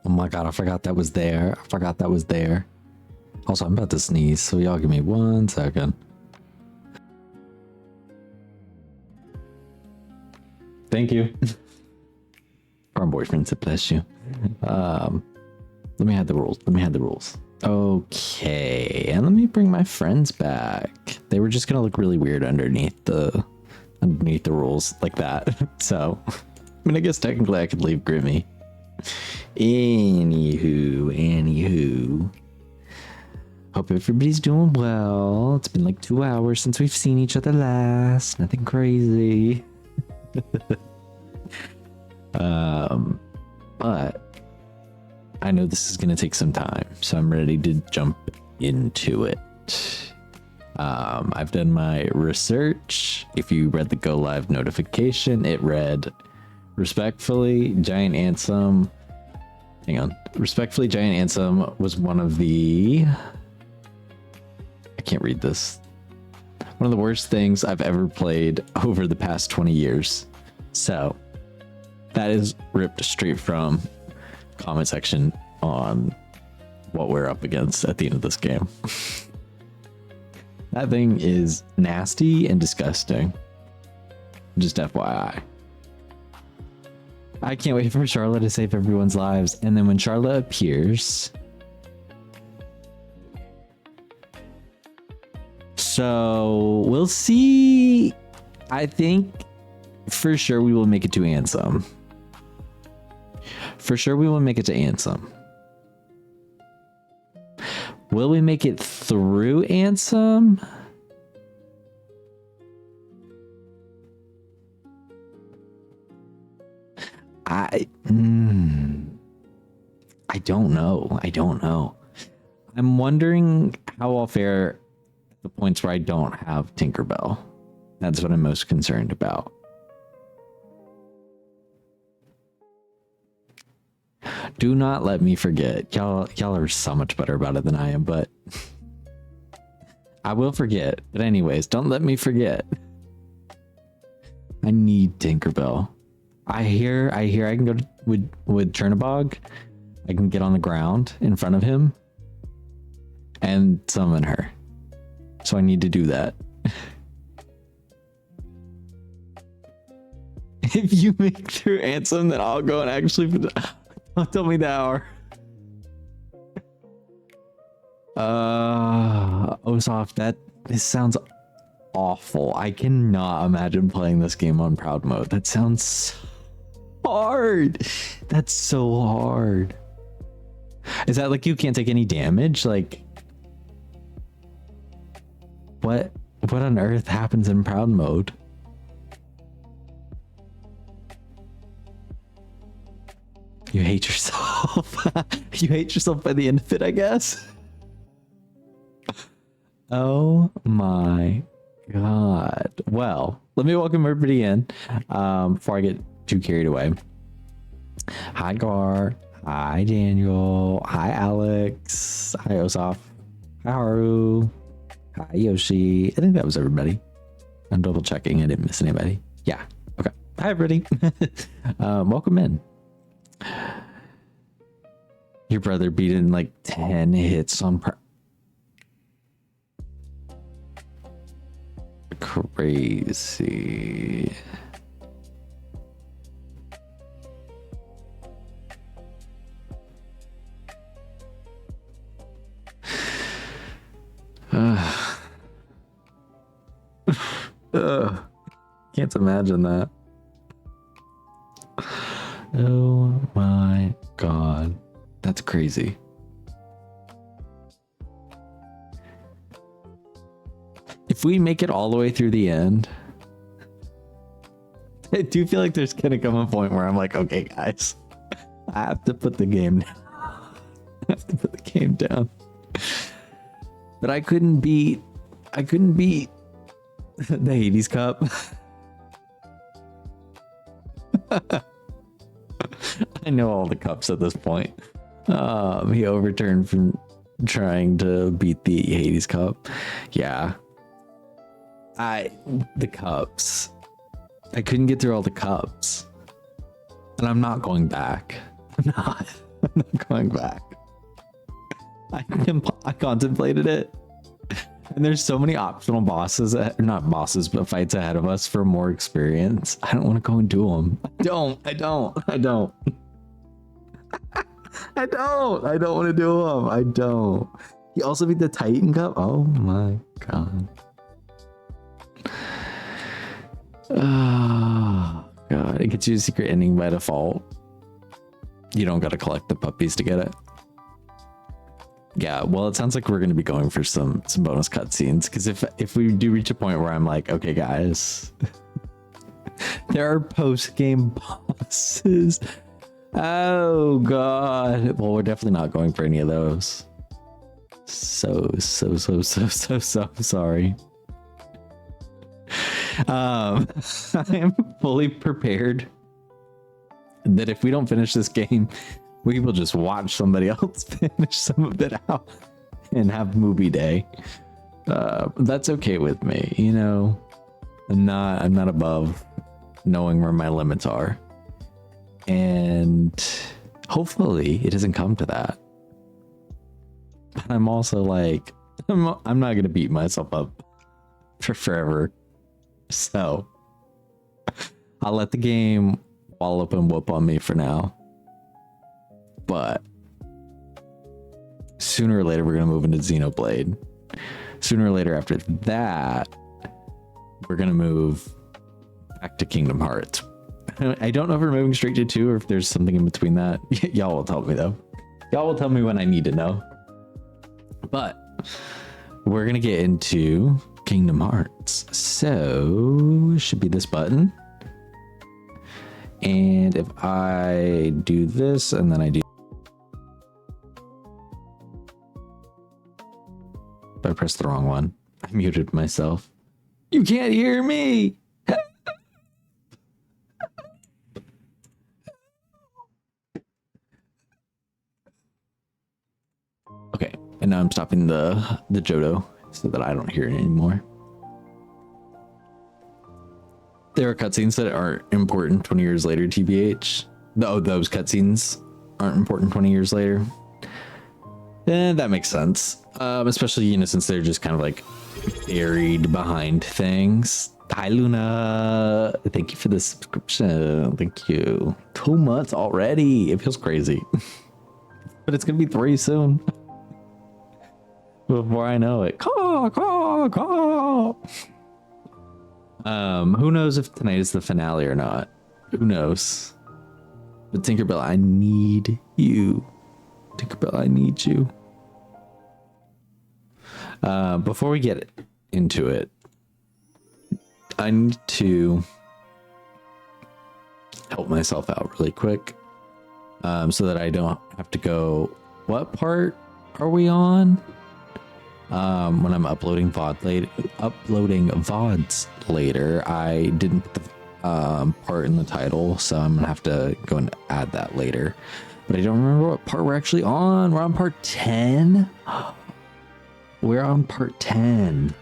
Oh my god, I forgot that was there. I forgot that was there. Also, I'm about to sneeze, so y'all give me 1 second. Thank you. Our boyfriend said bless you. Let me have the rules. Let me have the rules. Okay, and let me bring my friends back. They were just gonna look really weird underneath the rules like that. So, I mean, I guess technically I could leave Grimmy. Anywho. Hope everybody's doing well. It's been like 2 hours since we've seen each other last. Nothing crazy. But I know this is going to take some time, so I'm ready to jump into it. I've done my research. If you read the go live notification, it read respectfully, Giant Ansem. Hang on. Respectfully, Giant Ansem was one of the... I can't read this. One of the worst things I've ever played over the past 20 years. So that is ripped straight from comment section on what we're up against at the end of this game. That thing is nasty and disgusting. Just FYI. I can't wait for Charlotte to save everyone's lives. And then when Charlotte appears... So we'll see. I think for sure we will make it to Ansem. For sure we will make it to Ansem. Will we make it through Ansem? I don't know. I don't know. I'm wondering how I'll fare at the points where I don't have Tinkerbell. That's what I'm most concerned about. Do not let me forget. Y'all are so much better about it than I am, but I will forget. But anyways, don't let me forget. I need Tinkerbell. I hear I can go with Chernabog. I can get on the ground in front of him and summon her. So I need to do that. If you make through Ansem, then I'll go and actually don't tell me the hour. Osoft, this sounds awful. I cannot imagine playing this game on proud mode. That sounds so hard. That's so hard. Is that like you can't take any damage? Like what on earth happens in proud mode? You hate yourself. You hate yourself by the end of it, I guess. Oh my god. Well, let me welcome everybody in before I get too carried away. Hi Gar. Hi Daniel. Hi Alex. Hi Osaf. Hi Haru. Hi Yoshi. I think that was everybody. I'm double checking. I didn't miss anybody. Yeah. Okay. Hi everybody. Welcome in. Your brother beat in like 10 hits on crazy. Can't imagine that. Oh my god. That's crazy. If we make it all the way through the end, I do feel like there's gonna come a point where I'm like, okay guys, I have to put the game down. I have to put the game down. But I couldn't beat the Hades Cup. I know all the cups at this point. He overturned from trying to beat the Hades Cup. Yeah. The cups. I couldn't get through all the cups. And I'm not going back. I'm not going back. I contemplated it. And there's so many optional bosses, not bosses, but fights ahead of us for more experience. I don't want to go and do them. I don't. I don't want to do them. I don't. He also beat the Titan Cup. Oh my god. Oh god. It gets you a secret ending by default. You don't got to collect the puppies to get it. Yeah, well, it sounds like we're going to be going for some bonus cutscenes, because if we do reach a point where I'm like, okay, guys, there are post-game bosses. Oh, God. Well, we're definitely not going for any of those. So sorry. I am fully prepared that if we don't finish this game, we will just watch somebody else finish some of it out and have movie day. That's okay with me. You know, I'm not above knowing where my limits are. And hopefully it doesn't come to that. But I'm also like, I'm not going to beat myself up for forever. So I'll let the game wallop and whoop on me for now. But sooner or later, we're going to move into Xenoblade. sooner or later after that, we're going to move back to Kingdom Hearts. I don't know if we're moving straight to 2 or if there's something in between that. Y'all will tell me though. Y'all will tell me when I need to know. But we're going to get into Kingdom Hearts. So should be this button. And if I do this and then I do, I pressed the wrong one. I muted myself. You can't hear me. Okay, and now I'm stopping the Johto so that I don't hear it anymore. There are cutscenes that aren't important 20 years later, TBH. No, those cutscenes aren't important 20 years later. That makes sense. Especially, you know, since they're just kind of like buried behind things. Hi, Luna. Thank you for the subscription. Thank you. 2 months already. It feels crazy. But it's going to be 3 soon. Before I know it. Caw, caw, caw. Who knows if tonight is the finale or not? Who knows? But Tinkerbell, I need you. Tinkerbell, I need you. Before we get into it, I need to help myself out really quick, so that I don't have to go, what part are we on? When I'm uploading VODs later, I didn't put the part in the title, so I'm gonna have to go and add that later. But I don't remember what part we're actually on. We're on part 10. We're on part 10.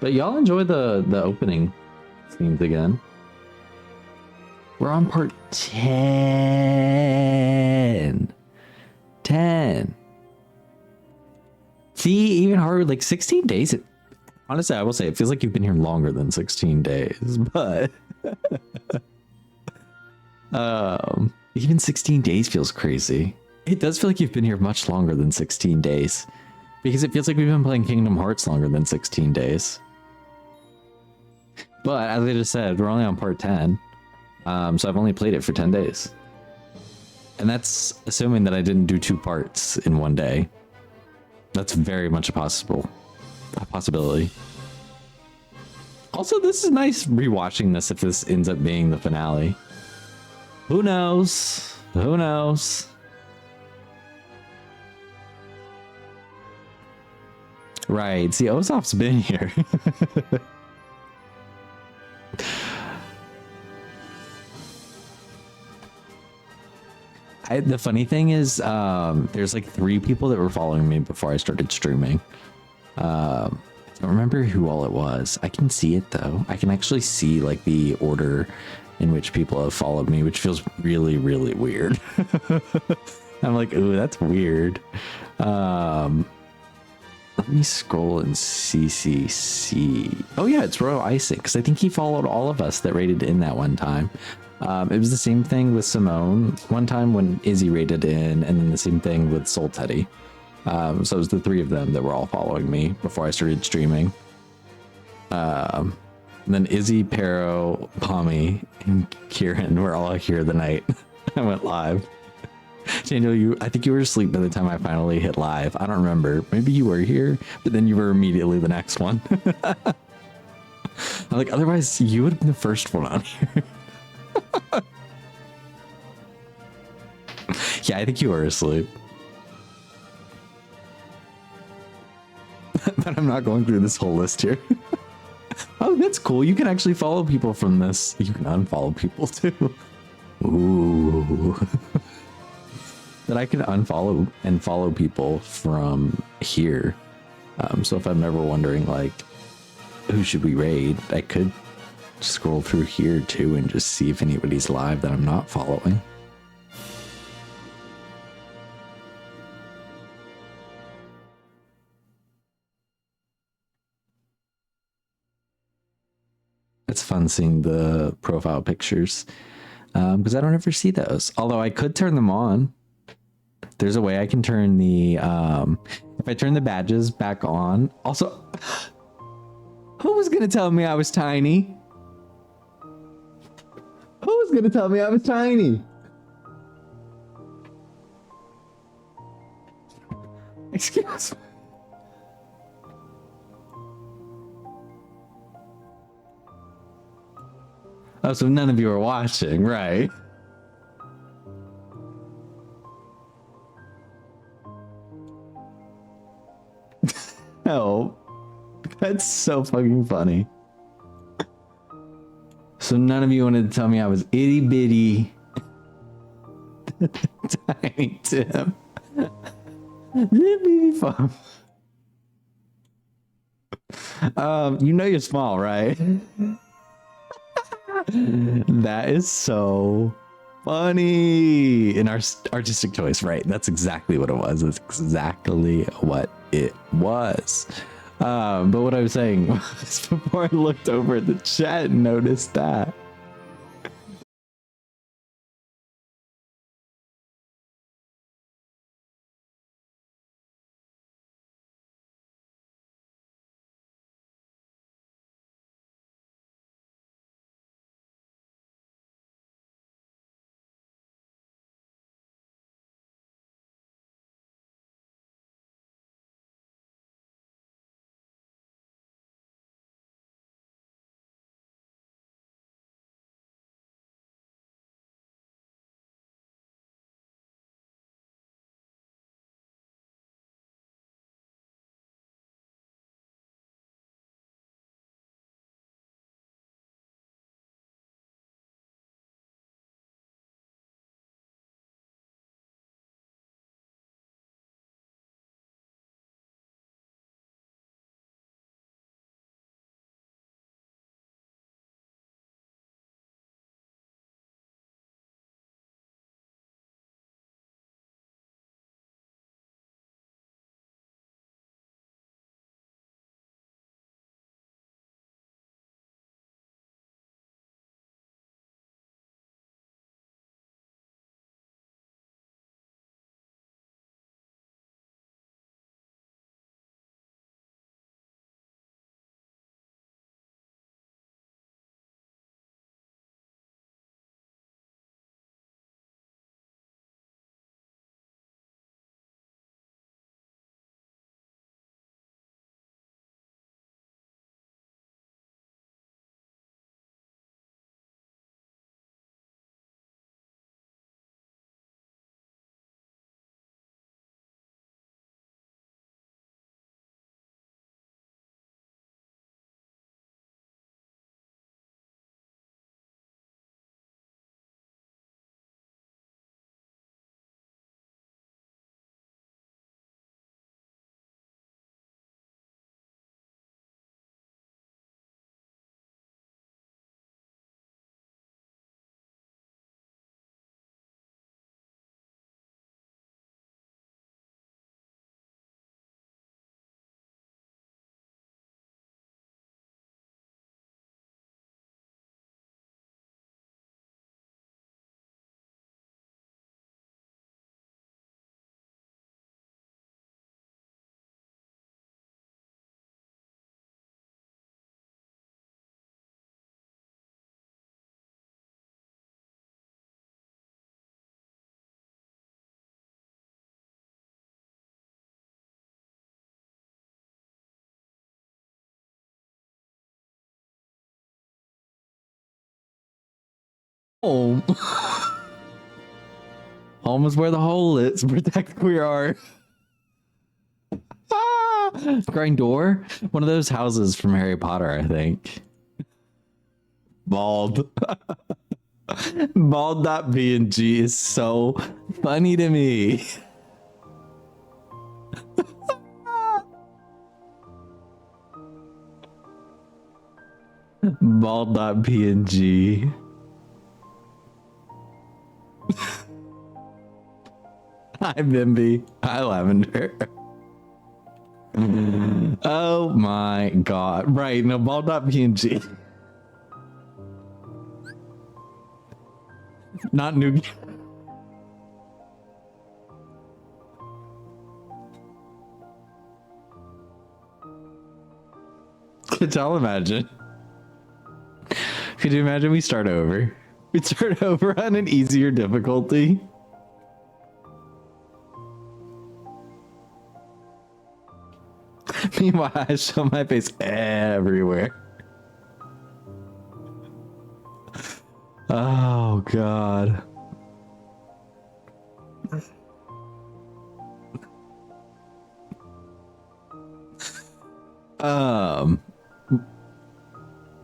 But y'all enjoy the opening scenes again. We're on part 10. 10. See, even harder, like 16 days. Honestly, I will say it feels like you've been here longer than 16 days, but even 16 days feels crazy. It does feel like you've been here much longer than 16 days because it feels like we've been playing Kingdom Hearts longer than 16 days. But as I just said, we're only on part 10. So I've only played it for 10 days. And that's assuming that I didn't do 2 parts in one day. That's very much a possibility. Also, this is nice rewatching this if this ends up being the finale. Who knows? Who knows? Right. See, Ozof's been here. The funny thing is, there's like 3 people that were following me before I started streaming. I don't remember who all it was. I can see it though. I can actually see like the order in which people have followed me, which feels really, really weird. I'm like, ooh, that's weird. Let me scroll and see. Oh yeah, it's Royal Icing, because I think he followed all of us that rated in that one time. It was the same thing with Simone one time when Izzy rated in, and then the same thing with Soul Teddy. So it was the 3 of them that were all following me before I started streaming. And then Izzy, Pero, Pommy, and Kieran were all here the night I went live. Daniel, I think you were asleep by the time I finally hit live. I don't remember. Maybe you were here, but then you were immediately the next one. I'm like, otherwise you would have been the first one on here. Yeah, I think you were asleep. But I'm not going through this whole list here. Oh, that's cool. You can actually follow people from this. You can unfollow people too. Ooh. That I can unfollow and follow people from here. So if I'm ever wondering, like, who should we raid, I could scroll through here too and just see if anybody's live that I'm not following. It's fun seeing the profile pictures because I don't ever see those. Although I could turn them on. There's a way I can turn the if I turn the badges back on. Also, who was gonna tell me I was tiny? Who was gonna tell me I was tiny? Excuse me. Oh, so none of you are watching, right? Oh, that's so fucking funny. So none of you wanted to tell me I was itty bitty Tiny Tim. You know you're small, right? That is so funny. In our artistic choice, right? That's exactly what it was. That's exactly what it was. But what I was saying was before I looked over at the chat and noticed that. Home. Home is where the hole is. Protect queer art. Grindor? One of those houses from Harry Potter, I think. Bald. Bald.bng is so funny to me. Bald.png. Hi, Bimby. Hi, Lavender. Oh my god. Right, no, bald.png. Not new. Could y'all imagine? Could you imagine we start over? We'd start over on an easier difficulty. Meanwhile, I show my face everywhere. Oh, God.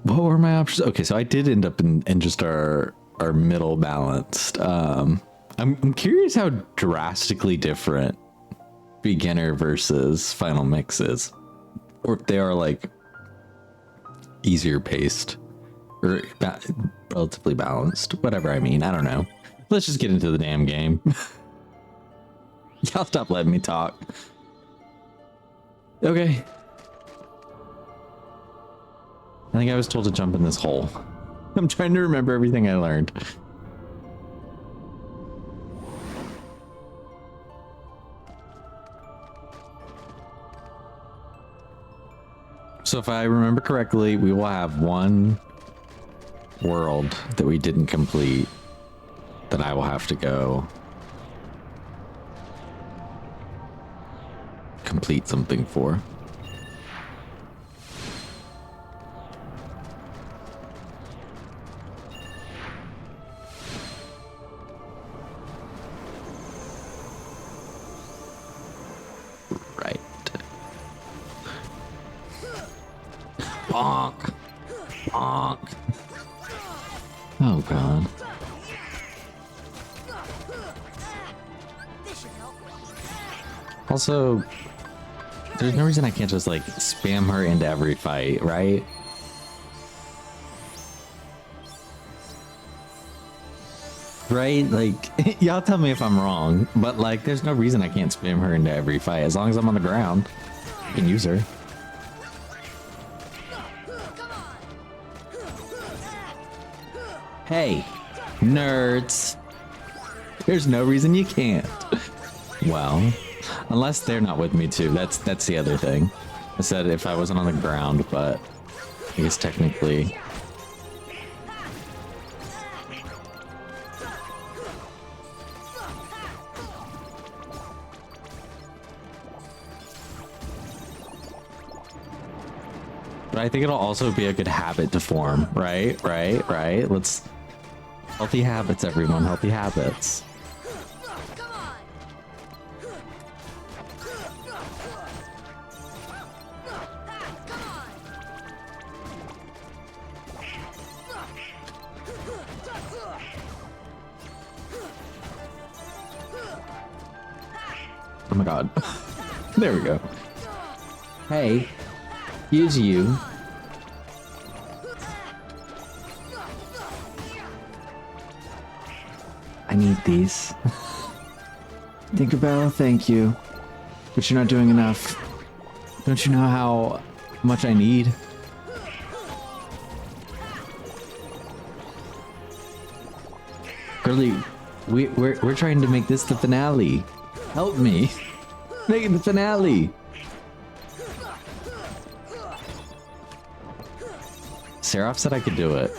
What were my options? Okay, so I did end up in just our middle balanced. I'm curious how drastically different beginner versus final mix is, or if they are like easier paced or relatively balanced. Whatever I mean, I don't know. Let's just get into the damn game. Y'all stop letting me talk. Okay. I think I was told to jump in this hole. I'm trying to remember everything I learned. So if I remember correctly, we will have one world that we didn't complete that I will have to go complete something for. Right. Bonk. Bonk. Oh, God. Also, there's no reason I can't just, like, spam her into every fight, right? Right? Like, y'all tell me if I'm wrong, but, like, there's no reason I can't spam her into every fight. As long as I'm on the ground, I can use her. Hey, nerds. There's no reason you can't. Well, unless they're not with me too. That's the other thing. I said if I wasn't on the ground, but I guess technically. But I think it'll also be a good habit to form, right? Right? Let's... Healthy habits, everyone. Healthy habits. Oh my god. There we go. Hey, use you. I need these. Tinkerbell, thank you. But you're not doing enough. Don't you know how much I need? Girlie, we're trying to make this the finale. Help me. Make it the finale. Seraph said I could do it.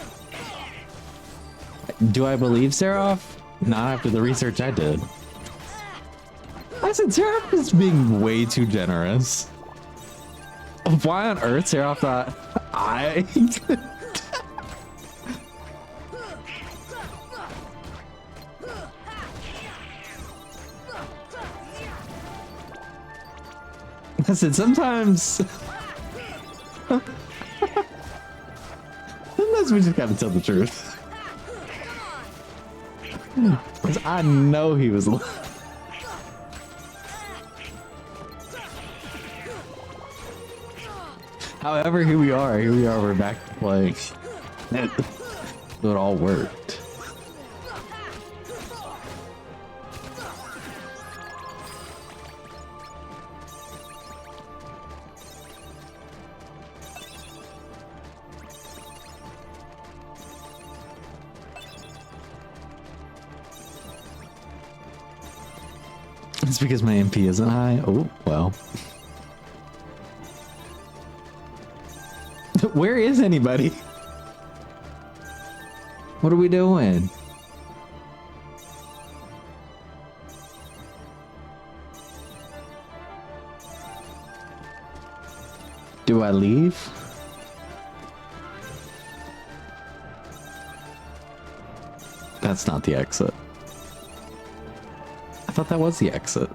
Do I believe Seraph? Not after the research I did. I said Seraph is being way too generous. Why on earth Seraph thought I could? I said sometimes we just gotta tell the truth. Because I know he was. However, here we are, we're back to playing. It all worked. It's because my MP isn't high. Oh, well. Where is anybody? What are we doing? Do I leave? That's not the exit. I thought that was the exit.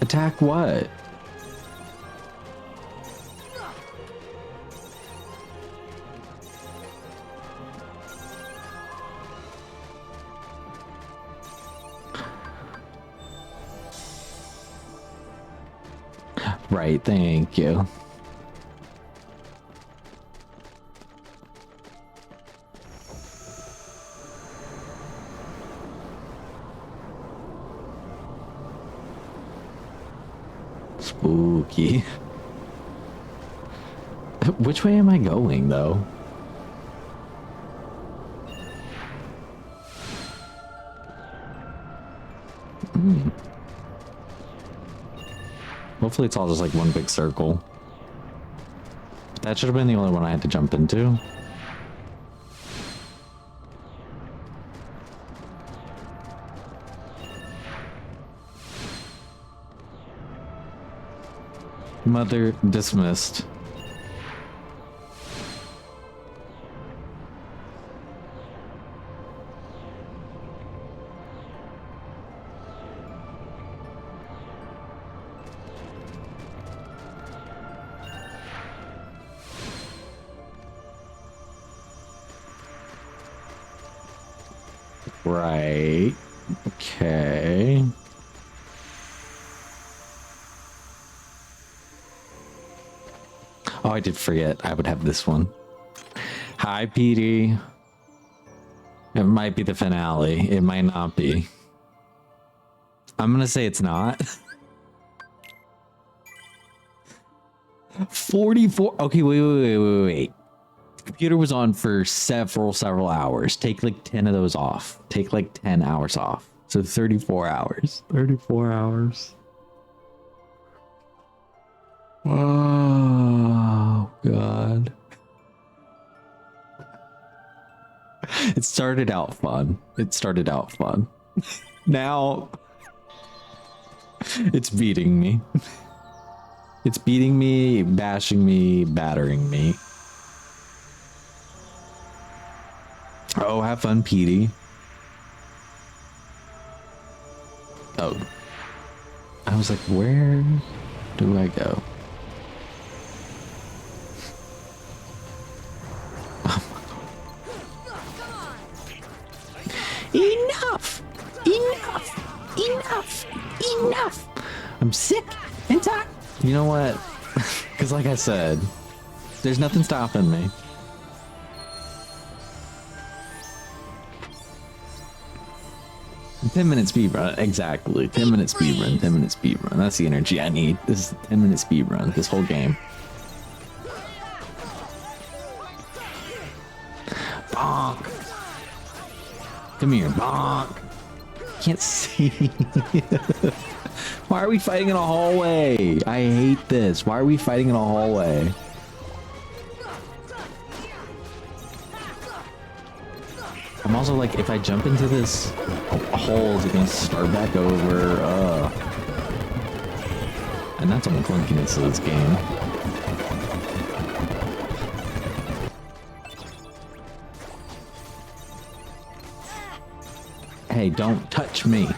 Attack what? Right, thank you. Spooky. Which way am I going, though? Hopefully it's all just like one big circle. But that should have been the only one I had to jump into. Mother dismissed. Right. Okay. Oh, I did forget. I would have this one. Hi, Petey. It might be the finale. It might not be. I'm gonna say it's not. 44. Okay, wait. The computer was on for several hours. Take like 10 of those off. Take like 10 hours off. So 34 hours. 34 hours. Oh, God. It started out fun. Now, it's beating me. It's beating me, bashing me, battering me. Oh, have fun, Petey. Oh. I was like, where do I go? Enough! I'm sick and tired. You know what? Because like I said, there's nothing stopping me. "10-minute speed run." Exactly. 10-minute speed run. 10-minute speed run. That's the energy I need. This is a 10-minute speed run. This whole game. Bonk. Come here, bonk. Can't see. Why are we fighting in a hallway? I hate this. Why are we fighting in a hallway? I'm also like, if I jump into this hole, is it gonna start back over? And that's on the clunkiness of this game. Hey, don't touch me.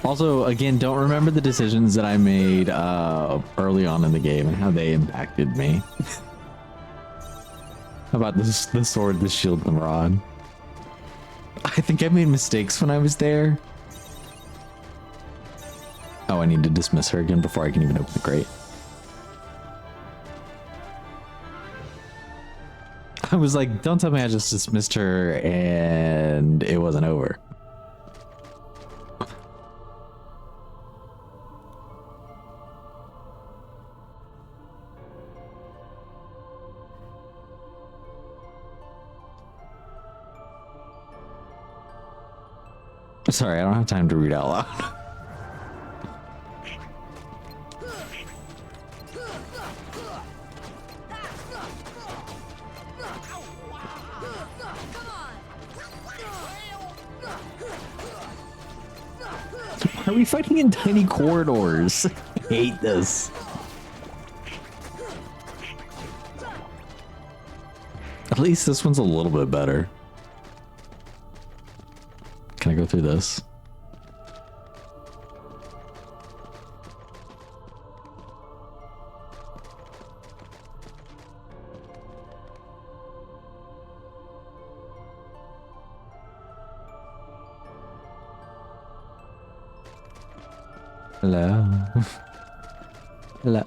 Also, again, don't remember the decisions that I made early on in the game and how they impacted me. How about this, the sword, the shield, and the rod? I think I made mistakes when I was there. Oh, I need to dismiss her again before I can even open the crate. I was like, don't tell me I just dismissed her and it wasn't over. Sorry, I don't have time to read out loud. Why are we fighting in tiny corridors? I hate this. At least this one's a little bit better. Can I go through this? Hello. Hello.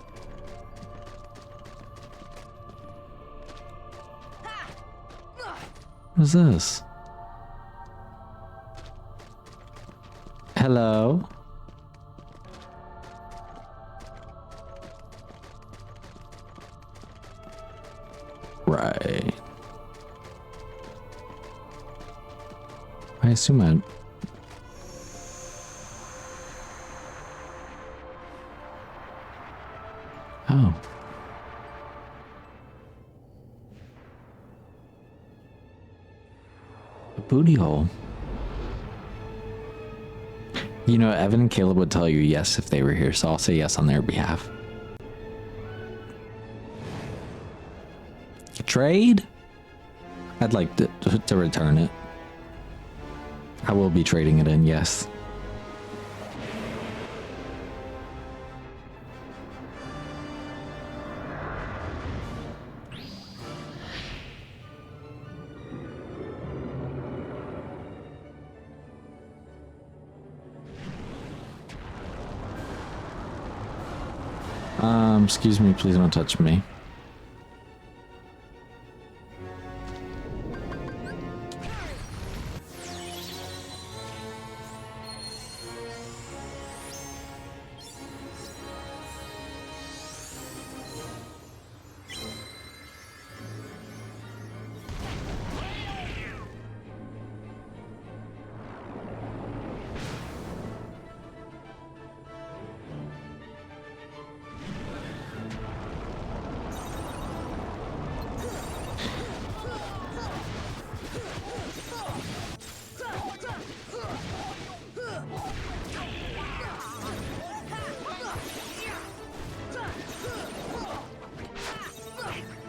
What is this? Hello? Right. I assume I... Oh. A booty hole. You know, Evan and Caleb would tell you yes if they were here, so I'll say yes on their behalf. Trade? I'd like to return it. I will be trading it in, yes. Excuse me, please don't touch me.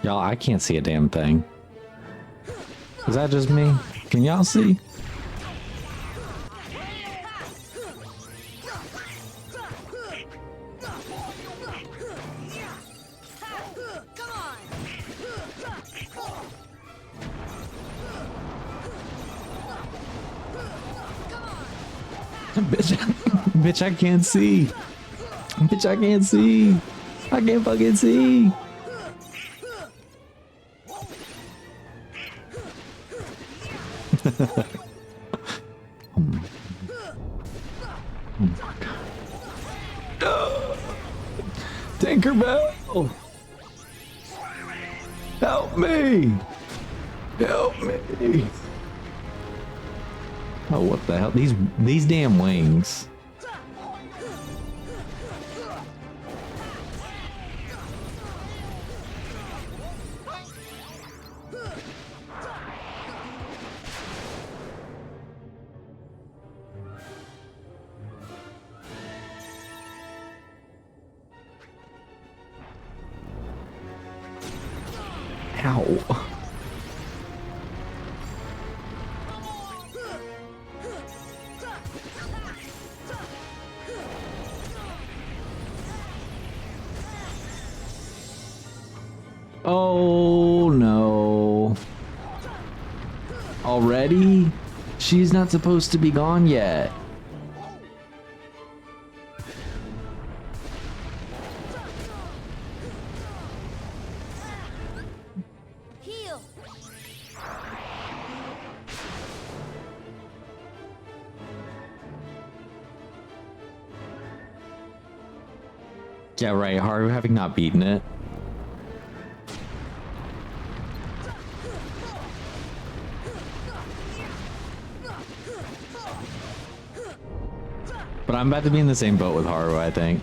Y'all, I can't see a damn thing. Is that just me? Can y'all see? Bitch, I can't see. Bitch, I can't see. I can't fucking see. Oh my god. Tinkerbell! Help me! Help me! Oh, what the hell? These damn wings. Ow. Oh no. Already? She's not supposed to be gone yet. Yeah, right. Haru having not beaten it. I'm about to be in the same boat with Haru, I think.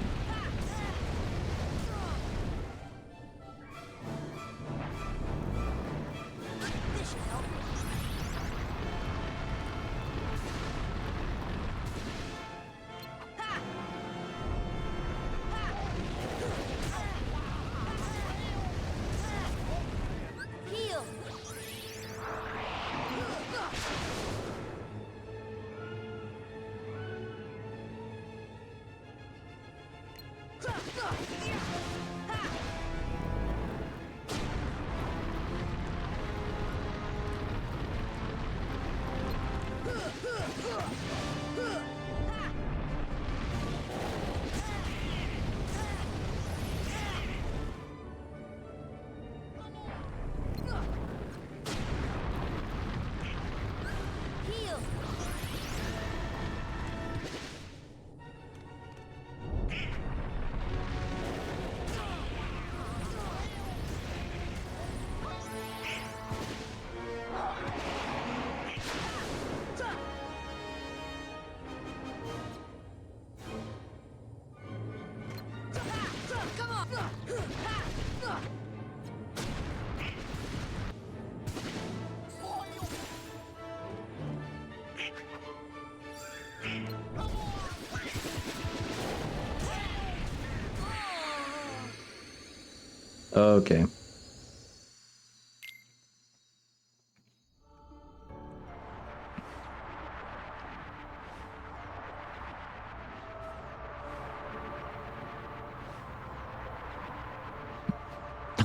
Okay.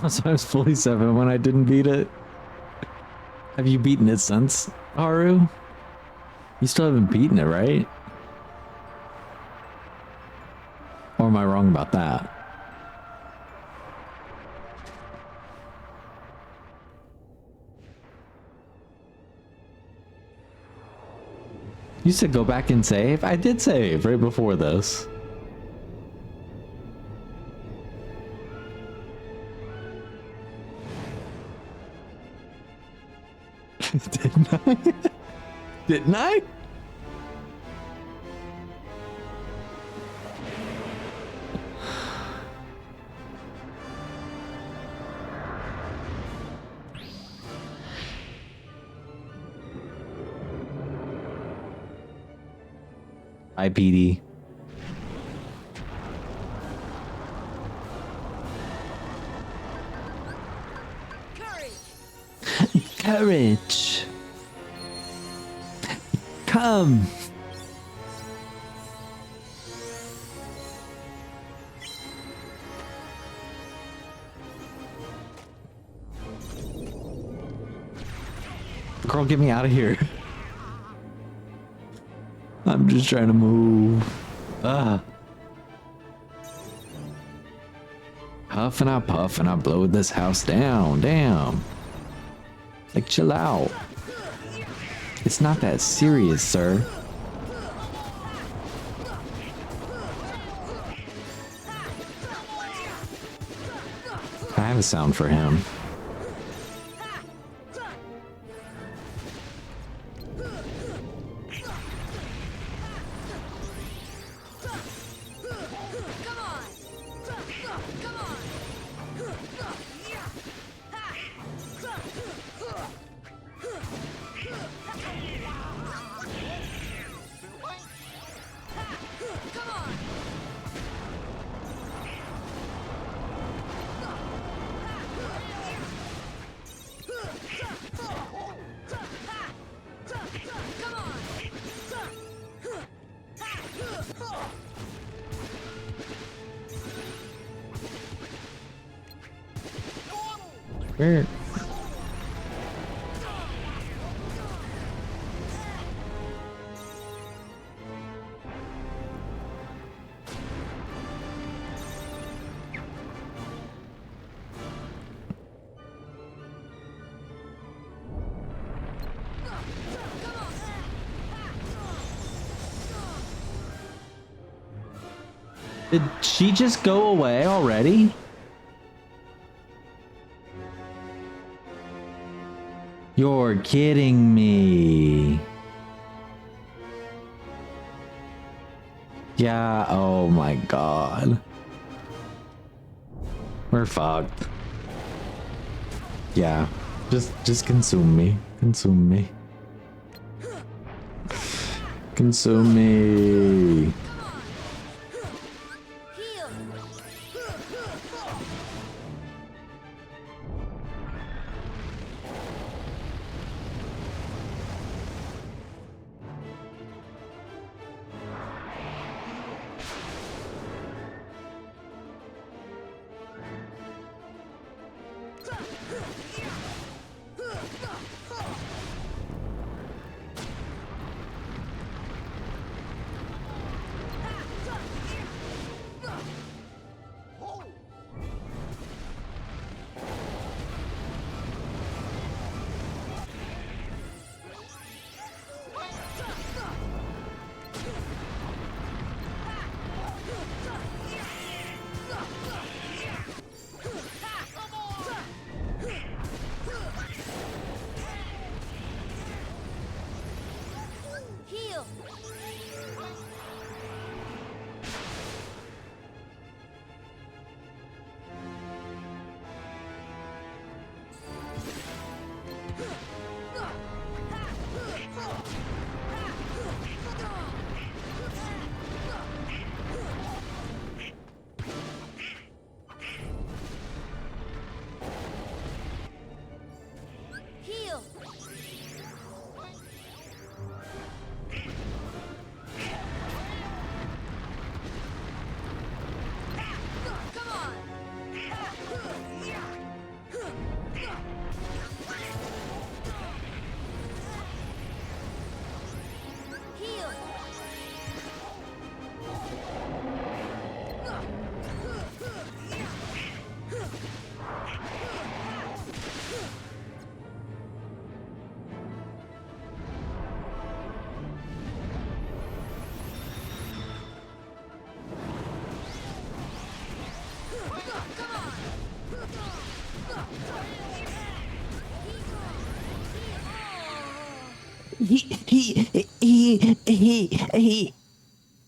So I was fully 7 when I didn't beat it. Have you beaten it since, Haru? You still haven't beaten it, right? Or am I wrong about that? You said go back and save? I did save right before this. Didn't I? Didn't I? IPD. Courage. Come. Girl, get me out of here. I'm just trying to move. Ah. Huff and I puff and I blow this house down. Damn. Like, chill out. It's not that serious, sir. I have a sound for him. Where? Did she just go away already? You're kidding me. Yeah, oh my god. We're fucked. Yeah. Just consume me. Consume me. Consume me.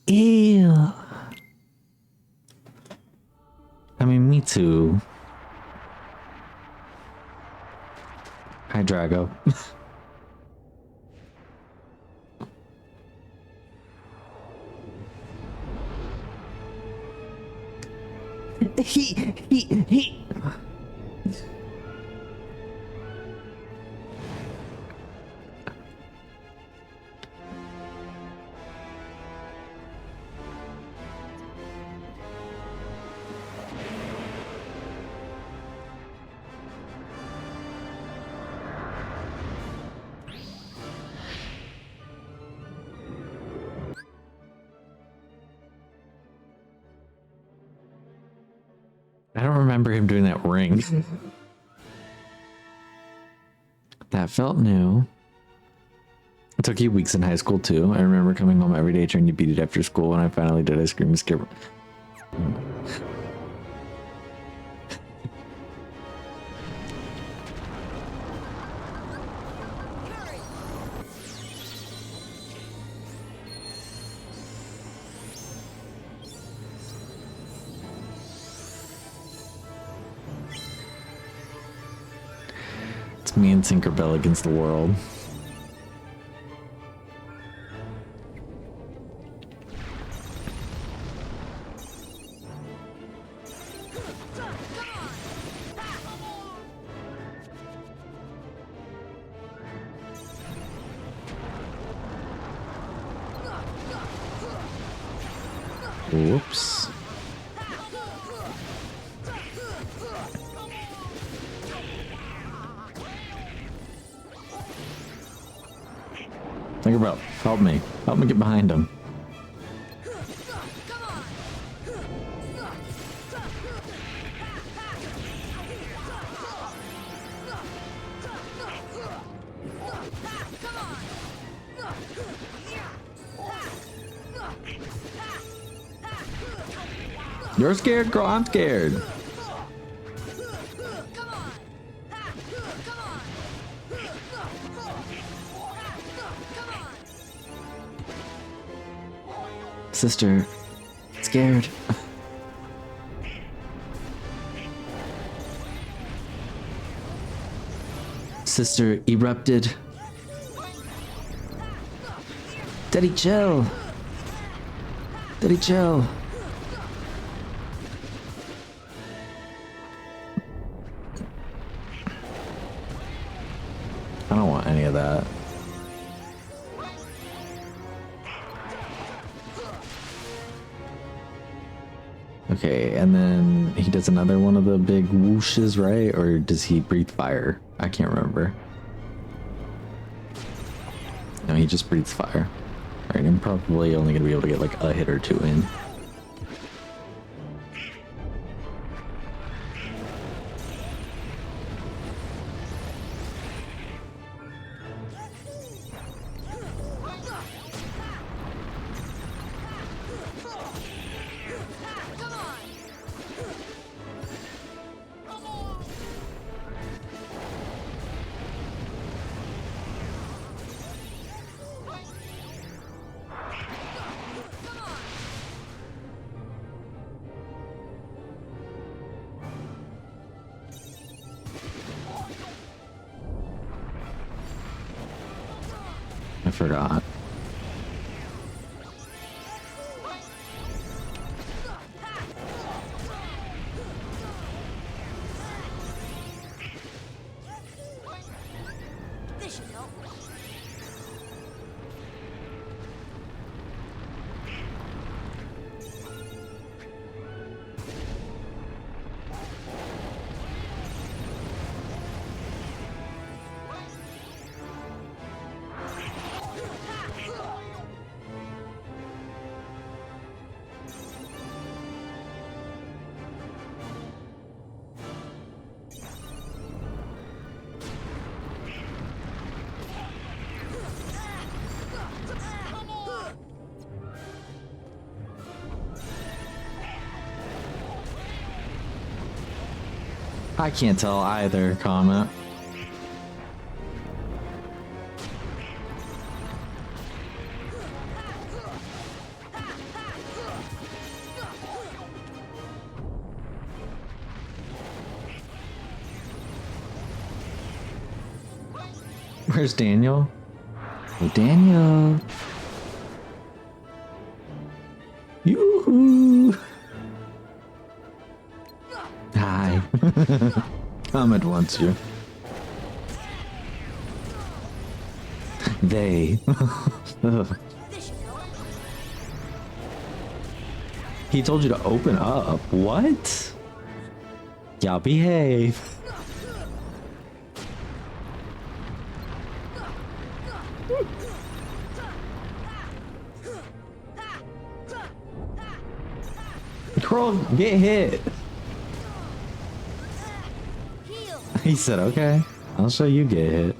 Ew. I mean, me too. Hi, Drago. he. I don't remember him doing that ring. That felt new. It took you weeks in high school too. I remember coming home every day trying to beat it after school. When I finally did, I screamed and scared. It's me and Tinkerbell against the world. Whoops. Tinkerbell, help me. Help me get behind him. You're scared, girl. I'm scared. Sister, scared. Sister erupted. Daddy, chill. Daddy, chill. I don't want any of that. Okay, and then he does another one of the big whooshes, right? Or does he breathe fire? I can't remember. No, he just breathes fire. Alright, I'm probably only gonna be able to get like a hit or two in. I forgot. This should help. I can't tell either, comment. Where's Daniel? Oh, Daniel. Yoo-hoo. Hi. Comet wants you. They. Ugh. He told you to open up. What? Y'all behave. Girl, get hit. He said, okay, I'll show you get hit.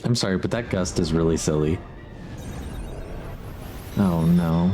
I'm sorry, but that gust is really silly. Oh no.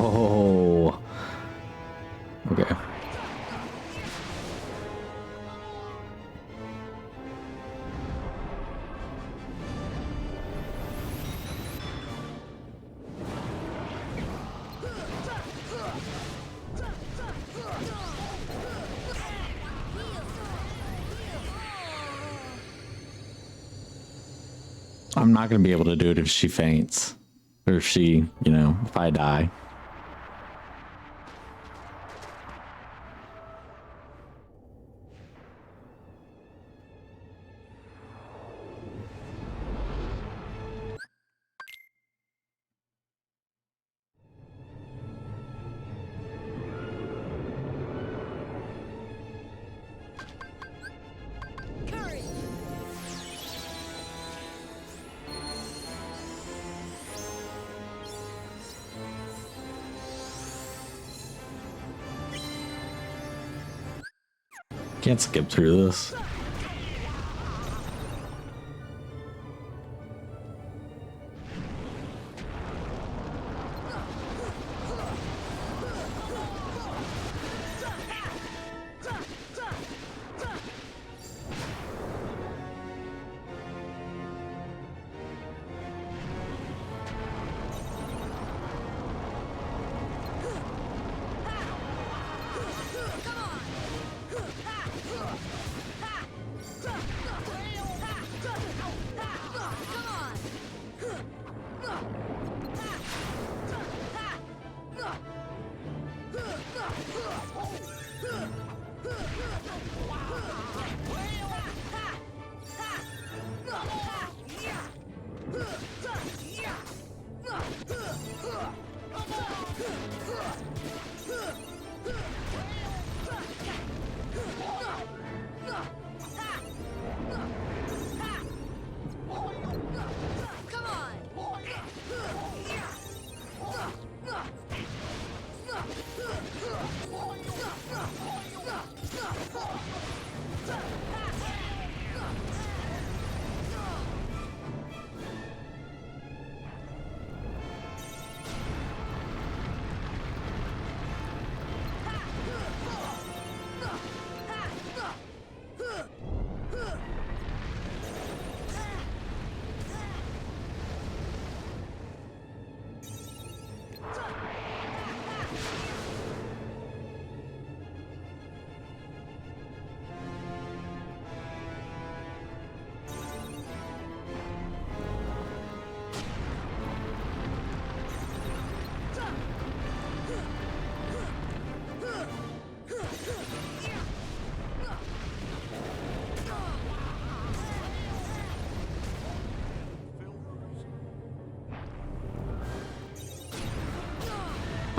Oh. Okay. I'm not going to be able to do it if she faints. Or if she, you know, if I die. Can't skip through this.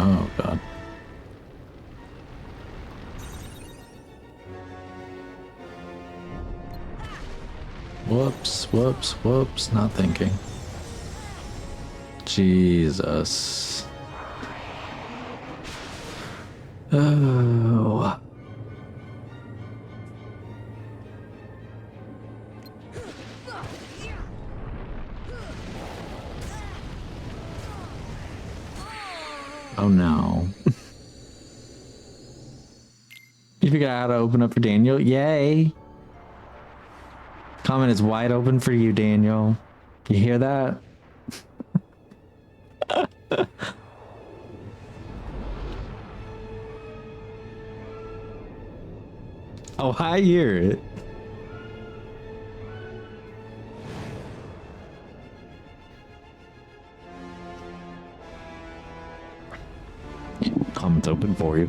Oh, God. Whoops, whoops, whoops. Not thinking. Jesus. Oh. Oh no. You figured out how to open up for Daniel? Yay! Comment is wide open for you, Daniel. You hear that? Oh, I hear it. Comment's open for you.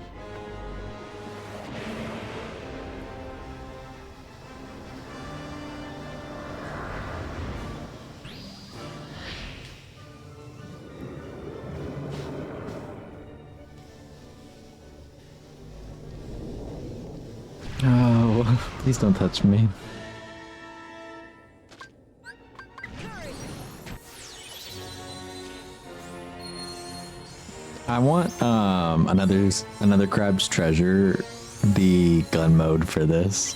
Oh, please don't touch me. I want another Crab's Treasure, the gun mode for this.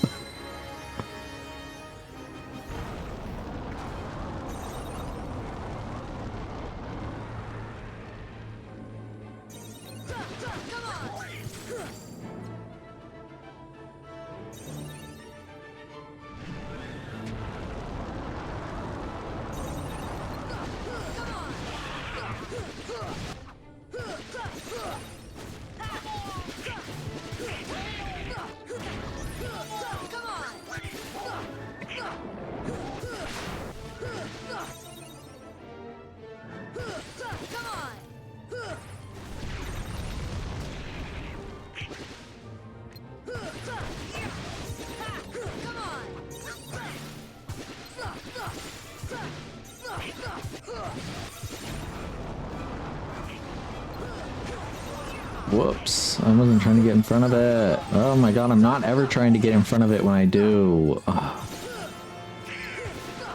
Whoops, I wasn't trying to get in front of it. Oh my god, I'm not ever trying to get in front of it when I do. Ugh.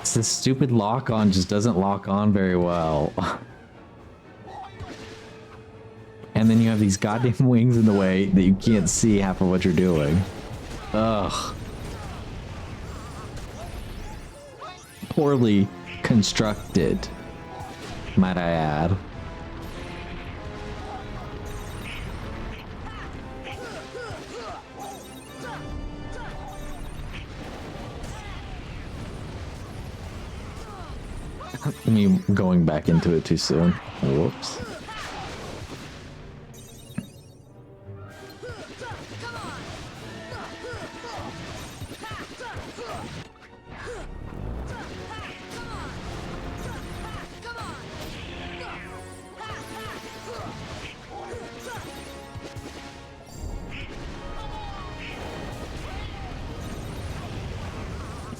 It's this stupid lock-on just doesn't lock on very well. And then you have these goddamn wings in the way that you can't see half of what you're doing. Ugh. Poorly constructed, might I add. Me going back into it too soon. Whoops.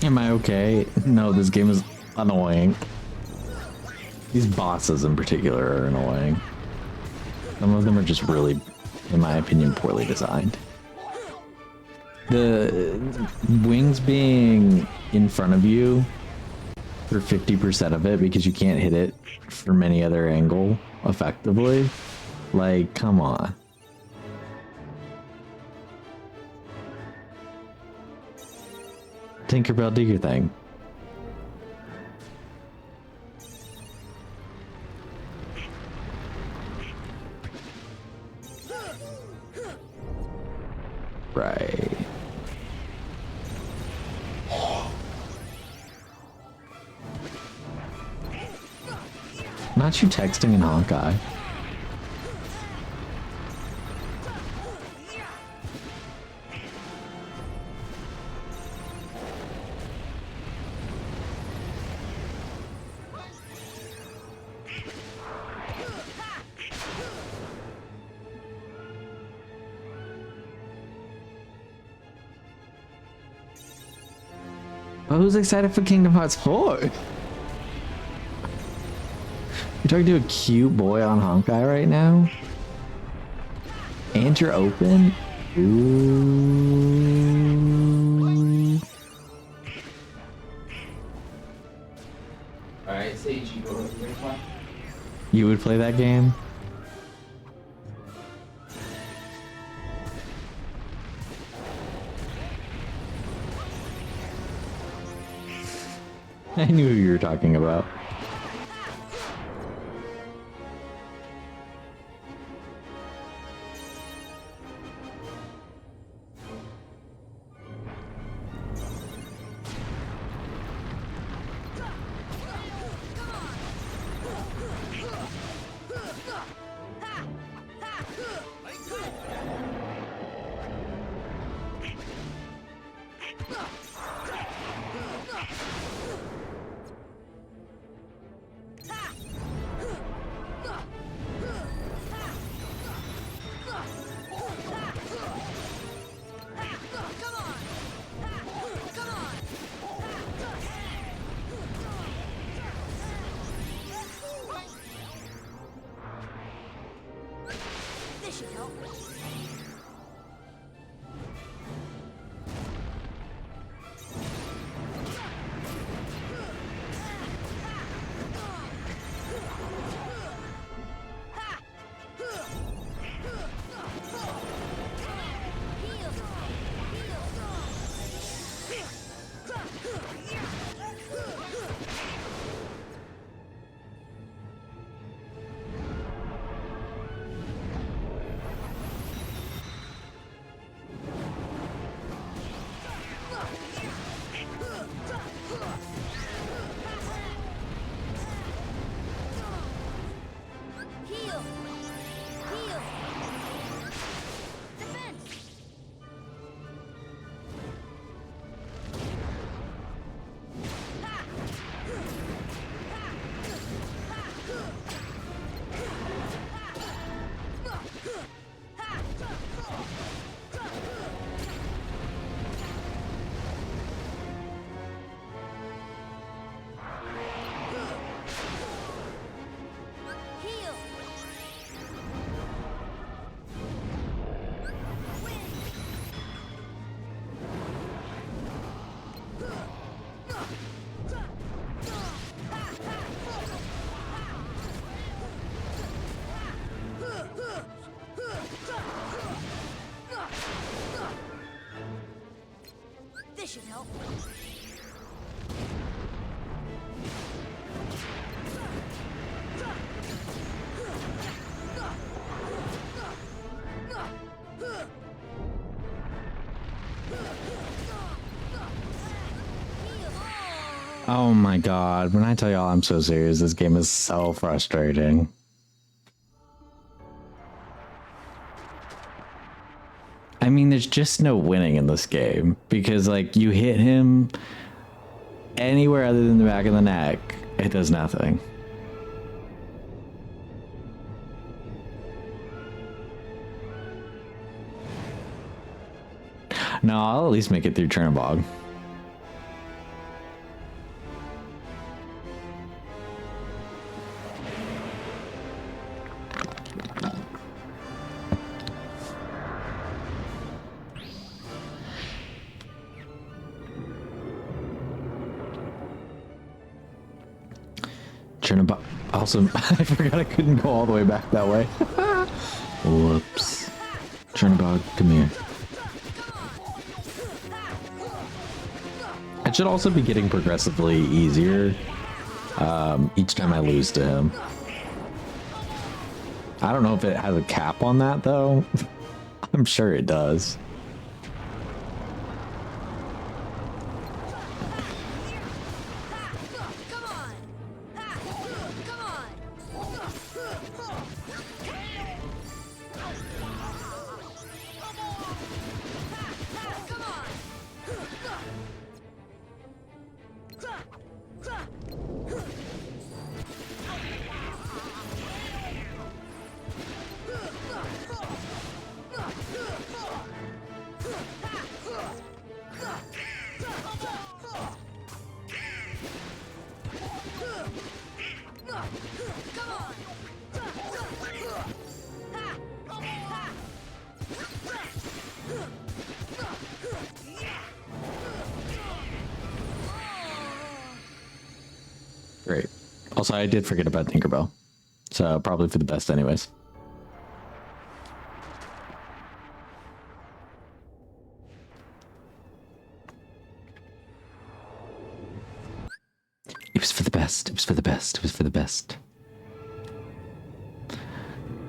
Am I okay? No, this game is annoying. These bosses in particular are annoying. Some of them are just really, in my opinion, poorly designed. The wings being in front of you for 50% of it because you can't hit it from any other angle effectively. Like, come on. Tinkerbell, do your thing. Right. Not you texting in Honkai. Well, who's excited for Kingdom Hearts 4? You're talking to a cute boy on Honkai right now? And you're open? Ooh. Alright, Sage, you go over here. You would play that game? I knew who you were talking about. should help. Oh my god, when I tell y'all I'm so serious, this game is so frustrating. I mean, there's just no winning in this game because, like, you hit him anywhere other than the back of the neck, it does nothing. No, I'll at least make it through Chernobog. Chernobog. Also, I forgot I couldn't go all the way back that way. Whoops. Chernobog, come here. It should also be getting progressively easier each time I lose to him. I don't know if it has a cap on that, though. I'm sure it does. Great. Also, I did forget about Tinkerbell. So probably for the best anyways. It was for the best. It was for the best. It was for the best.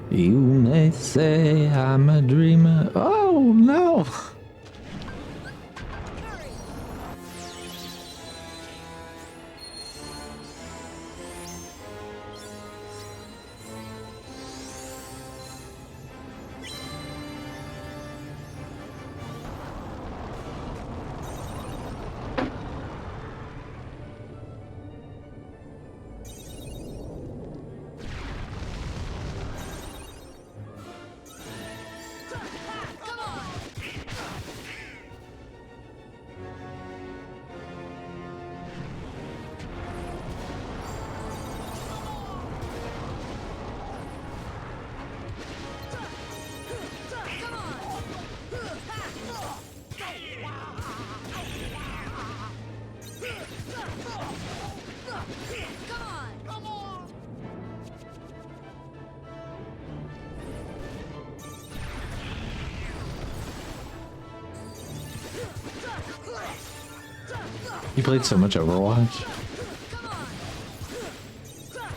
You may say I'm a dreamer. Oh, no. You played so much Overwatch.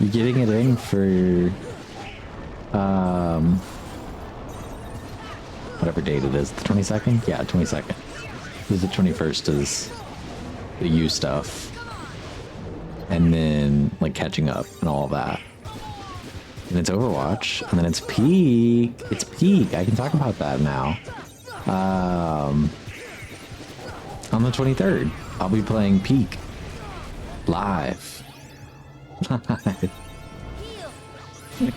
You're getting it in for whatever date it is. The 22nd? Yeah, 22nd. Because the 21st is the U stuff. And then like catching up and all that. And it's Overwatch. And then it's Peak. It's Peak. I can talk about that now. On the 23rd, I'll be playing Peak live.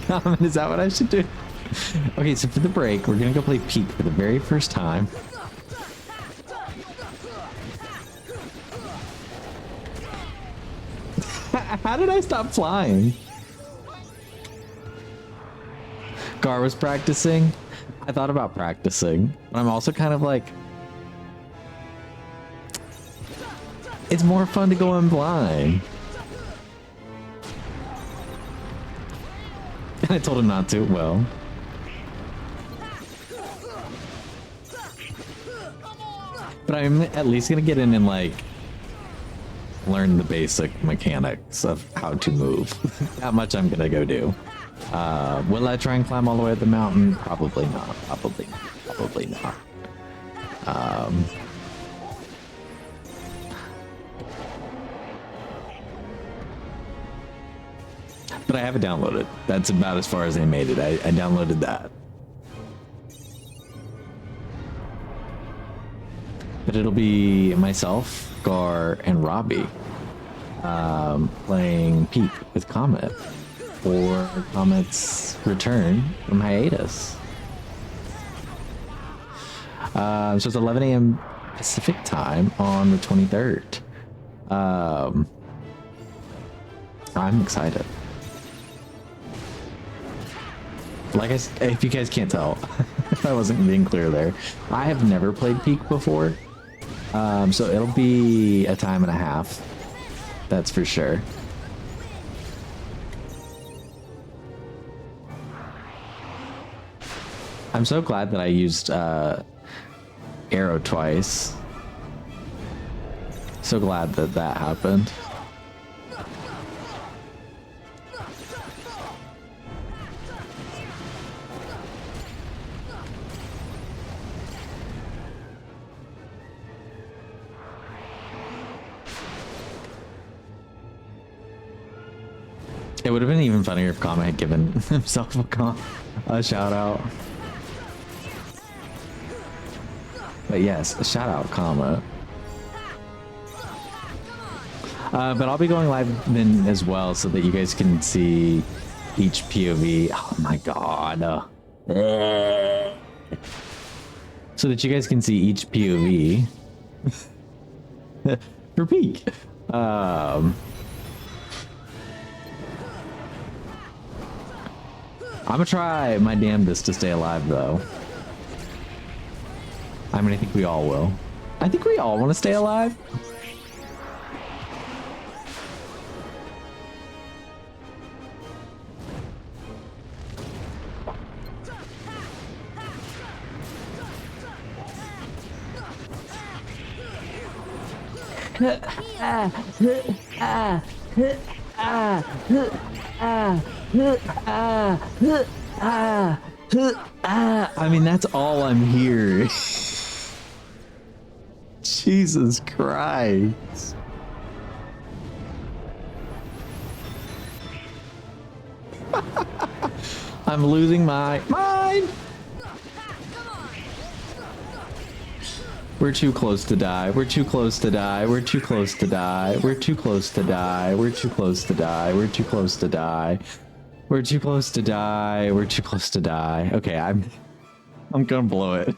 Comment, is that what I should do? Okay, so for the break, we're gonna go play Peak for the very first time. How did I stop flying? Gar was practicing. I thought about practicing, but I'm also kind of like, it's more fun to go in blind. And I told him not to. Well. But I'm at least gonna get in and like learn the basic mechanics of how to move. That much I'm gonna go do. Will I try and climb all the way up the mountain? Probably not. Probably not. But I have it downloaded. That's about as far as I made it. I downloaded that. But it'll be myself, Gar, and Robbie playing Peak with Comet for Comet's return from hiatus. So it's 11 a.m. Pacific time on the 23rd. I'm excited. Like if you guys can't tell, if I wasn't being clear there, I have never played Peak before. So it'll be a time and a half. That's for sure. I'm so glad that I used arrow twice. So glad that that happened. It would have been even funnier if Kama had given himself a shout out. But yes, a shout out, Kama. But I'll be going live then as well so that you guys can see each POV. Oh my god. So that you guys can see each POV for Peak. I'm gonna try my damnedest to stay alive, though. I mean, I think we all will. I think we all want to stay alive. I mean, that's all I'm hearing. Jesus Christ. I'm losing my mind. We're too close to die. We're too close to die. We're too close to die. We're too close to die. We're too close to die. We're too close to die. We're too close to die. We're too close to die. Okay, I'm gonna blow it.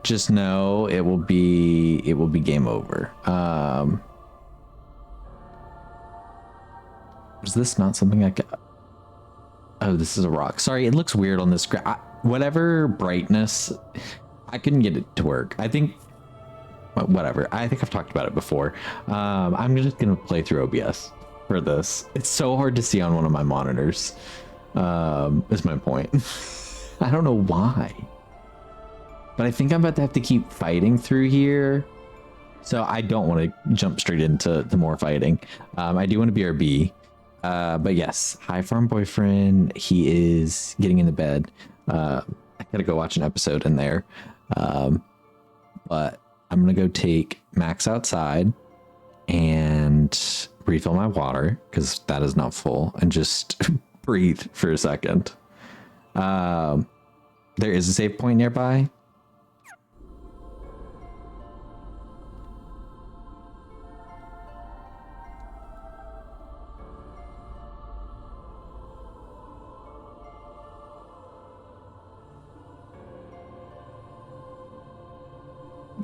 just know it will be game over. Was this not something I could? Oh, this is a rock. Sorry, it looks weird on this screen. Whatever brightness, I couldn't get it to work. I think, whatever. I think I've talked about it before. I'm just gonna play through OBS for this. It's so hard to see on one of my monitors. Is my point. I don't know why, but I think I'm about to have to keep fighting through here. So I don't want to jump straight into more fighting. I do want to BRB. But yes, hi farm boyfriend. He is getting into bed. I gotta go watch an episode in there. But I'm gonna go take Max outside and refill my water because that is not full, and just breathe for a second. There is a save point nearby.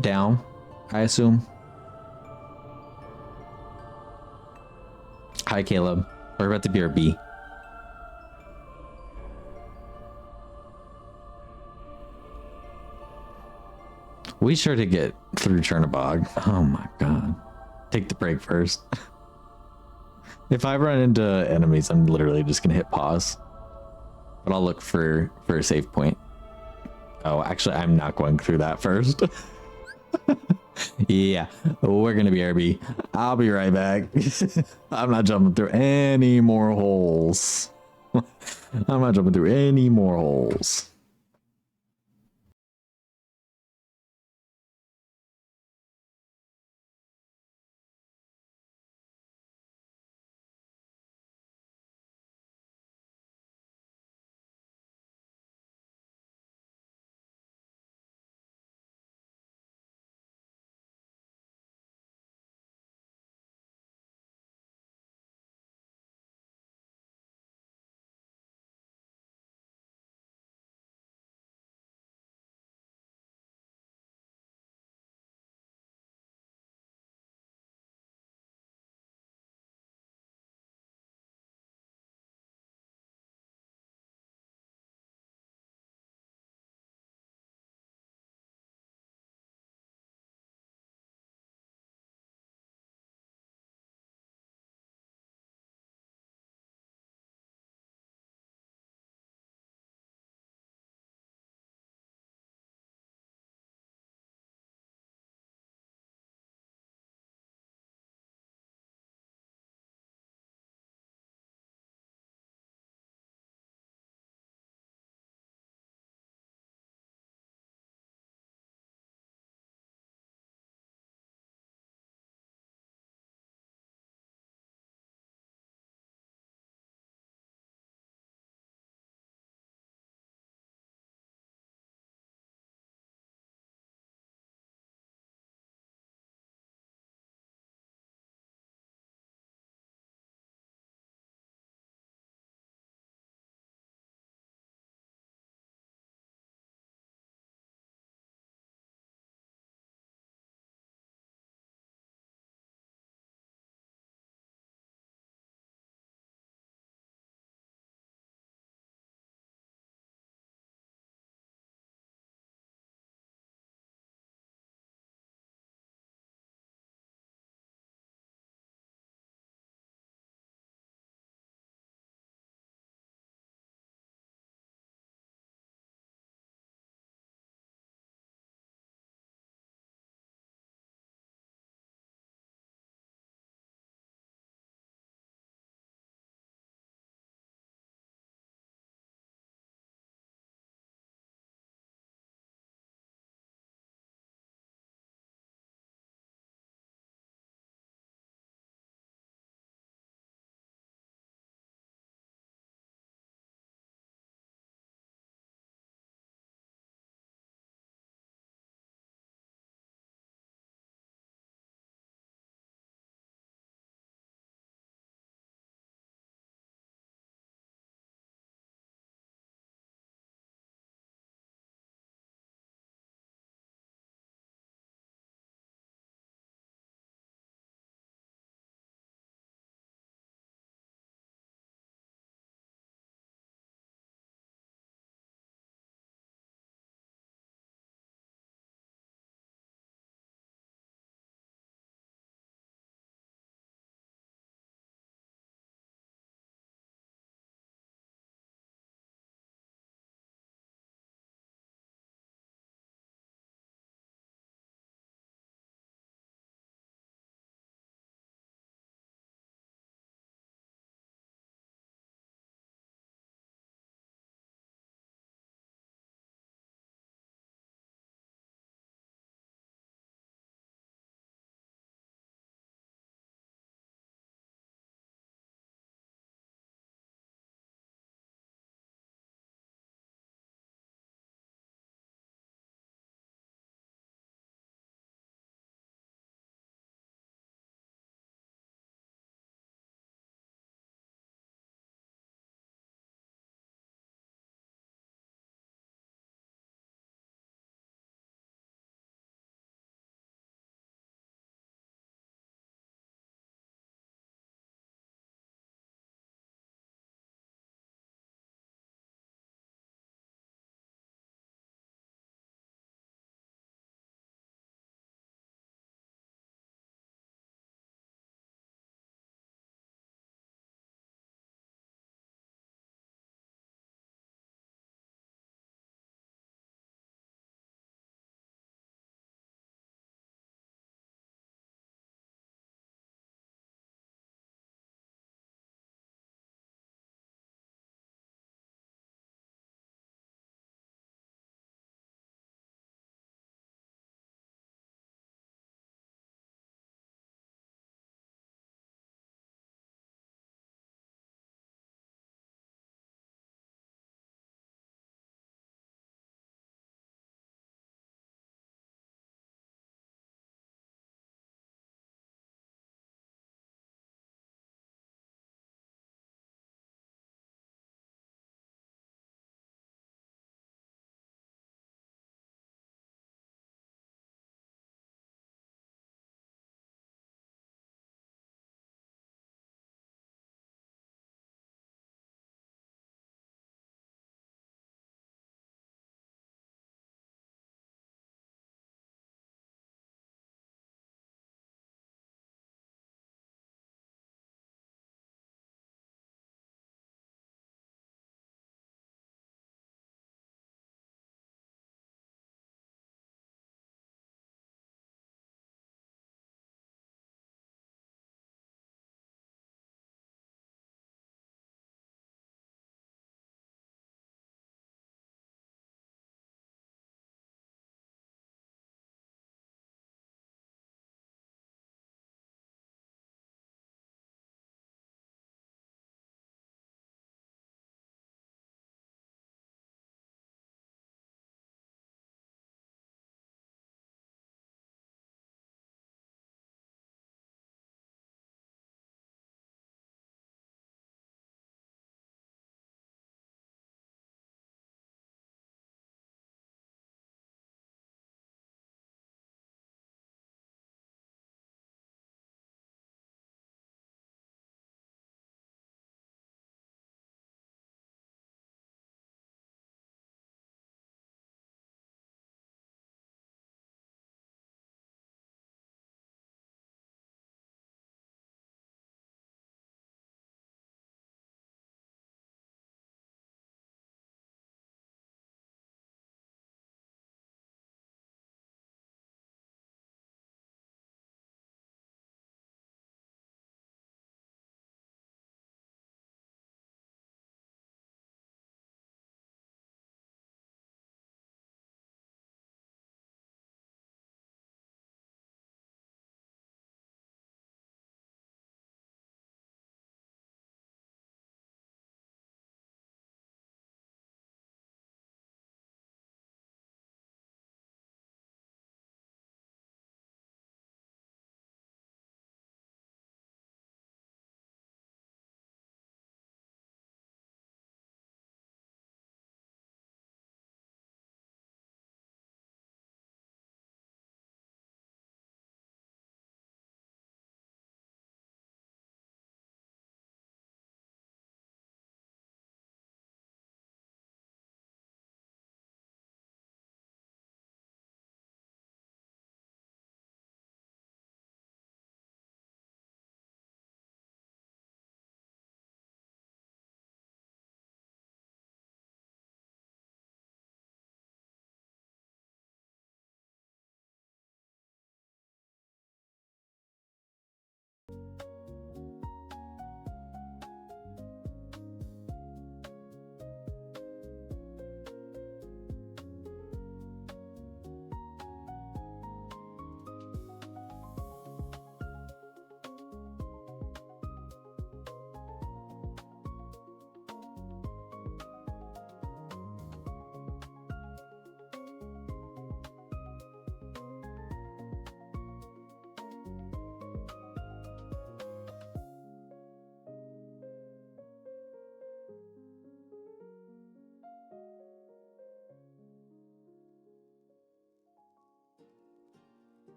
Down, I assume. Hi, Caleb. We're about to BRB. We sure to get through Chernobog. Oh my god. Take the break first. If I run into enemies, I'm literally just gonna hit pause. But I'll look for a save point. Oh, actually, I'm not going through that first. Yeah, we're gonna BRB. I'll be right back. I'm not jumping through any more holes. I'm not jumping through any more holes.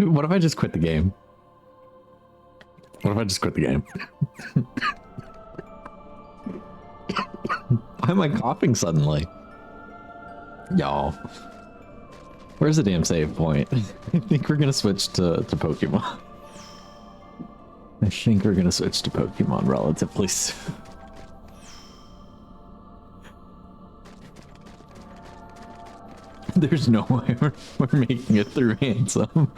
What if I just quit the game? What if I just quit the game? Why am I coughing suddenly? Y'all. Where's the damn save point? I think we're gonna switch to Pokemon. I think we're gonna switch to Pokemon relatively soon. There's no way we're making it through Handsome.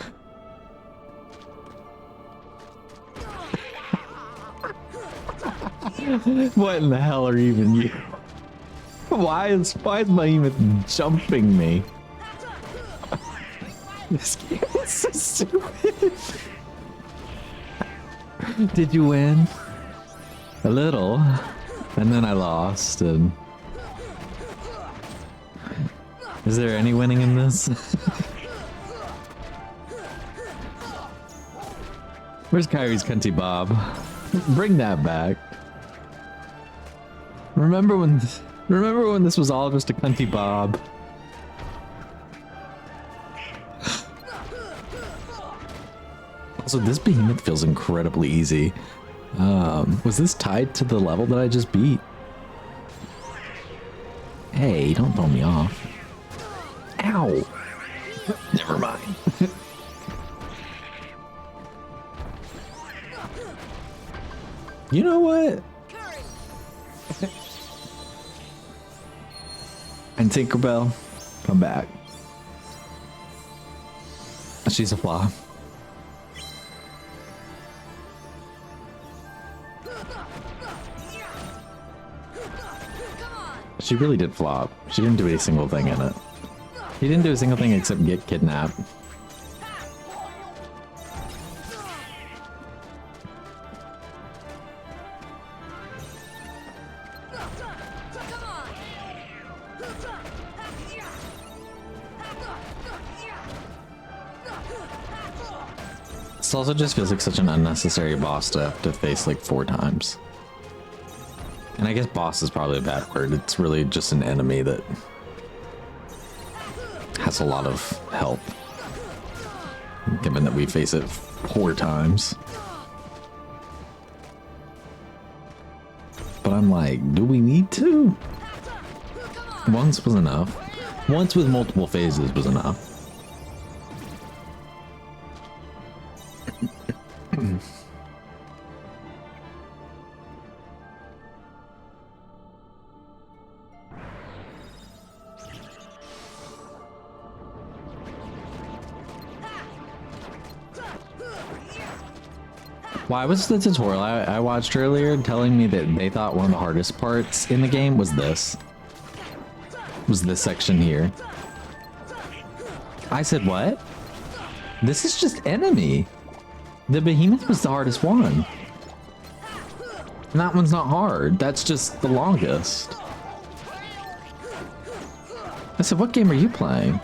What in the hell are even you? Why is Behemoth jumping me? This game is so stupid. Did you win? A little. And then I lost, and... Is there any winning in this? Where's Kyrie's Cunty Bob? Bring that back. Remember when this was all just a Cunty Bob? Also, this Behemoth feels incredibly easy. Was this tied to the level that I just beat? Hey, don't throw me off. Ow! Never mind. You know what? And Tinkerbell, come back. She's a flaw. She really did flop. She didn't do a single thing in it. He didn't do a single thing except get kidnapped. This also just feels like such an unnecessary boss to have to face like 4 times. And I guess boss is probably a bad word. It's really just an enemy that has a lot of help, given that we face it 4 times. But I'm like, do we need to? Once was enough. Once with multiple phases was enough. Why was the tutorial I watched earlier telling me that they thought one of the hardest parts in the game was this? Was this section here? I said, what? This is just enemy. The Behemoth was the hardest one. And that one's not hard. That's just the longest. I said, what game are you playing?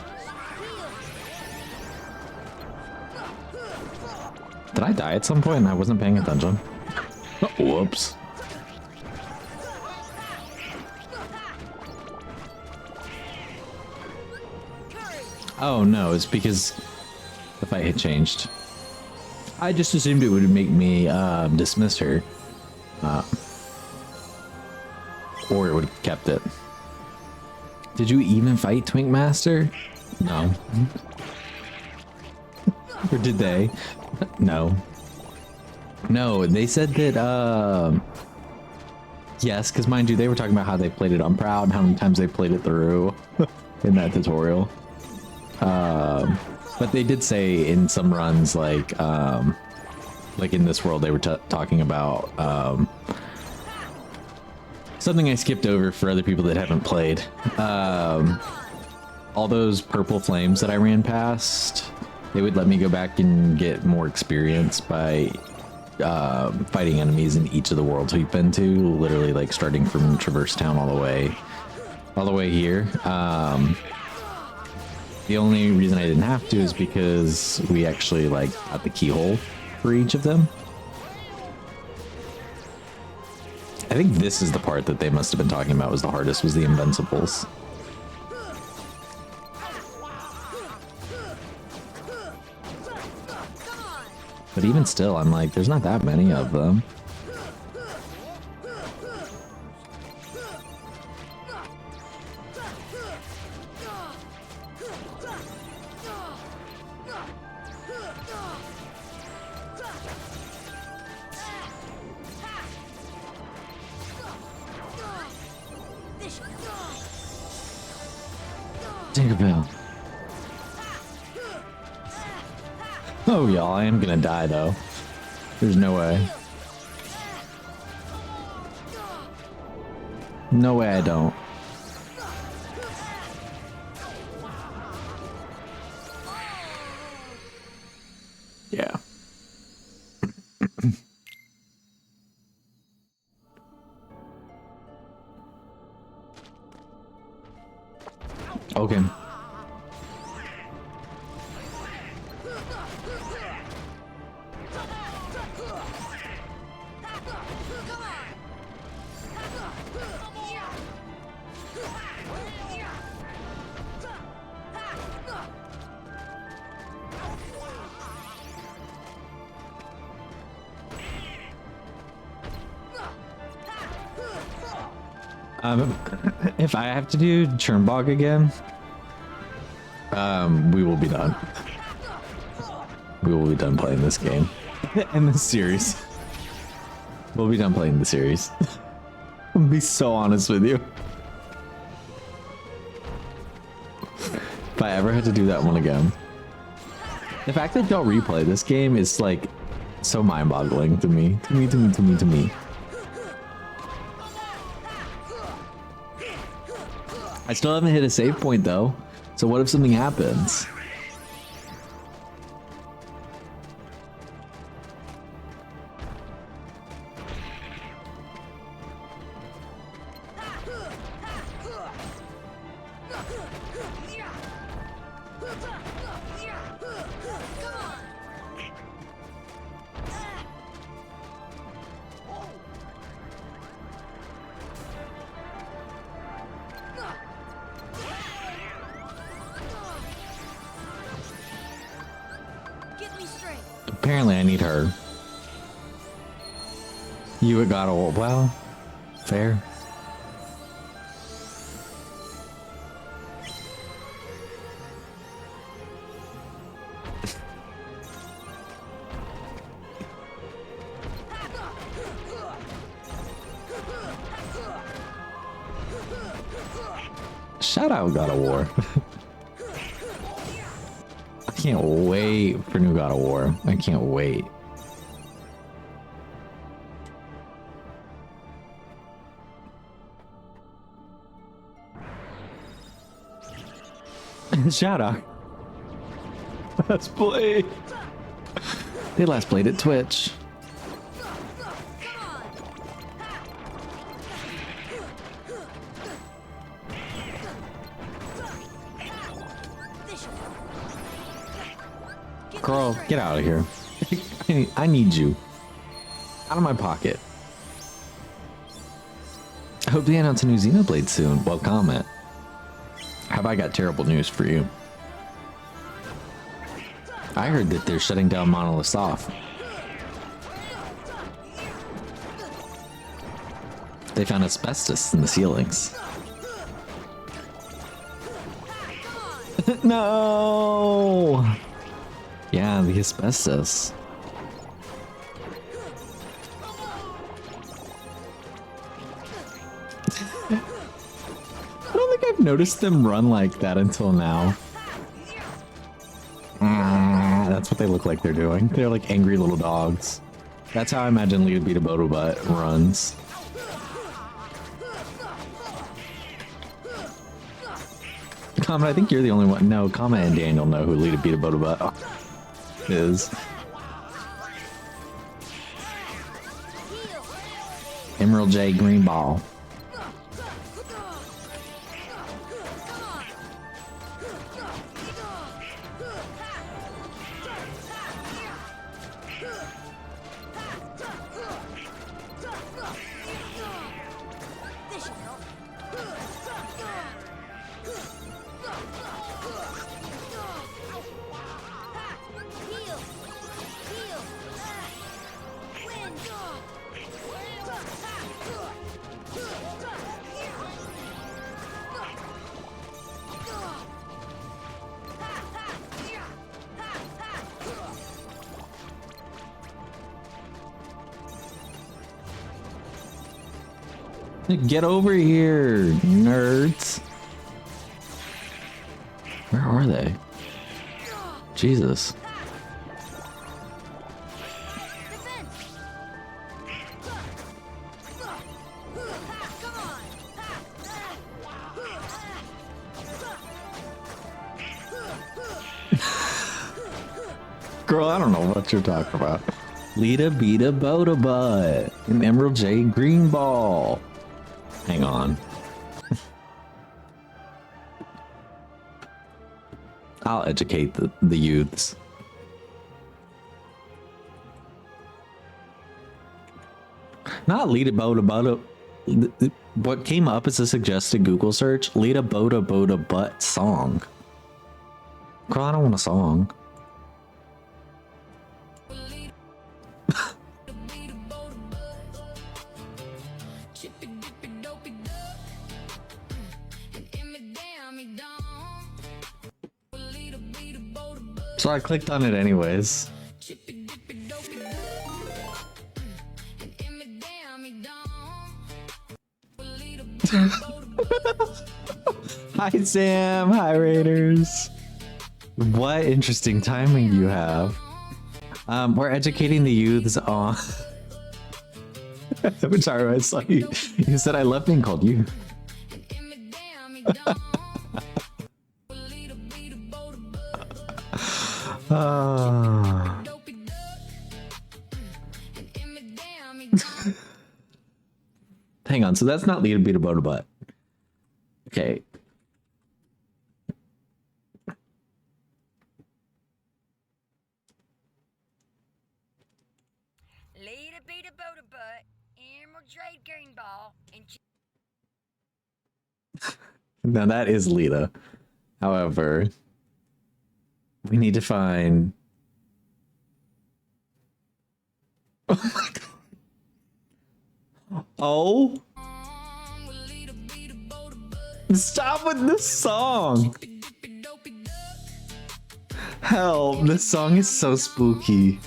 Did I die at some point and I wasn't paying attention? Oh, whoops. Oh no, it's because the fight had changed. I just assumed it would make me dismiss her. Or it would have kept it. Did you even fight Twink Master? No. Or did they? No. No, they said that, yes, because mind you, they were talking about how they played it on Proud and how many times they played it through in that tutorial. But they did say in some runs, like in this world, they were talking about, something I skipped over for other people that haven't played. All those purple flames that I ran past, they would let me go back and get more experience by fighting enemies in each of the worlds we've been to, literally like starting from Traverse Town all the way here. The only reason I didn't have to is because we actually like got the keyhole for each of them. I think this is the part that they must have been talking about was the hardest, was the Invincibles. but even still, I'm like, there's not that many of them. Tinkerbell. Oh, y'all, I am gonna die, though. There's no way. No way I don't. Yeah. Okay. If I have to do Churnbog again, we will be done. We will be done playing this game and this series. We'll be done playing the series. I'll be so honest with you. If I ever had to do that one again. The fact that y'all replay this game is like so mind-boggling to me. To me. I still haven't hit a save point though. So what if something happens? Apparently I need her. You at God of War. Well, fair. Shout out God of War. I can't wait for new God of War. I can't wait. Shout out. Let's play. They last played at Twitch. Girl, get out of here. I need you. Out of my pocket. I hope they announce a new Xenoblade soon. Well, comment. Have I got terrible news for you? I heard that they're shutting down Monolith Soft. They found asbestos in the ceilings. No! Yeah, the asbestos. I don't think I've noticed them run like that until now. That's what they look like they're doing. They're like angry little dogs. That's how I imagine Lead Beat a Bodo Butt runs. Comment, I think you're the only one. No, Comment and Daniel know who Lead Beat a Bodo Butt is. Emerald J Green Ball. Get over here, nerds. Where are they? Jesus. Girl, I don't know what you're talking about. Lita beat a Boda Butt. An Emerald Jade Green Ball. Hang on. I'll educate the youths. Not Lita Boda Butt. What came up as a suggested Google search? Lita Boda Butt song. Girl, I don't want a song. So I clicked on it anyways. Hi Sam, hi Raiders. What interesting timing you have. We're educating the youths on. Sorry, I saw you. You said I love being called you. Hang on, so that's not Lita beat a Boda Butt. Okay. Lita beat a Boda Butt, Emerald Jade Green Ball, and Now that is Lita. However, we need to find. Oh my god. Oh. Stop with this song. Help, this song is so spooky.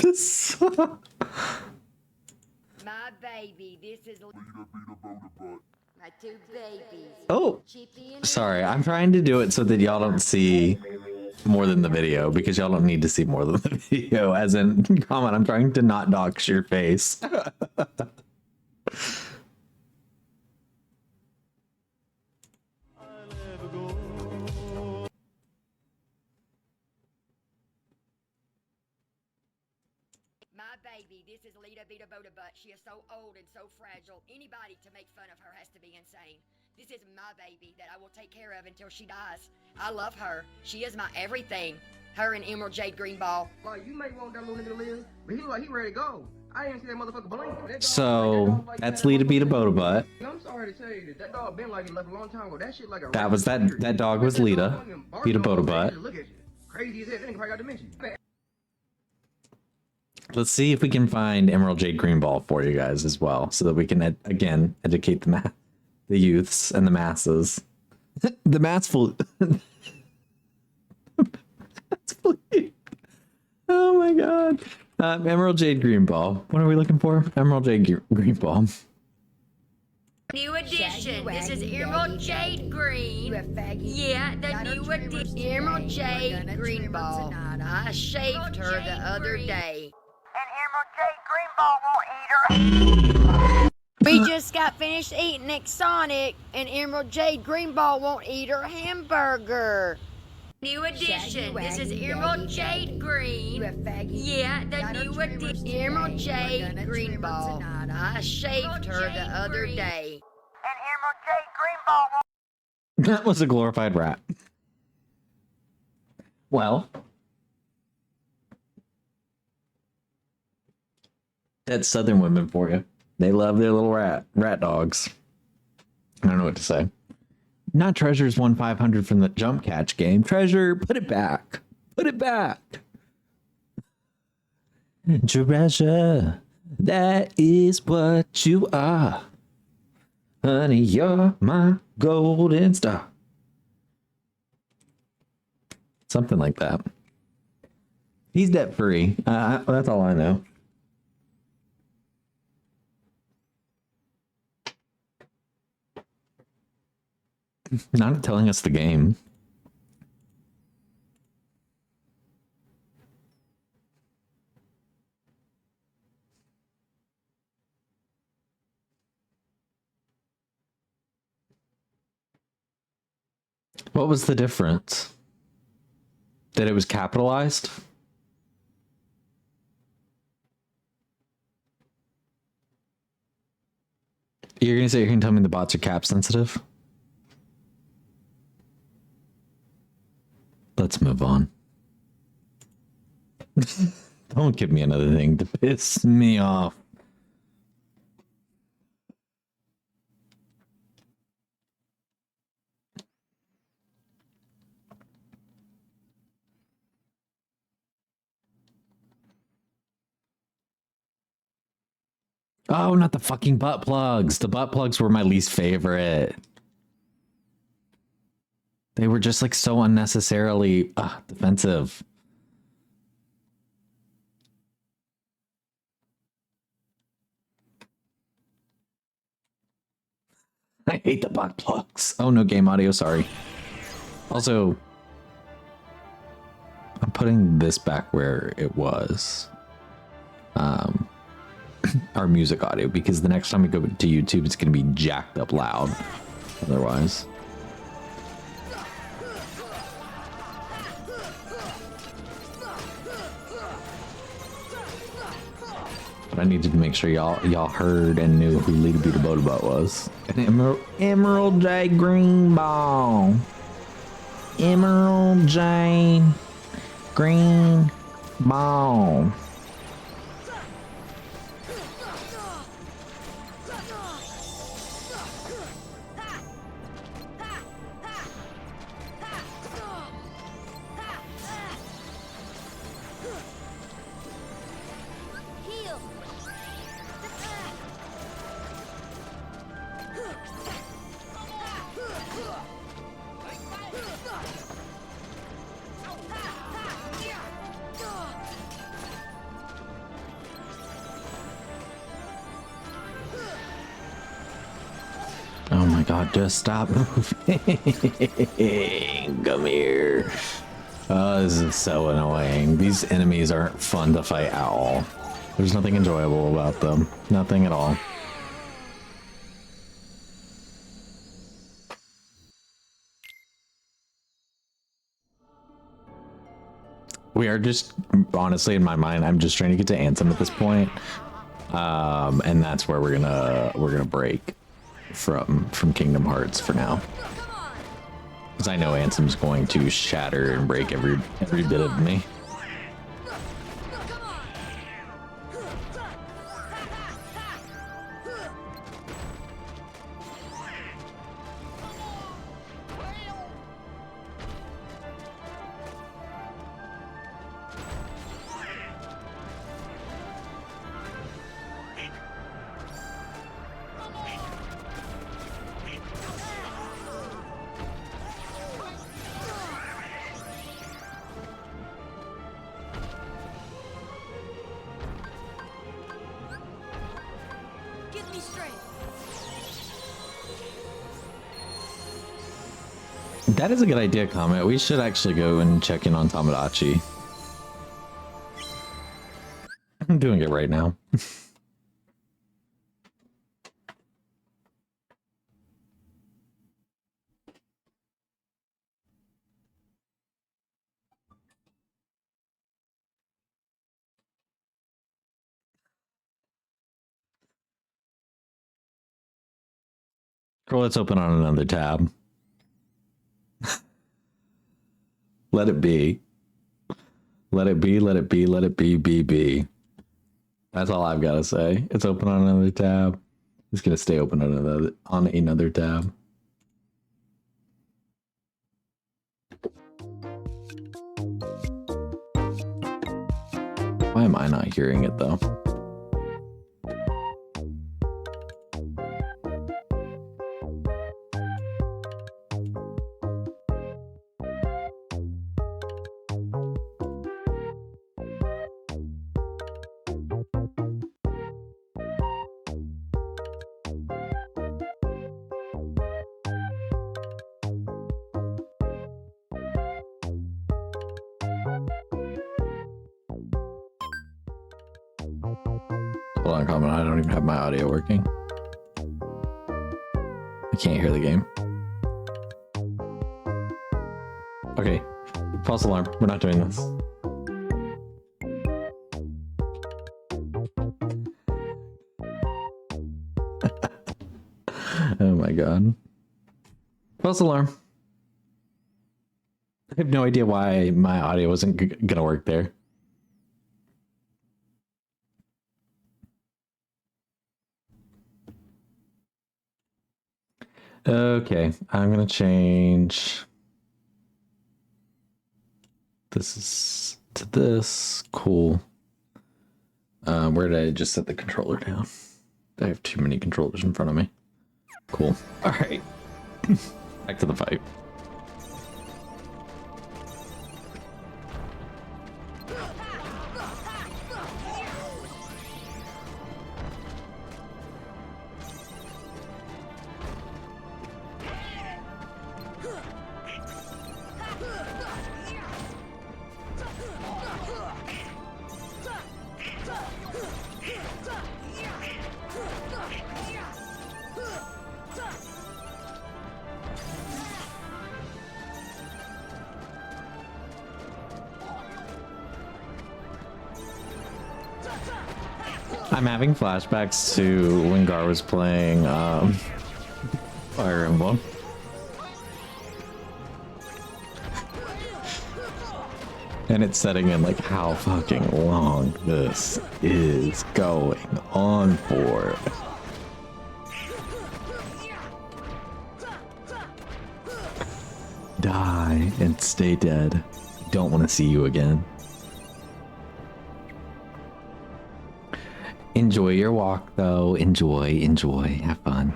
This song. my baby, this is my two babies. Oh, Chippy and sorry. I'm trying to do it so that y'all don't see more than the video, because y'all don't need to see more than the video. As in, come on, I'm trying to not dox your face. my baby, this is Lita beat a Boda Butt. She is so old and so fragile. Anybody to make fun of her has to be insane. This is my baby that I will take care of until she dies. I love her. She is my everything. Her and Emerald Jade Green Ball. Like, you may want that little nigga to live, but he look like he ready to go. I didn't see that motherfucker blink. That dog- So that's Lita beat a Boda Butt. I'm sorry to tell you that dog been like it left a long time ago. That shit like a That was that dog was Lita beat a Boda Butt. Look at you. Crazy as hell. That nigga probably got dementia. Let's see if we can find Emerald Jade Green Ball for you guys as well, so that we can again educate the youths and the masses. The massful. Oh my god. Emerald Jade Green Ball. What are we looking for? Emerald Jade Green Ball. New edition. This is Emerald Jade Green. Yeah, the new edition. Emerald Jade Green Ball. I shaved her the other day. And Emerald Jade Green Ball won't eat her. We just got finished eating Exonic, and Emerald Jade Green Ball won't eat her hamburger. New edition. This is Emerald Jade Green. Yeah, the new edition. Emerald Jade Green Ball. I shaved her the other day. And Emerald Jade Green Ball won't. That was a glorified rat. Well, that's Southern women for you. They love their little rat dogs. I don't know what to say. Not Treasure's won 500 from the jump catch game. Treasure, put it back. Put it back. Treasure, that is what you are. Honey, you're my golden star. Something like that. He's debt free. That's all I know. Not telling us the game. What was the difference? That it was capitalized? You're gonna say you're gonna tell me the bots are cap sensitive? Let's move on. Don't give me another thing to piss me off. Oh, not the fucking butt plugs. The butt plugs were my least favorite. They were just like so unnecessarily defensive. I hate the butt plugs. Oh, no game audio, sorry. Also, I'm putting this back where it was. Our music audio, because the next time we go to YouTube, it's going to be jacked up loud. Otherwise. But I needed to make sure y'all heard and knew who Lita Beta Bodabot was. An Emerald J Green Ball. Emerald J Green Ball. Oh my god, just stop moving. Come here. Oh, this is so annoying. These enemies aren't fun to fight at all. There's nothing enjoyable about them. Nothing at all. We are just, honestly, in my mind, I'm just trying to get to Ansem at this point. And that's where we're gonna break from Kingdom Hearts for now, because I know Ansem's going to shatter and break every bit of me. That is a good idea, Comment. We should actually go and check in on Tamagotchi. I'm doing it right now. Or let's open on another tab. Let it be. Let it be, let it be, let it be. That's all I've got to say. It's open on another tab. It's going to stay open on another tab. Why am I not hearing it, though? Hold on, comment. I don't even have my audio working. I can't hear the game. Okay, false alarm. We're not doing this. Oh my god. False alarm. I have no idea why my audio wasn't gonna work there. Okay, I'm gonna change this is to this. Cool. Where did I just set the controller down? I have too many controllers in front of me. Cool. All right. Back to the fight. I'm having flashbacks to when Gar was playing Fire Emblem. And it's setting in like how fucking long this is going on for. Die and stay dead. I don't want to see you again. Enjoy your walk, though. Enjoy. Have fun.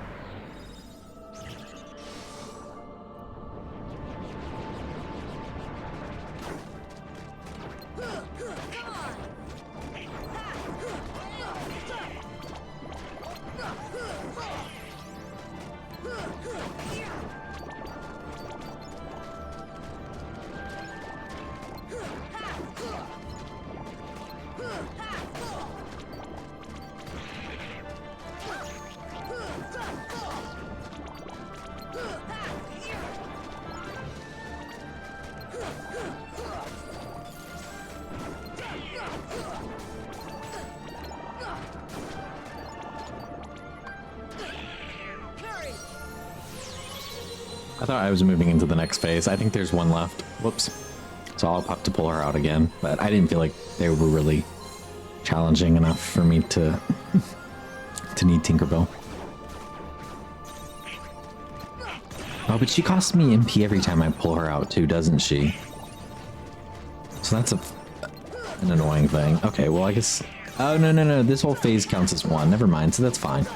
I thought I was moving into the next phase. I think there's one left. Whoops. So I'll have to pull her out again. But I didn't feel like they were really challenging enough for me to need Tinkerbell. Oh, but she costs me MP every time I pull her out too, doesn't she? So that's an annoying thing. Okay, well I guess... Oh, no. This whole phase counts as one. Never mind, so that's fine.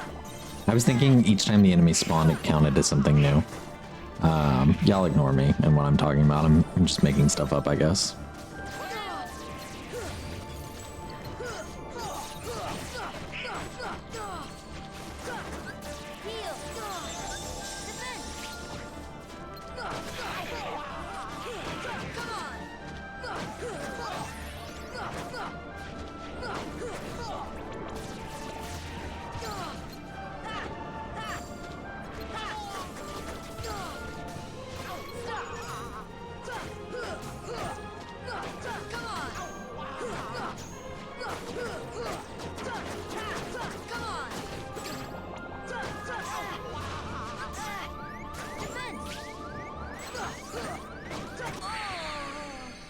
I was thinking each time the enemy spawned, it counted as something new. Y'all ignore me and what I'm talking about. I'm just making stuff up, I guess.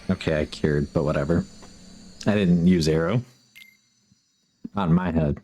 Okay, I cured, but whatever. I didn't use arrow. Not in my head.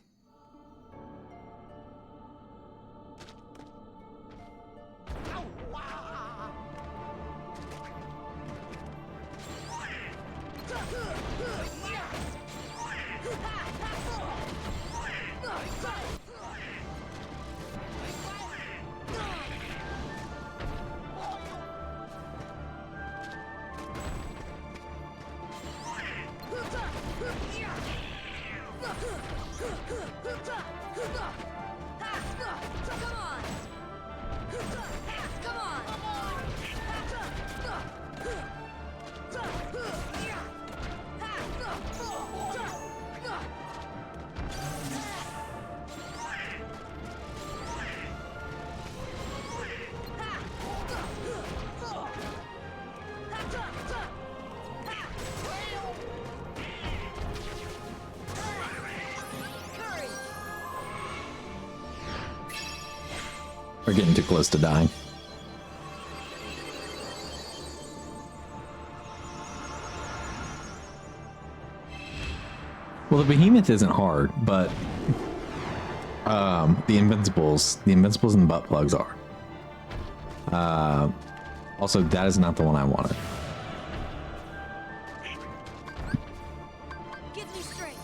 We're getting too close to dying. Well, the behemoth isn't hard, but the invincibles and the butt plugs are. Also, that is not the one I wanted. Give me strength.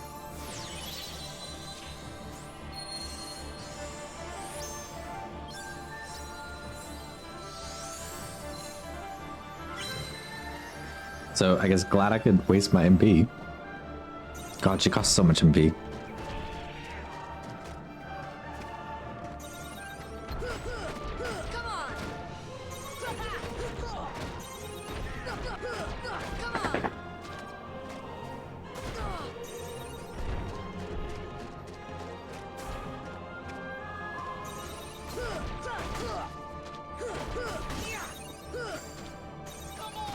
So I guess glad I could waste my MP. God, she costs so much MP. Come on. Come on.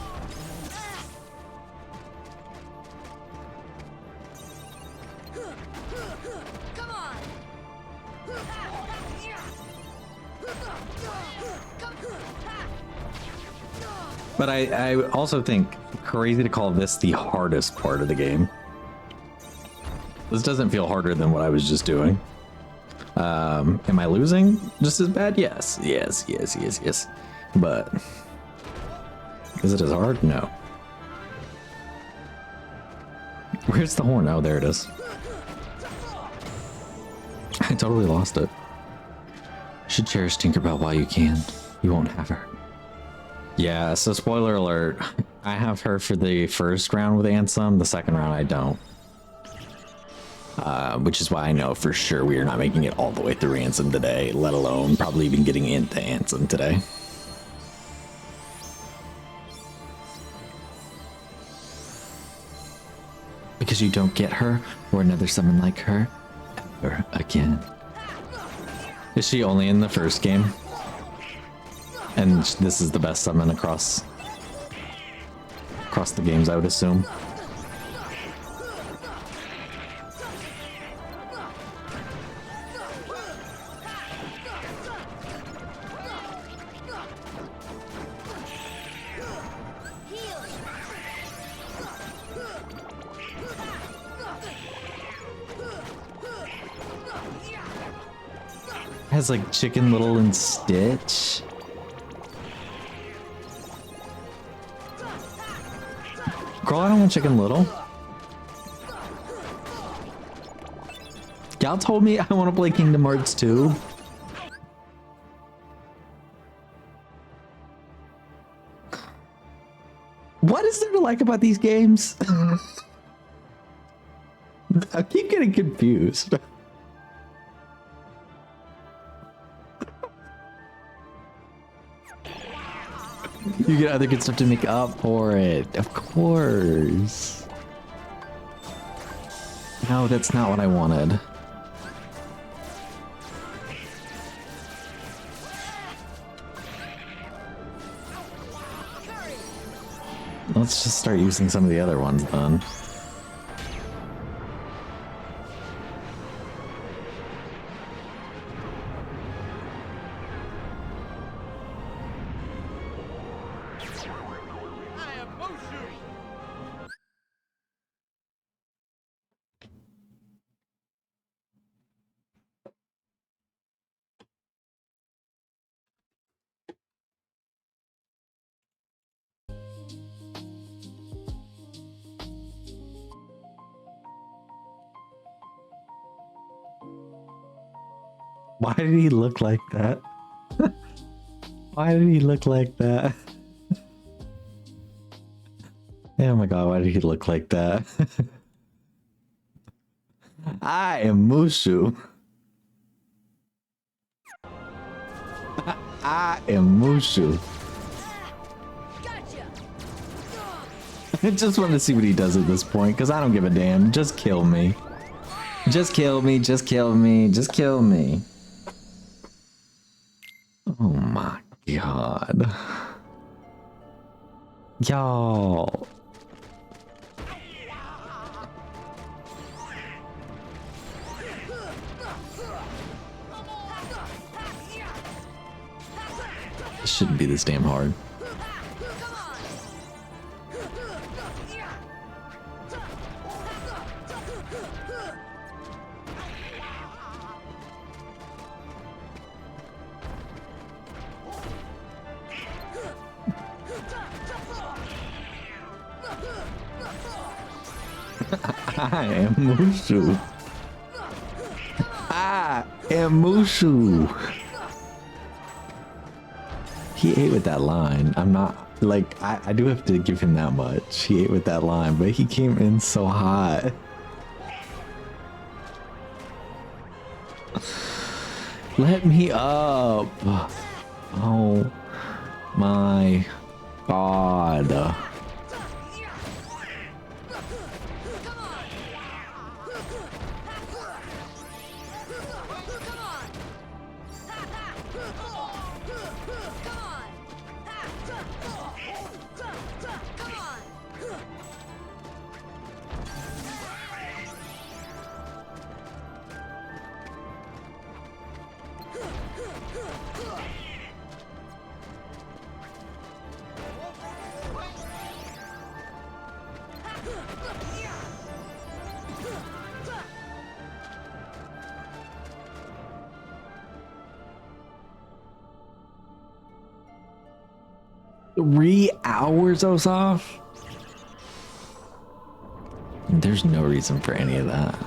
But I also think crazy to call this the hardest part of the game. This doesn't feel harder than what I was just doing. Am I losing just as bad? Yes. But is it as hard? No. Where's the horn? Oh, there it is. I totally lost it. You should cherish Tinkerbell while you can. You won't have her. Yeah, so spoiler alert. I have her for the first round with Ansem. The second round I don't. Which is why I know for sure we are not making it all the way through Ansem today, let alone probably even getting into Ansem today. Because you don't get her or another summon like her ever again. Is she only in the first game? And this is the best summon across the games, I would assume. Has like Chicken Little and Stitch. Girl, I don't want Chicken Little. Y'all told me I want to play Kingdom Hearts 2. What is there to like about these games? I keep getting confused. You get other good stuff to make up for it, of course. No, that's not what I wanted. Let's just start using some of the other ones then. Why did he look like that? Why did he look like that? Oh my god, why did he look like that? I am Mushu. I am Mushu. I just want to see what he does at this point, because I don't give a damn. Just kill me. Just kill me, just kill me, just kill me. Oh my god. Y'all. shouldn't be this damn hard. I am Mushu. I am Mushu. He ate with that line. I'm not, like, I do have to give him that much. He ate with that line, but he came in so hot. Let me up. Oh my God. $3 I was off? There's no reason for any of that.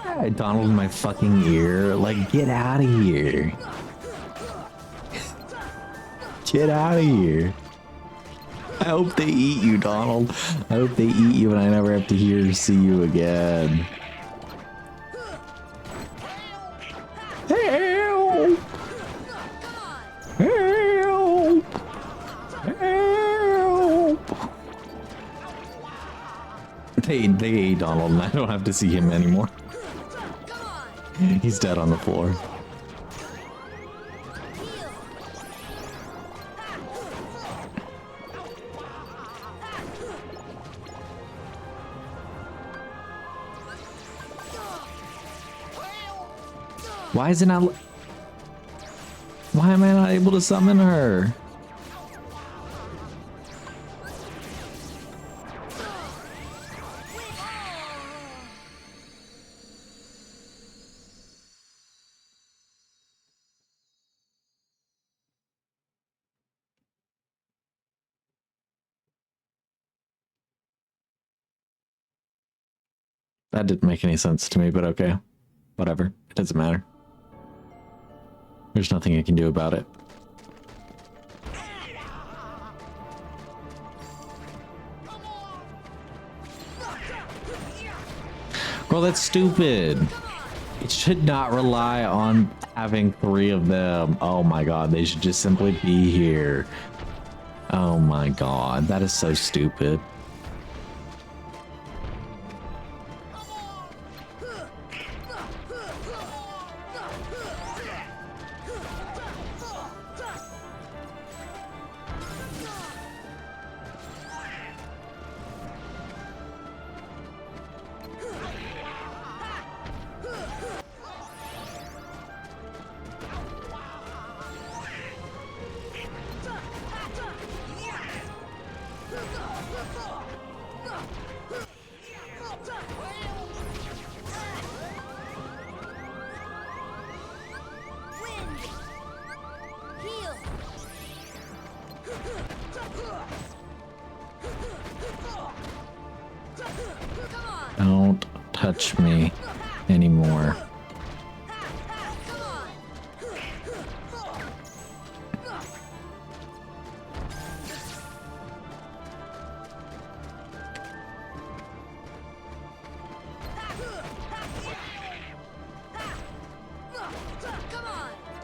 I Donald in my fucking ear. Like, get out of here. Get out of here. I hope they eat you, Donald. I hope they eat you and I never have to hear or see you again. Help! Help! Help! They ate Donald and I don't have to see him anymore. He's dead on the floor. Why is it not? Why am I not able to summon her? That didn't make any sense to me, but okay. Whatever. It doesn't matter. There's nothing I can do about it. Well, that's stupid. It should not rely on having 3 of them. Oh my God, they should just simply be here. Oh my God, that is so stupid. Don't touch me anymore.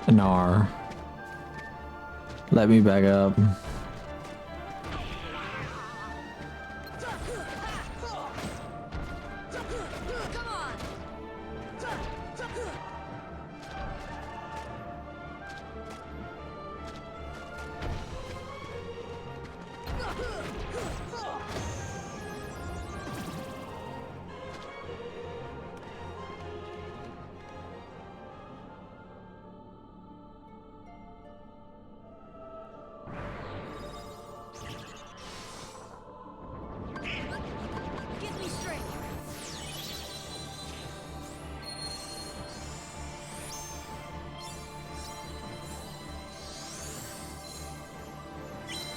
Nar. Let me back up.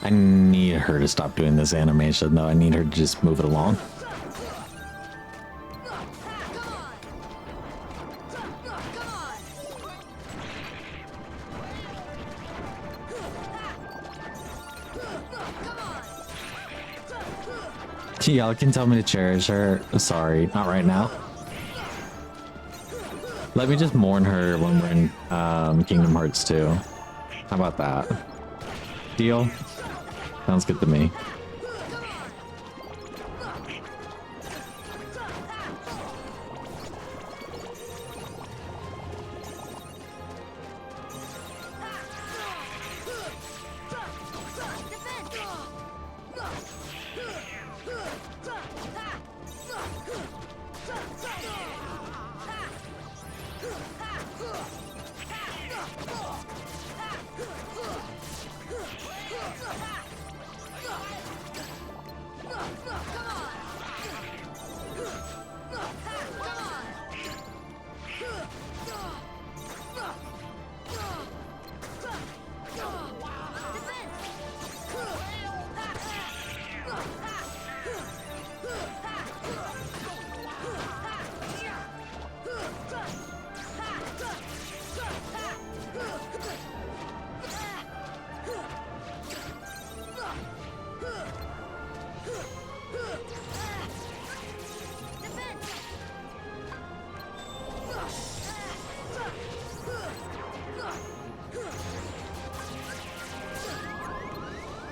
I need her to stop doing this animation, though. I need her to just move it along. Y'all can tell me to cherish her. Sorry, not right now. Let me just mourn her when we're in Kingdom Hearts 2. How about that? Deal? Sounds good to me.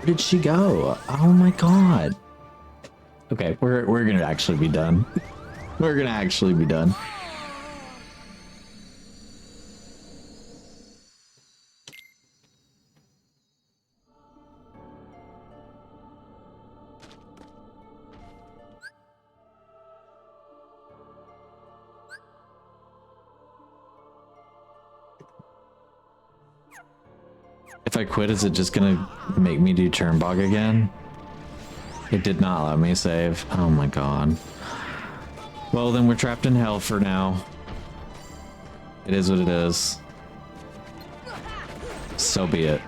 Where did she go? Oh my god. Okay, we're gonna actually be done. We're gonna actually be done. If I quit, is it just gonna make me do Turnbog again? It did not let me save. Oh my god. Well, then we're trapped in hell for now. It is what it is. So be it.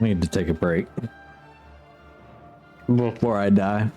I need to take a break before I die.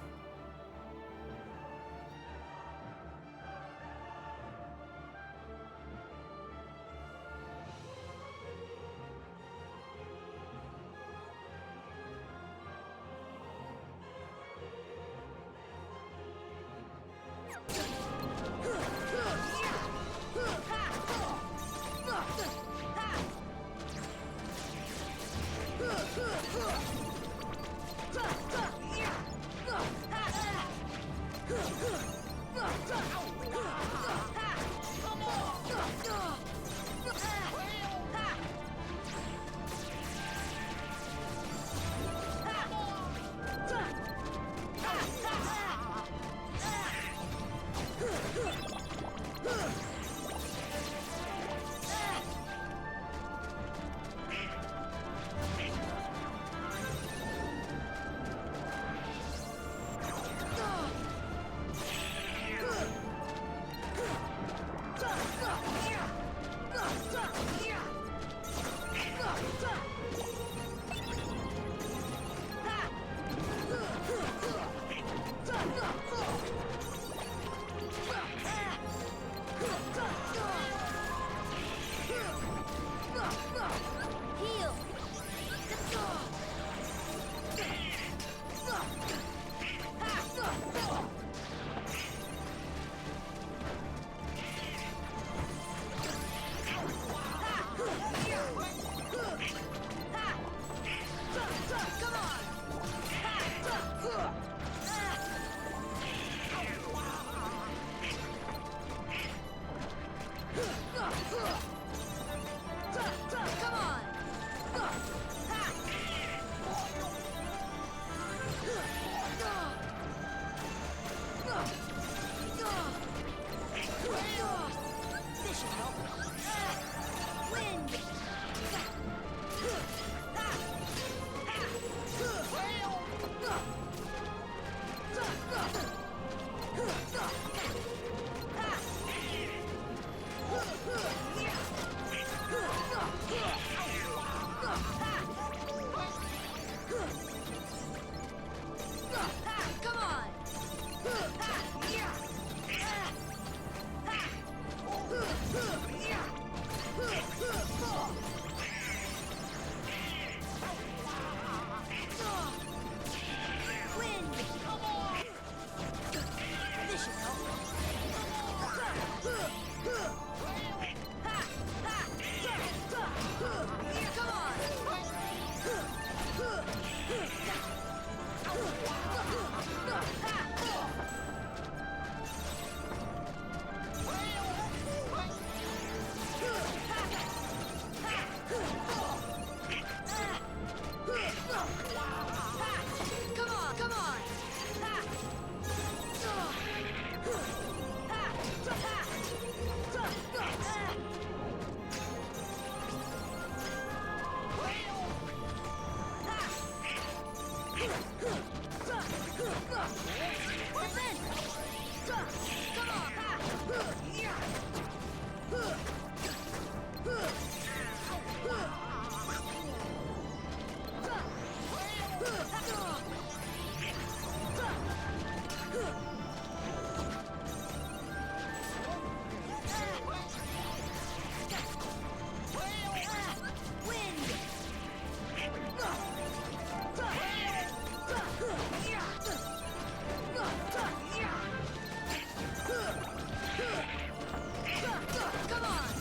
Come on!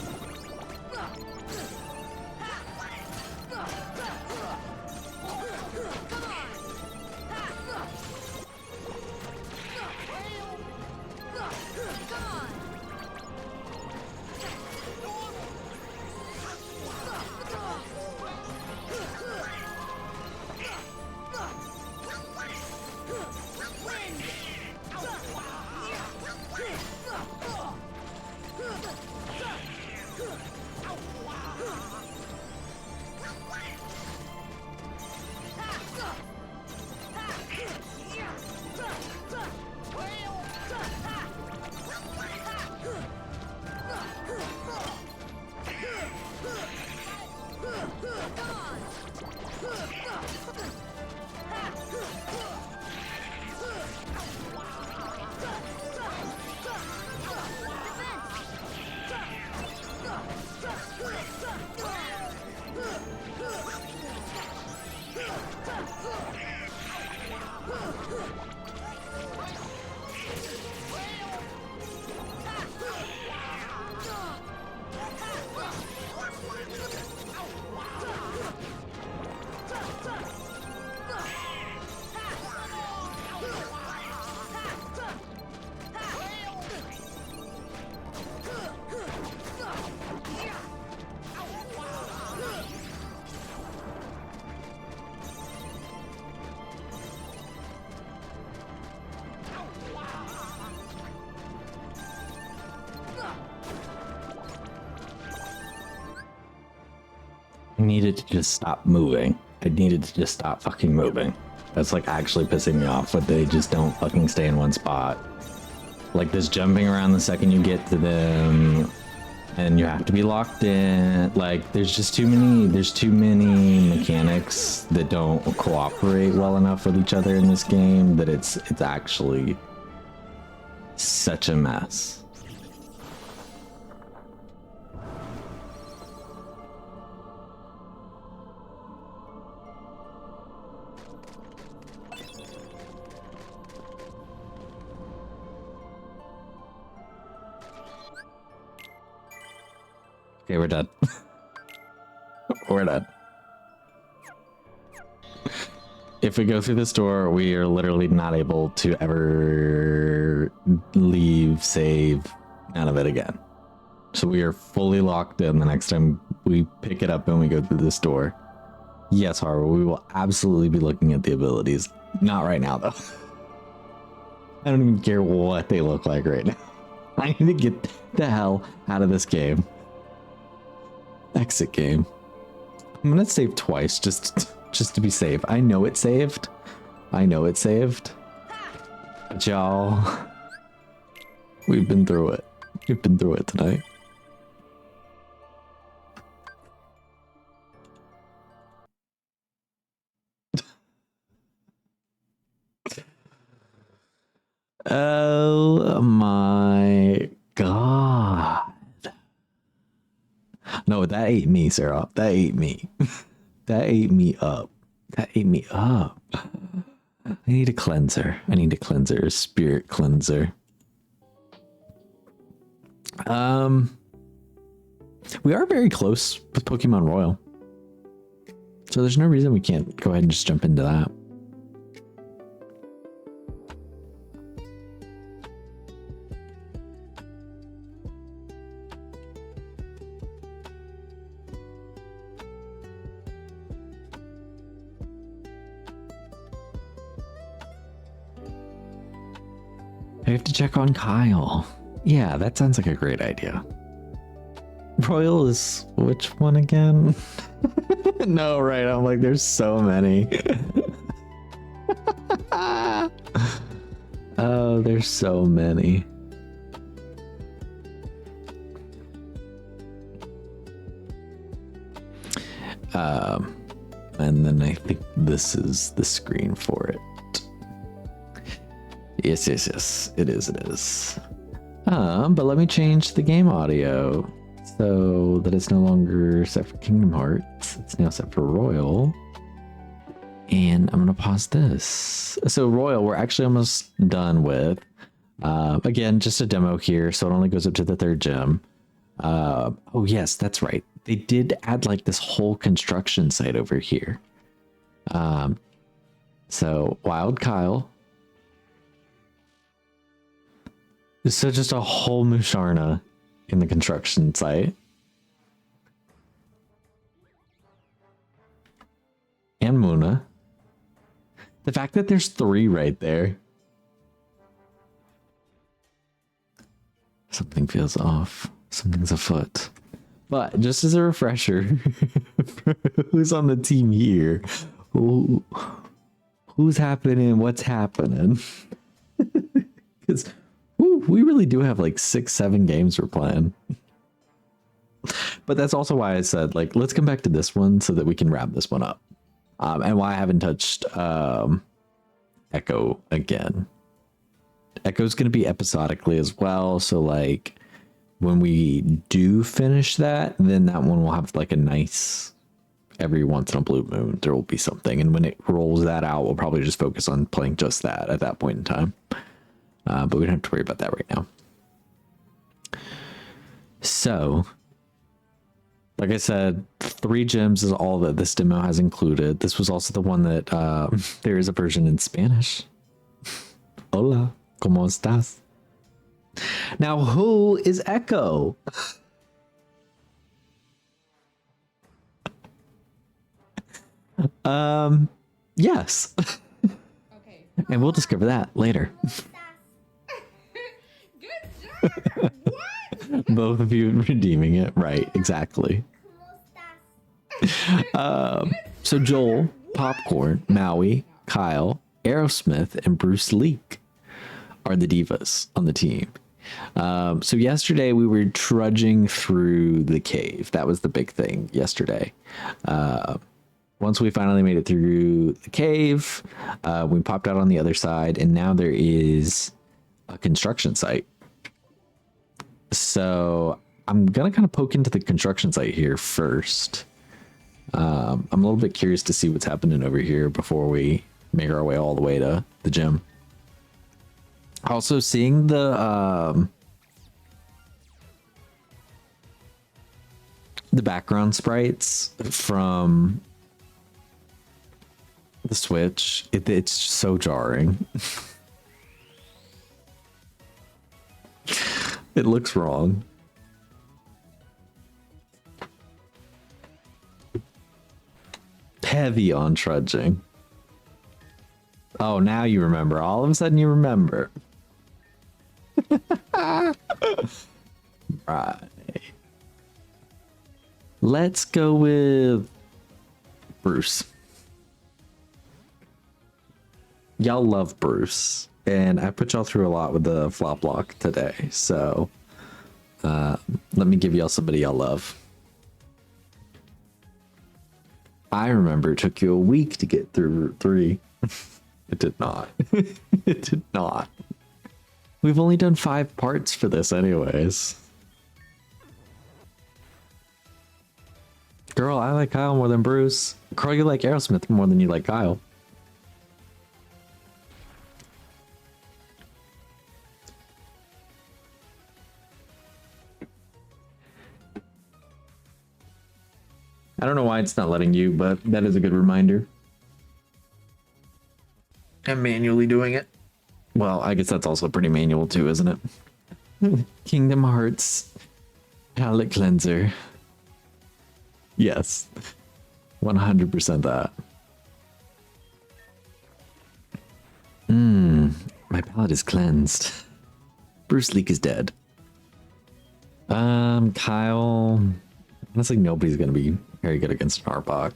I needed to just stop moving. I needed to just stop fucking moving. That's like actually pissing me off, but they just don't fucking stay in one spot. Like this jumping around the second you get to them, and you have to be locked in. Like there's too many mechanics that don't cooperate well enough with each other in this game that it's actually such a mess. Okay, we're done. We're done. If we go through this door, we are literally not able to ever leave, save, none of it again. So we are fully locked in the next time we pick it up and we go through this door. Yes, Harvard, we will absolutely be looking at the abilities. Not right now, though. I don't even care what they look like right now. I need to get the hell out of this game. Exit game. I'm gonna save twice just to be safe. I know it's saved. I know it's saved. But y'all, we've been through it. We've been through it tonight. Oh my god. No, that ate me, Sarah. That ate me. That ate me up. That ate me up. I need a cleanser. I need a cleanser, a spirit cleanser. We are very close with Pokemon Royal. So there's no reason we can't go ahead and just jump into that. I have to check on Kyle. Yeah, that sounds like a great idea. Royal is which one again? No, right. I'm like, there's so many. Oh, there's so many. And then I think this is the screen for it. Yes. It is. But let me change the game audio so that it's no longer set for Kingdom Hearts. It's now set for Royal. And I'm going to pause this. So Royal, we're actually almost done with. Again, just a demo here, so it only goes up to the 3rd gym. Oh yes, that's right. They did add like this whole construction site over here. So Wild Kyle. So just a whole Musharna in the construction site. And Muna. The fact that there's 3 right there. Something feels off. Something's afoot. But just as a refresher, who's on the team here? Who's happening? What's happening? Because we really do have like 6-7 games we're playing. But that's also why I said, like, let's come back to this one so that we can wrap this one up. And why I haven't touched Echo again. Echo's going to be episodically as well. So, like, when we do finish that, then that one will have like a nice every once in a blue moon there will be something, and when it rolls that out, we'll probably just focus on playing just that at that point in time. But we don't have to worry about that right now. So, like I said, 3 gems is all that this demo has included. This was also the one that there is a version in Spanish. Hola, ¿cómo estás? Now, who is Echo? Yes. Okay. And we'll discover that later. Good job. What? Both of you redeeming it. Right, exactly. So Joel, Popcorn, Maui, Kyle, Aerosmith, and Bruce Leak are the divas on the team. So yesterday we were trudging through the cave. That was the big thing yesterday. Once we finally made it through the cave, we popped out on the other side, and now there is a construction site. So I'm gonna kind of poke into the construction site here first. I'm a little bit curious to see what's happening over here before we make our way all the way to the gym. Also, seeing the background sprites from the Switch, it's so jarring. It looks wrong. Heavy on trudging. Oh, now you remember. All of a sudden you remember. Right. Let's go with Bruce. Y'all love Bruce, and I put y'all through a lot with the flop block today, so let me give y'all somebody y'all love. I remember it took you a week to get through Route 3. It did not. It did not. We've only done 5 parts for this anyways. Girl, I like Kyle more than Bruce. Girl, you like Aerosmith more than you like Kyle. I don't know why it's not letting you, but that is a good reminder. I'm manually doing it. Well, I guess that's also pretty manual too, isn't it? Kingdom Hearts palette cleanser. Yes. 100% that. My palette is cleansed. Bruce Leak is dead. Kyle. Honestly, nobody's gonna be very good against an Arbok.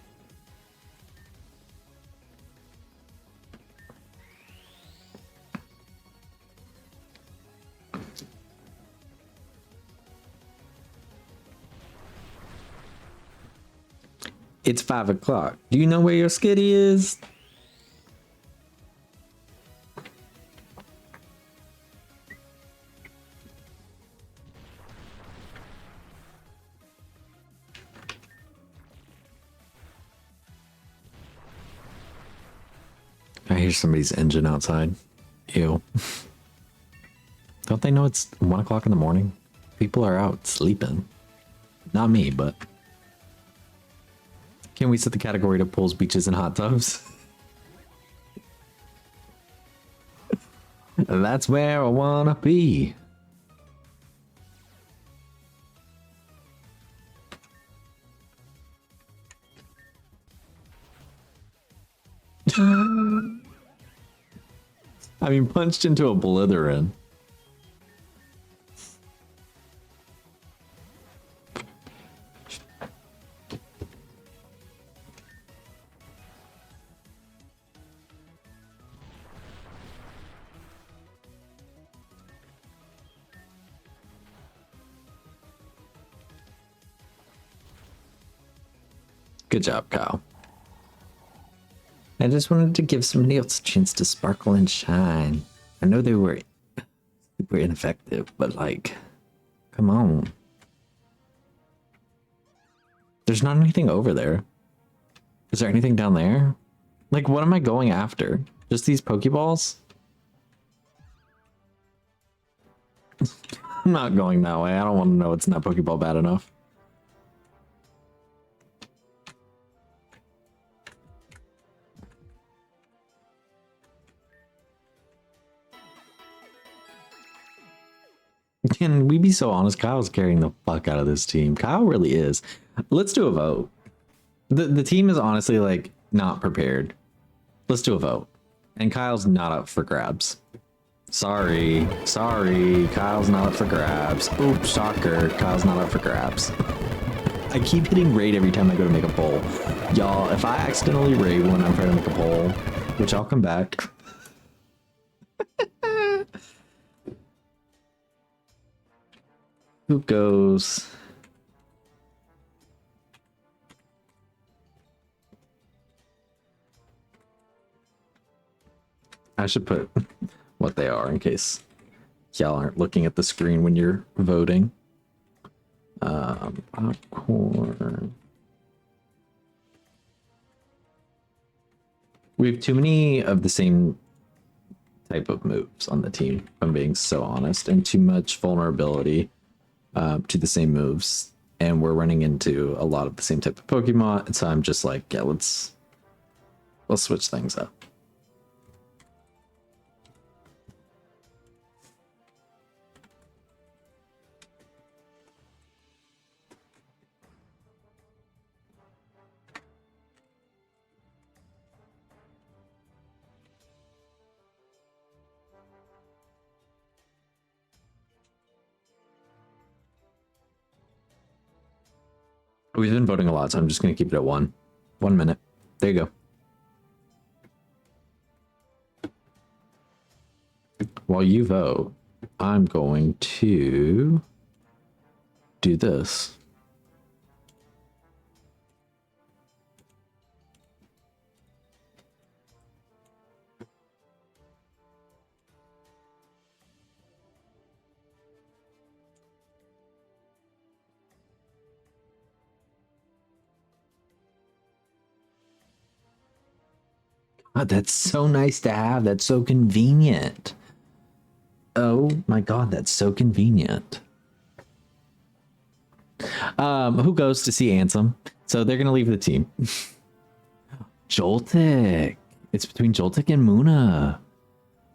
It's 5 o'clock. Do you know where your skitty is? I hear somebody's engine outside. Ew. Don't they know it's 1 o'clock in the morning? People are out sleeping. Not me, but... Can we set the category to pools, beaches, and hot tubs? That's where I wanna be. I mean, punched into a Blitherin. Good job, Kyle. I just wanted to give somebody else a chance to sparkle and shine. I know they were super ineffective, but like, come on. There's not anything over there. Is there anything down there? Like, what am I going after? Just these Pokeballs? I'm not going that way. I don't want to know it's not Pokeball bad enough. Can we be so honest? Kyle's carrying the fuck out of this team. Kyle really is. Let's do a vote. The team is honestly like not prepared. Let's do a vote. And Kyle's not up for grabs. Sorry. Kyle's not up for grabs. Oops, shocker. Kyle's not up for grabs. I keep hitting raid every time I go to make a poll. Y'all, if I accidentally raid when I'm trying to make a poll, which I'll come back. Who goes? I should put what they are in case y'all aren't looking at the screen when you're voting. Popcorn. We have too many of the same type of moves on the team, if I'm being so honest, and too much vulnerability to the same moves. And we're running into a lot of the same type of Pokemon. And so I'm just like, yeah, let's switch things up. We've been voting a lot, so I'm just going to keep it at 1 minute. There you go. While you vote, I'm going to do this. God, that's so nice to have. That's so convenient. Oh my God, that's so convenient. Who goes to see Ansem? So they're gonna leave the team. Joltik. It's between Joltik and Muna.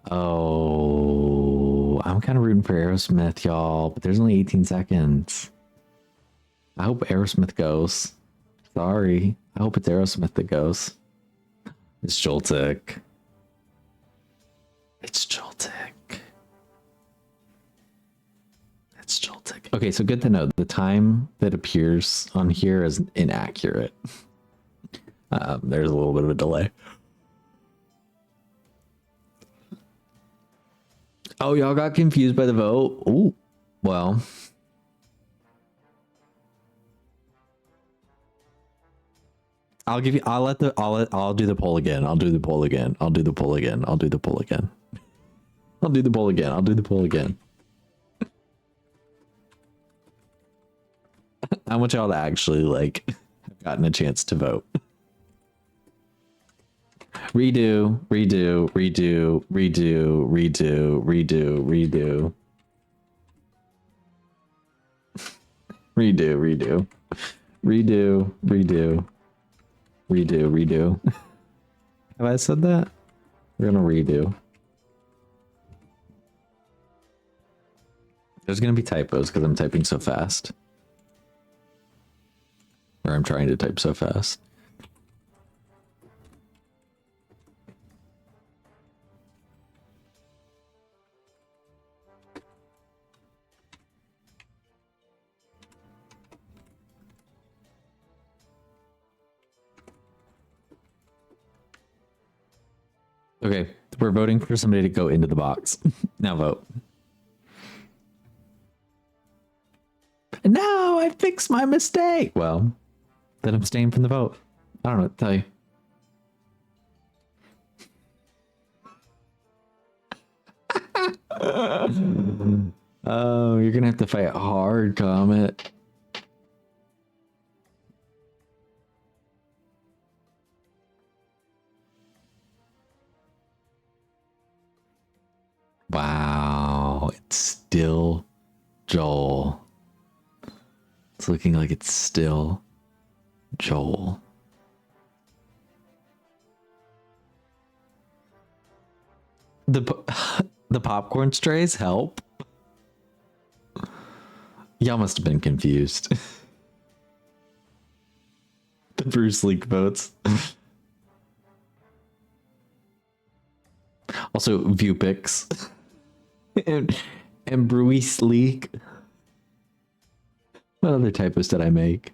Oh, I'm kind of rooting for Aerosmith, y'all, but there's only 18 seconds. I hope Aerosmith goes. Sorry. I hope it's Aerosmith that goes. It's Joltik. It's Joltik. It's Joltik. Okay, so good to know. The time that appears on here is inaccurate. There's a little bit of a delay. Oh, y'all got confused by the vote? Ooh, well. I'll do the poll again. I'll do the poll again. I want y'all to actually like have gotten a chance to vote. Redo. Redo. Have I said that? We're gonna redo. There's gonna be typos because I'm typing so fast. Or I'm trying to type so fast. Okay, we're voting for somebody to go into the box. Now vote. No, I fixed my mistake. Well, then I'm staying from the vote. I don't know what to tell you. Oh, you're gonna have to fight hard, Comet. still Joel. It's looking like it's still Joel. The popcorn strays help. Y'all must have been confused. The Bruce League votes. Also, view pics. and Bruce League. What other typos did I make?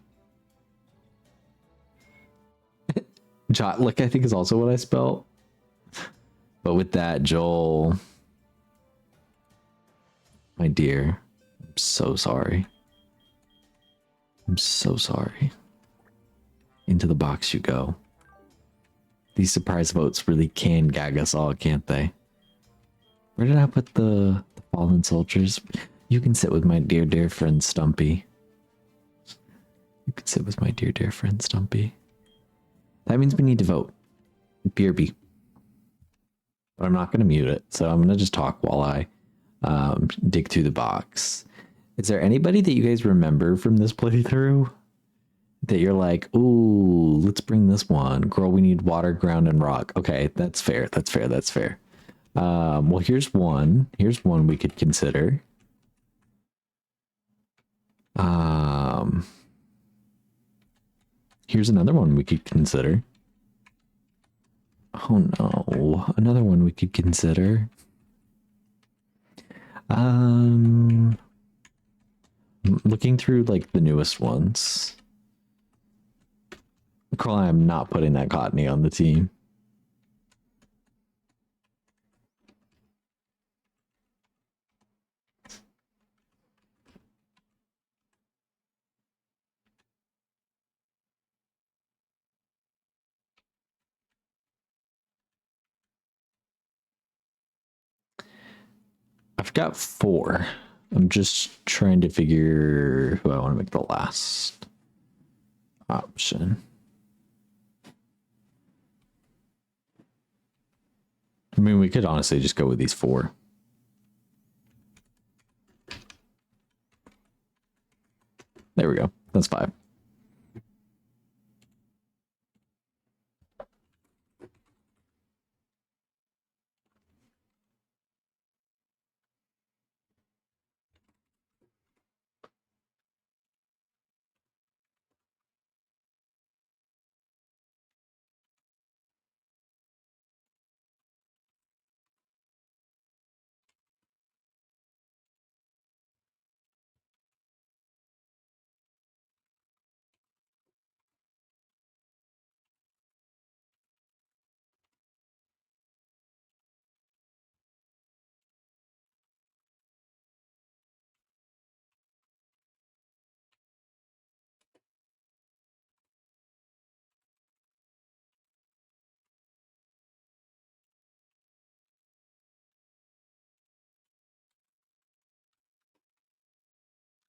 Jotlick, I think, is also what I spelled. But with that, Joel, my dear, I'm so sorry. I'm so sorry. Into the box you go. These surprise votes really can gag us all, can't they? Where did I put the fallen soldiers? You can sit with my dear, dear friend Stumpy. You can sit with my dear, dear friend Stumpy. That means we need to vote. BRB. But I'm not going to mute it, so I'm going to just talk while I dig through the box. Is there anybody that you guys remember from this playthrough that you're like, ooh, let's bring this one? Girl, we need water, ground, and rock. Okay, that's fair. That's fair. That's fair. Well, here's one. Here's one we could consider. Here's another one we could consider. Oh no, another one we could consider. Looking through like the newest ones. Carl, I'm not putting that Cottony on the team. I've got 4. I'm just trying to figure who I want to make the last option. I mean, we could honestly just go with these 4. There we go. That's 5.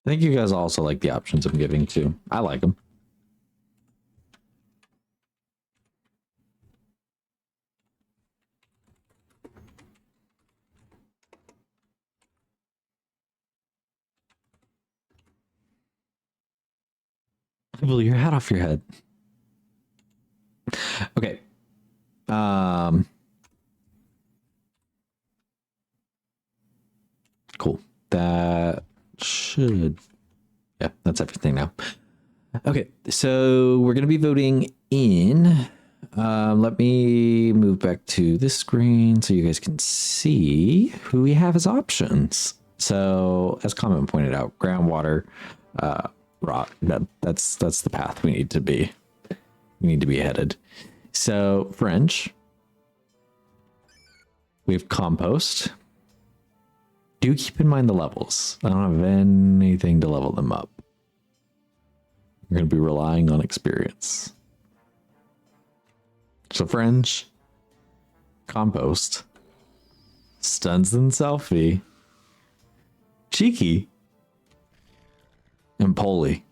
I think you guys also like the options I'm giving too. I like them. Pull your hat off your head. Okay. Cool. That should... Yeah, that's everything now. Okay, so we're going to be voting in. Let me move back to this screen so you guys can see who we have as options. So, as Comment pointed out, groundwater, rock. That's the path we need to be. We need to be headed. So, French. We have compost. Do keep in mind the levels. I don't have anything to level them up. We're going to be relying on experience. So French, compost, stuns and selfie, cheeky, and Polly.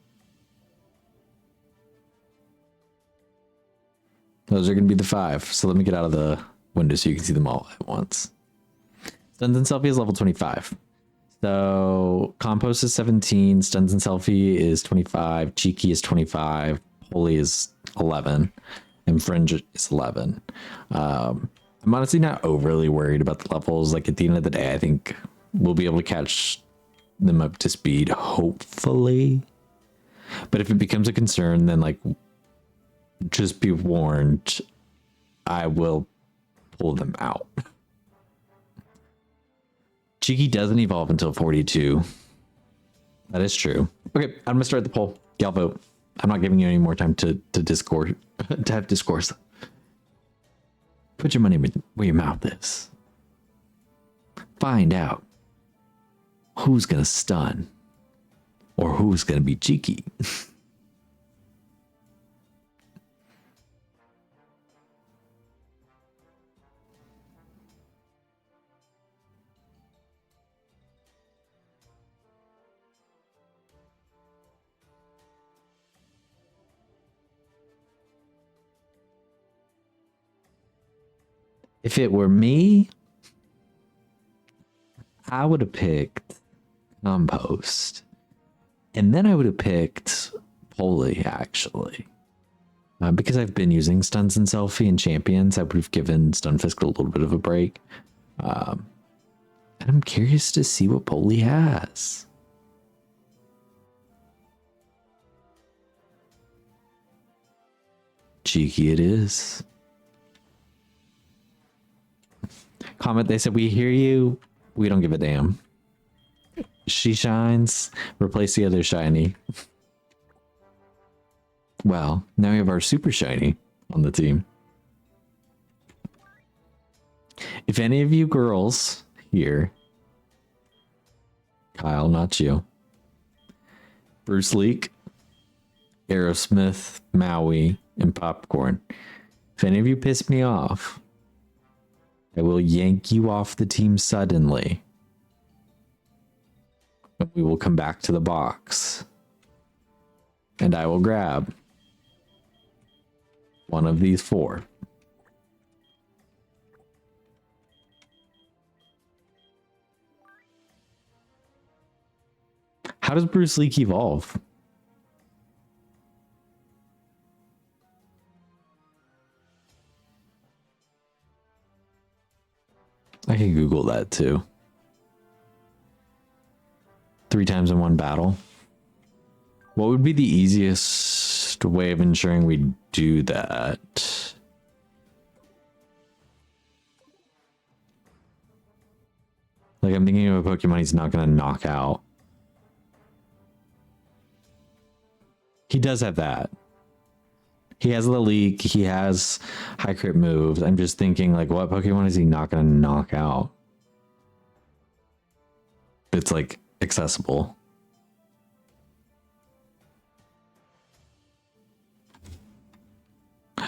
Those are going to be the 5. So let me get out of the window so you can see them all at once. Stuns and selfie is level 25. So Compost is 17, Stuns and Selfie is 25, Cheeky is 25, Holy is 11, and Fringe is 11. I'm honestly not overly worried about the levels. Like at the end of the day, I think we'll be able to catch them up to speed, hopefully. But if it becomes a concern, then like just be warned, I will pull them out. Cheeky doesn't evolve until 42. That is true. Okay, I'm gonna start the poll. Y'all vote. I'm not giving you any more time to discourse to have discourse. Put your money where your mouth is. Find out who's gonna stun or who's gonna be cheeky. If it were me, I would have picked Compost. And then I would have picked Poly, actually. Because I've been using Stuns and Selfie and Champions, I would have given Stunfisk a little bit of a break. And I'm curious to see what Poly has. Cheeky it is. Comment, they said, we hear you. We don't give a damn. She shines. Replace the other shiny. Well, now we have our super shiny on the team. If any of you girls here, Kyle, not you, Bruce Leak, Aerosmith, Maui, and Popcorn, if any of you piss me off, I will yank you off the team suddenly. And we will come back to the box. And I will grab one of these four. How does Bruce Leak evolve? I can Google that too. 3 times in one battle. What would be the easiest way of ensuring we do that? Like, I'm thinking of a Pokemon he's not going to knock out. He does have that. He has the leak. He has high crit moves. I'm just thinking, like, what Pokemon is he not going to knock out? It's, like, accessible.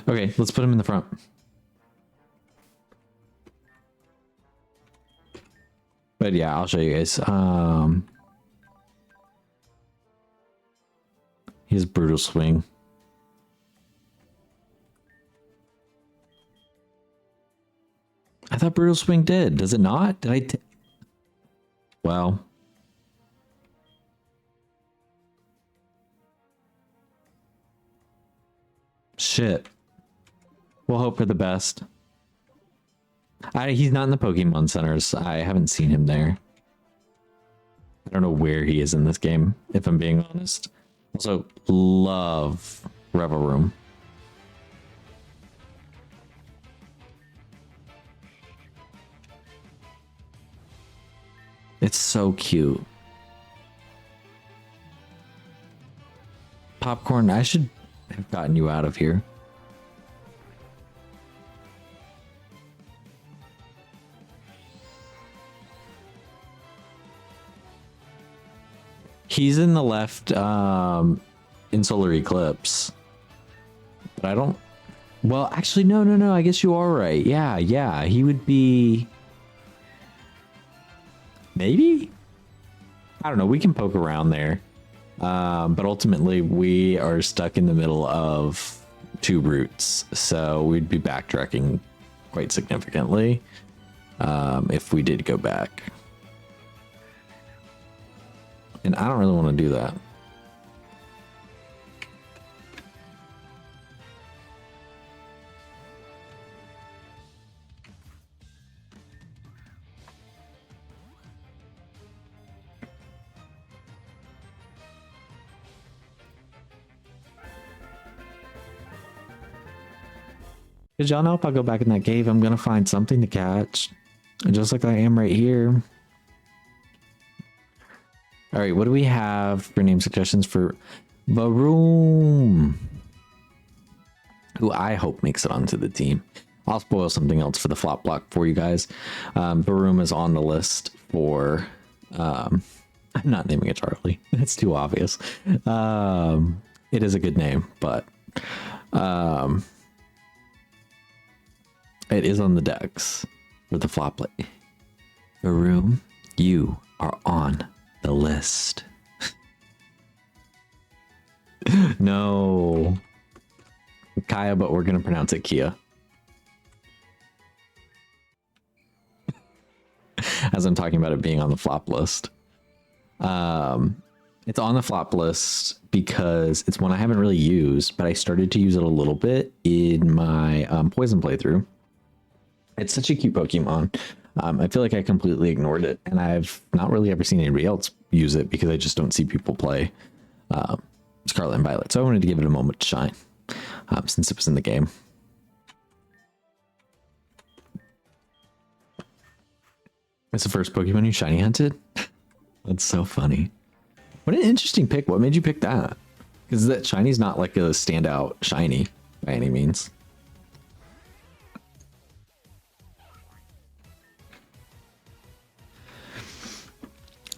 Okay, let's put him in the front. But yeah, I'll show you guys. He has Brutal Swing. I thought Brutal Swing did. Does it not? Did I? Well. Shit. We'll hope for the best. He's not in the Pokemon centers. I haven't seen him there. I don't know where he is in this game, if I'm being honest. Also, love Revel Room. It's so cute. Popcorn, I should have gotten you out of here. He's in the left in Solar Eclipse. But I don't... Well, actually, no. I guess you are right. Yeah. He would be... Maybe? I don't know. We can poke around there. But ultimately, we are stuck in the middle of 2 routes. So we'd be backtracking quite significantly if we did go back. And I don't really want to do that. Because y'all know if I go back in that cave, I'm going to find something to catch. Just like I am right here. All right, what do we have for name suggestions for Varoom? Who I hope makes it onto the team. I'll spoil something else for the flop block for you guys. Varoom is on the list for... I'm not naming it Charlie. It's too obvious. It is a good name, but... it is on the decks for the flop play. Varoom, you are on the list. No. Kaya, but we're going to pronounce it Kia. As I'm talking about it being on the flop list. It's on the flop list because it's one I haven't really used, but I started to use it a little bit in my poison playthrough. It's such a cute Pokemon. I feel like I completely ignored it, and I've not really ever seen anybody else use it because I just don't see people play Scarlet and Violet. So I wanted to give it a moment to shine since it was in the game. It's the first Pokemon you shiny hunted? That's so funny. What an interesting pick. What made you pick that? Because that shiny's not like a standout shiny by any means.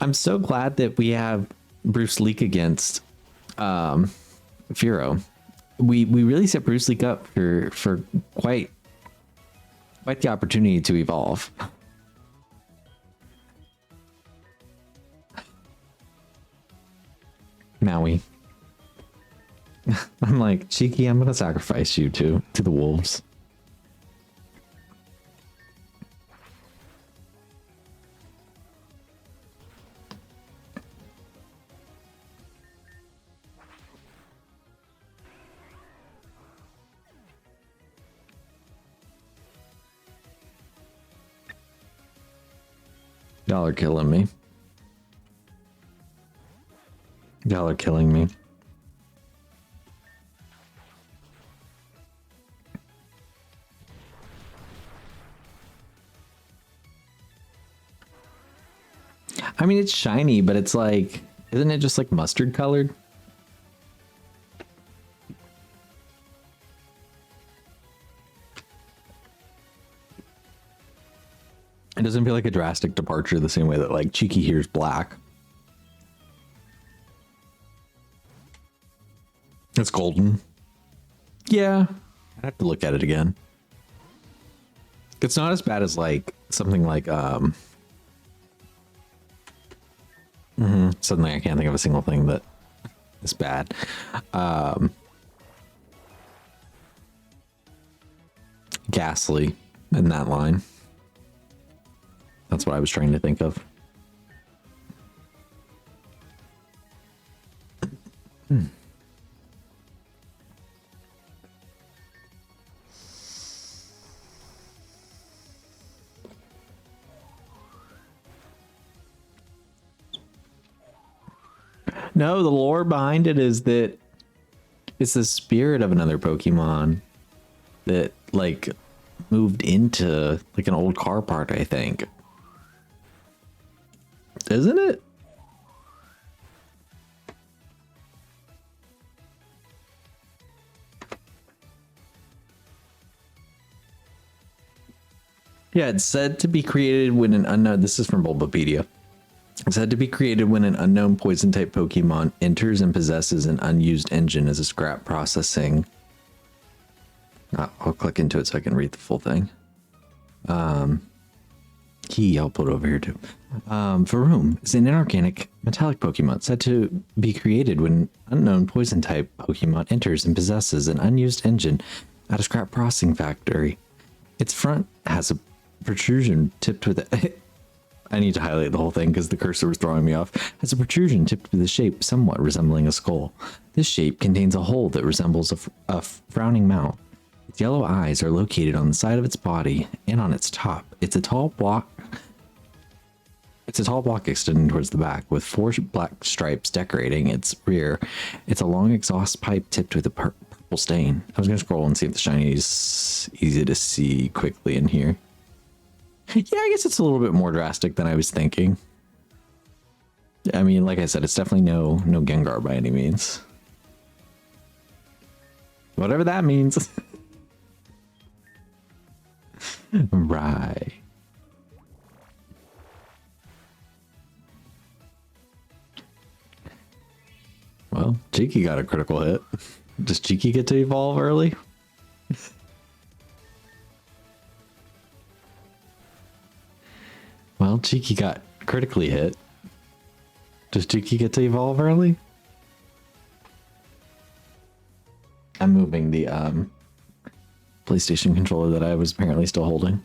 I'm so glad that we have Bruce Leak against Furo. We really set Bruce Leak up for quite the opportunity to evolve. Maui. I'm like, Cheeky, I'm gonna sacrifice you to the wolves. Y'all are killing me. Y'all are killing me. I mean, it's shiny, but it's like, isn't it just like mustard colored? It doesn't feel like a drastic departure the same way that like Cheeky here's black. It's golden. Yeah, I'd have to look at it again. It's not as bad as like something like suddenly I can't think of a single thing that is bad. Ghastly in that line. That's what I was trying to think of. No, the lore behind it is that it's the spirit of another Pokemon that like moved into like an old car part, I think. Isn't it? Yeah, it's said to be created when an unknown... This is from Bulbapedia. It's said to be created when an unknown poison-type Pokemon enters and possesses an unused engine as a scrap processing. I'll click into it so I can read the full thing. I'll put it over here too. Varoom is an inorganic metallic Pokemon said to be created when an unknown poison-type Pokemon enters and possesses an unused engine at a scrap processing factory. Its front has a protrusion tipped with I need to highlight the whole thing because the cursor was throwing me off. Has a protrusion tipped with a shape somewhat resembling a skull. This shape contains a hole that resembles a frowning mouth. Its yellow eyes are located on the side of its body and on its top. It's a tall block extending towards the back with 4 black stripes decorating its rear. It's a long exhaust pipe tipped with a purple stain. I was going to scroll and see if the shiny is easy to see quickly in here. Yeah, I guess it's a little bit more drastic than I was thinking. I mean, like I said, it's definitely no Gengar by any means. Whatever that means. Right. Well, Cheeky got a critical hit. Does Cheeky get to evolve early? Well, Cheeky got critically hit. Does Cheeky get to evolve early? I'm moving the PlayStation controller that I was apparently still holding.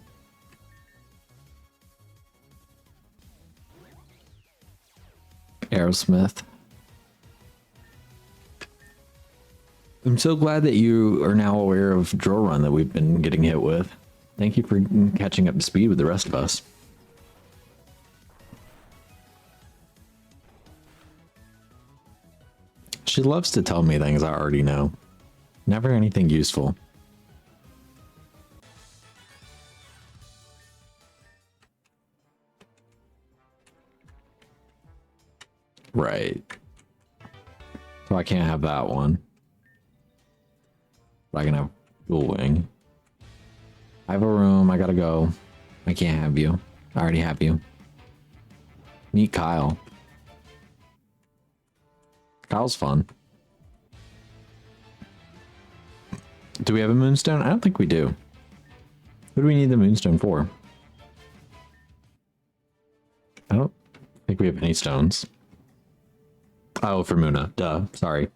Aerosmith. I'm so glad that you are now aware of Drill Run that we've been getting hit with. Thank you for catching up to speed with the rest of us. She loves to tell me things I already know. Never anything useful. Right. So I can't have that one. But I can have Dual Wing. I have a room. I gotta go. I can't have you. I already have you. Meet Kyle. Kyle's fun. Do we have a Moonstone? I don't think we do. What do we need the Moonstone for? I don't think we have any stones. Oh, for Muna. Duh. Sorry.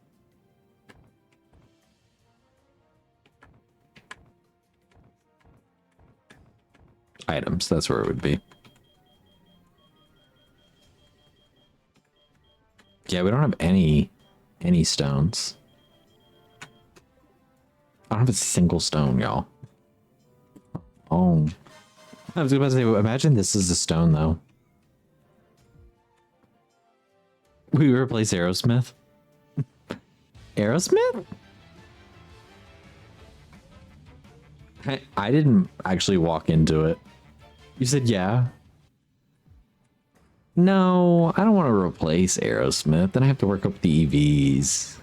Items. That's where it would be. Yeah, we don't have any stones. I don't have a single stone, y'all. Oh. I was about to say, imagine this is a stone, though. We replace Aerosmith? Aerosmith? I didn't actually walk into it. You said yeah? No, I don't want to replace Aerosmith. Then I have to work up the EVs.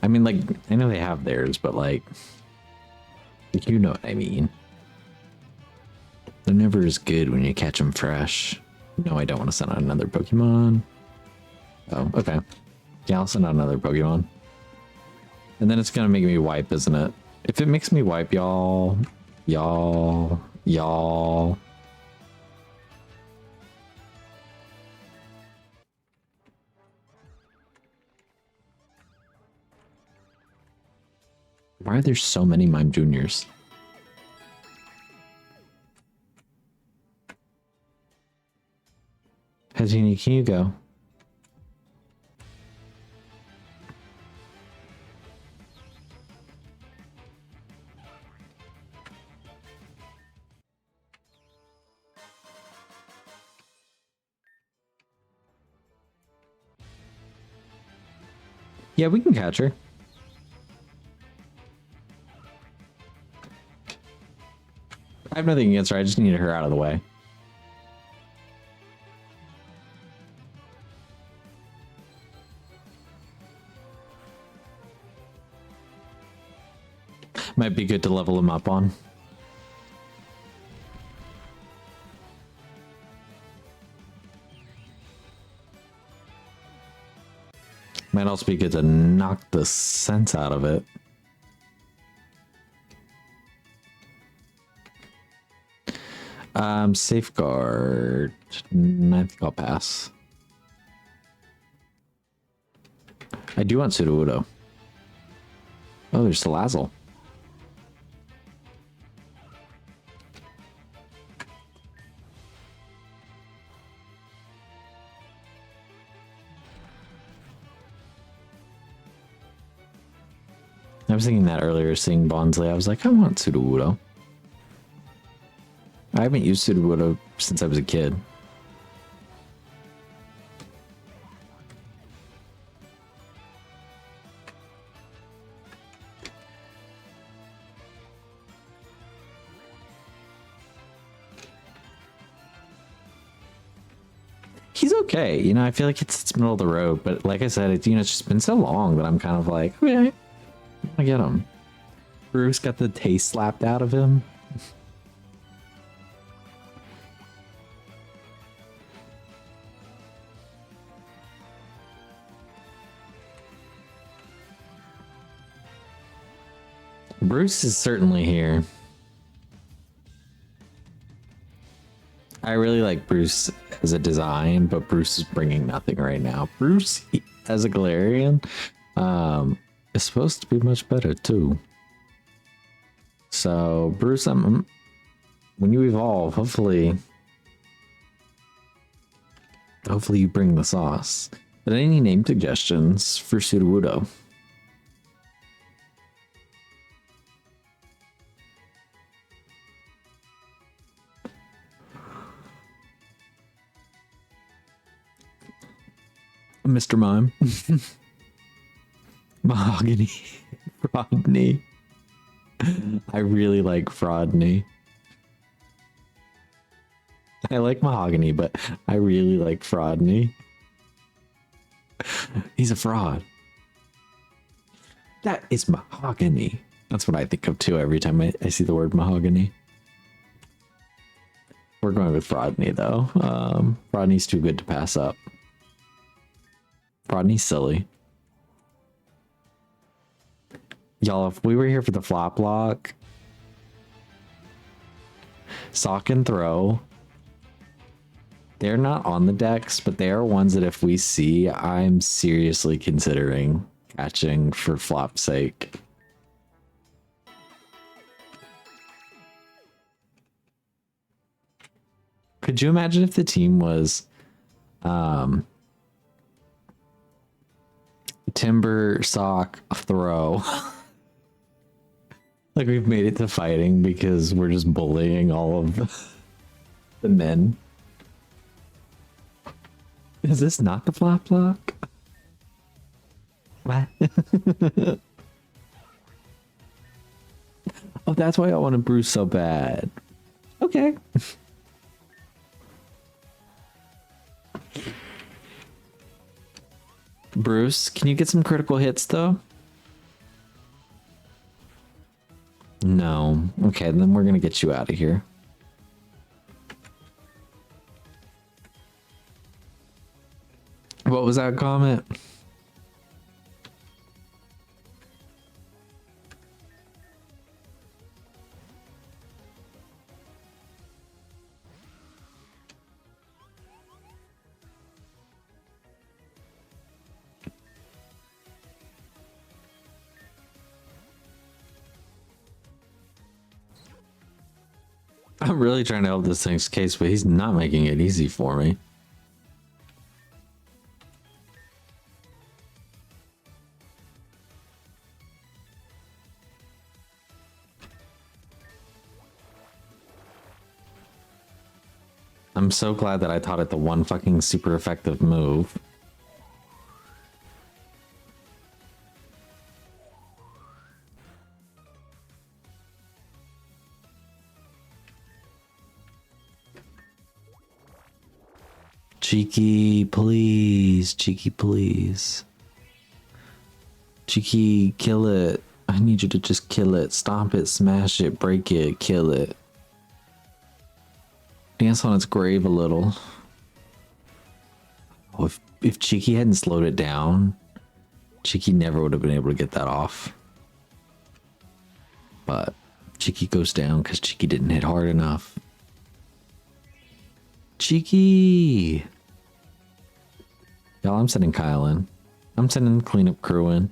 I mean, like, I know they have theirs, but like, you know what I mean. They're never as good when you catch them fresh. No, I don't want to send out another Pokemon. Oh, okay. Yeah, I'll send out another Pokemon. And then it's gonna make me wipe, isn't it? If it makes me wipe, y'all. Why are there so many Mime Juniors? Hazini, can you go? Yeah, we can catch her. I have nothing against her. I just needed her out of the way. Might be good to level him up on. Might also be good to knock the sense out of it. Safeguard. I think I'll pass. I do want Sudowoodo. Oh, there's Salazzle. I was thinking that earlier, seeing Bonsly. I was like, I want Sudowoodo. I haven't used Sudowoodo since I was a kid. He's okay. You know, I feel like it's middle of the road, but like I said, it's, you know, it's just been so long that I'm kind of like, okay, I get him. Bruce got the taste slapped out of him. Bruce is certainly here. I really like Bruce as a design, but Bruce is bringing nothing right now. Bruce as a Galarian is supposed to be much better too. So Bruce, when you evolve, hopefully you bring the sauce. But any name suggestions for Sudowoodo? Mr. Mime. Mahogany. Rodney. I really like Rodney. I like Mahogany, but I really like Rodney. He's a fraud. That is Mahogany. That's what I think of too every time I see the word Mahogany. We're going with Rodney though. Rodney's too good to pass up. Rodney's silly. Y'all, if we were here for the flop lock, Sock and Throw, they're not on the decks, but they are ones that if we see, I'm seriously considering catching for flop's sake. Could you imagine if the team was Timber, Sock, Throw? Like we've made it to fighting because we're just bullying all of the men. Is this not the flop lock? What? Oh, that's why I wanted Bruce so bad. Okay. Bruce, can you get some critical hits though? No. Okay, then we're gonna get you out of here. What was that comment? I'm really trying to help this thing's case, but he's not making it easy for me. I'm so glad that I taught it the one fucking super effective move. Cheeky, please. Cheeky, please. Cheeky, kill it. I need you to just kill it. Stomp it, smash it, break it, kill it. Dance on its grave a little. Oh, if Cheeky hadn't slowed it down, Cheeky never would have been able to get that off. But Cheeky goes down because Cheeky didn't hit hard enough. Cheeky! Y'all, I'm sending Kyle in. I'm sending the cleanup crew in.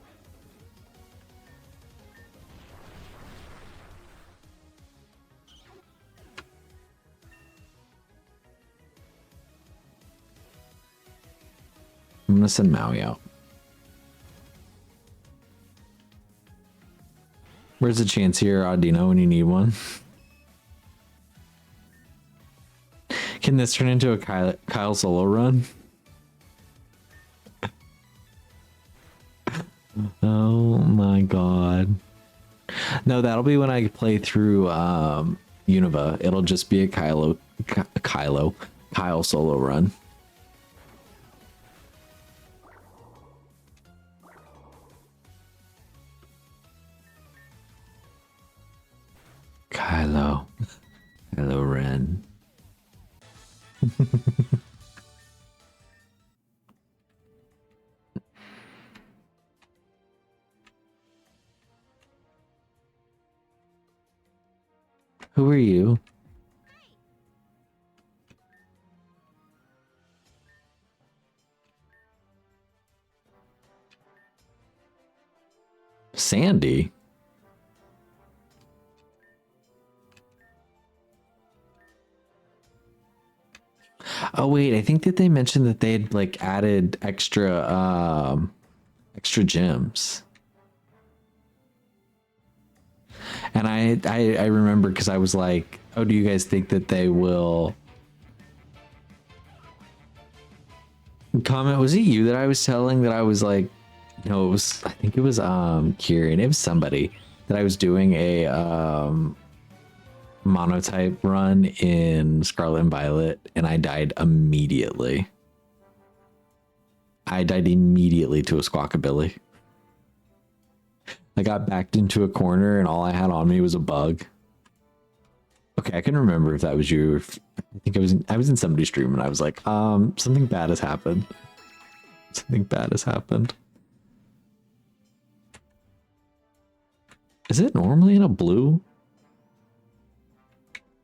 I'm gonna send Maui out. Where's the chance here, Audino, when you need one? Can this turn into a Kyle solo run? Oh my god. No, that'll be when I play through Unova. It'll just be a Kyle solo run. Kylo Ren. Who are you? Sandy? Oh wait, I think that they mentioned that they had like added extra gems. And I remember because I was like, oh, do you guys think that they will comment? Was it you that I was telling that I was like, no, it was, I think it was Kieran. It was somebody that I was doing a monotype run in Scarlet and Violet, and I died immediately. I died immediately to a Squawkabilly. I got backed into a corner and all I had on me was a bug. Okay, I can remember if that was you. I think I was in somebody's stream and I was like, something bad has happened. Something bad has happened. Is it normally in a blue?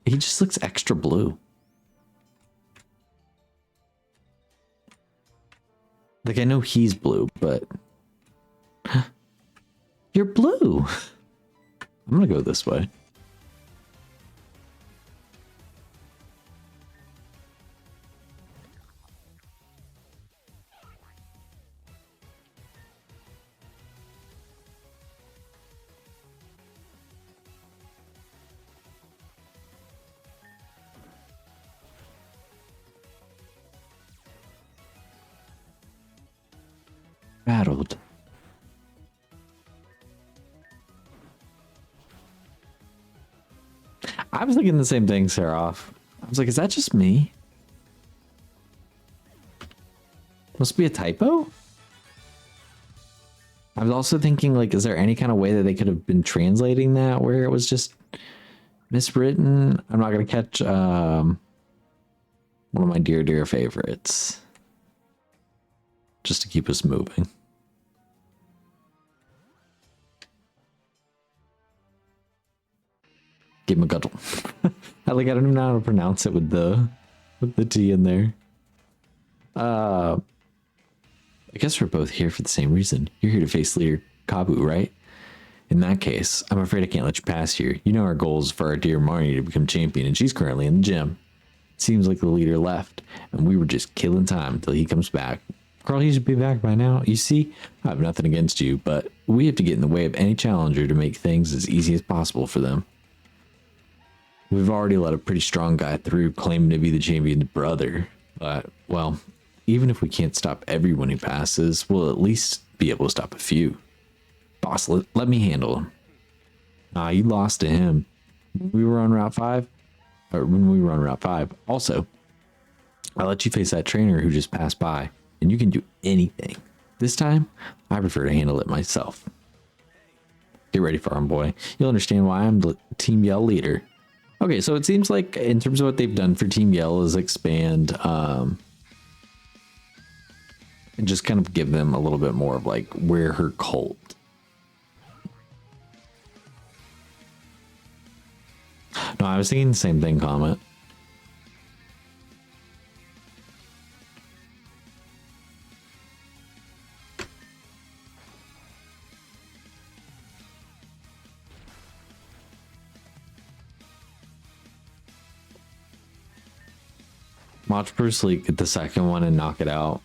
He just looks extra blue. Like, I know he's blue, but... You're blue! I'm gonna go this way. Rattled. I was thinking the same thing, Seraph. I was like, is that just me? Must be a typo? I was also thinking, like, is there any kind of way that they could have been translating that where it was just miswritten? I'm not going to catch one of my dear favorites. Just to keep us moving. Give him a guddle. I don't even know how to pronounce it with the T in there. I guess we're both here for the same reason. You're here to face leader Kabu, right? In that case, I'm afraid I can't let you pass here. You know our goal is for our dear Marnie to become champion, and she's currently in the gym. It seems like the leader left, and we were just killing time until he comes back. Carl, he should be back by now. You see, I have nothing against you, but we have to get in the way of any challenger to make things as easy as possible for them. We've already let a pretty strong guy through claiming to be the champion's brother, but, well, even if we can't stop everyone who passes, we'll at least be able to stop a few. Boss, let me handle him. Ah, you lost to him. We were on Route 5, or when we were on Route 5. Also, I let you face that trainer who just passed by, and you can do anything. This time, I prefer to handle it myself. Get ready, farm boy. You'll understand why I'm the Team Yell leader. Okay, so it seems like in terms of what they've done for Team Yell is expand and just kind of give them a little bit more of like where her cult. No, I was thinking the same thing, Comet. Watch Bruce Lee get the second one and knock it out.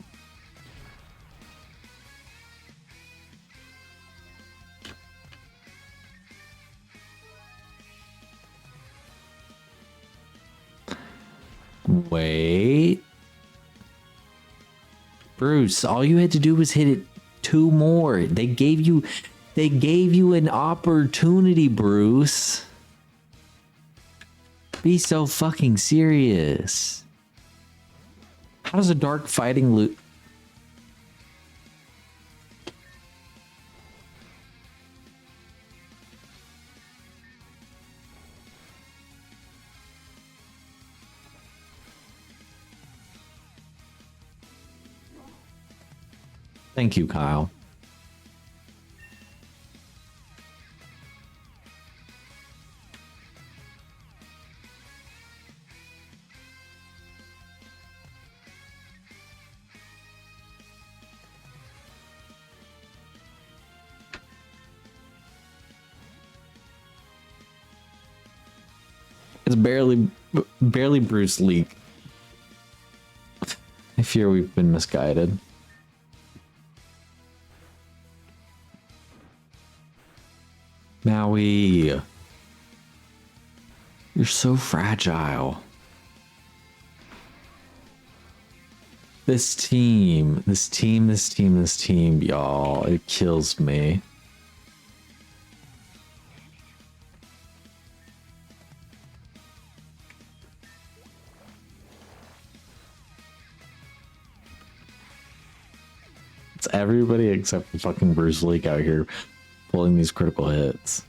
Wait. Bruce, all you had to do was hit it 2 more. They gave you an opportunity, Bruce. Be so fucking serious. How does a dark fighting loot? Thank you, Kyle. It's barely Bruce League. I fear we've been misguided. Maui, you're so fragile. This team, y'all, it kills me. It's everybody except for fucking Bruce League out here pulling these critical hits.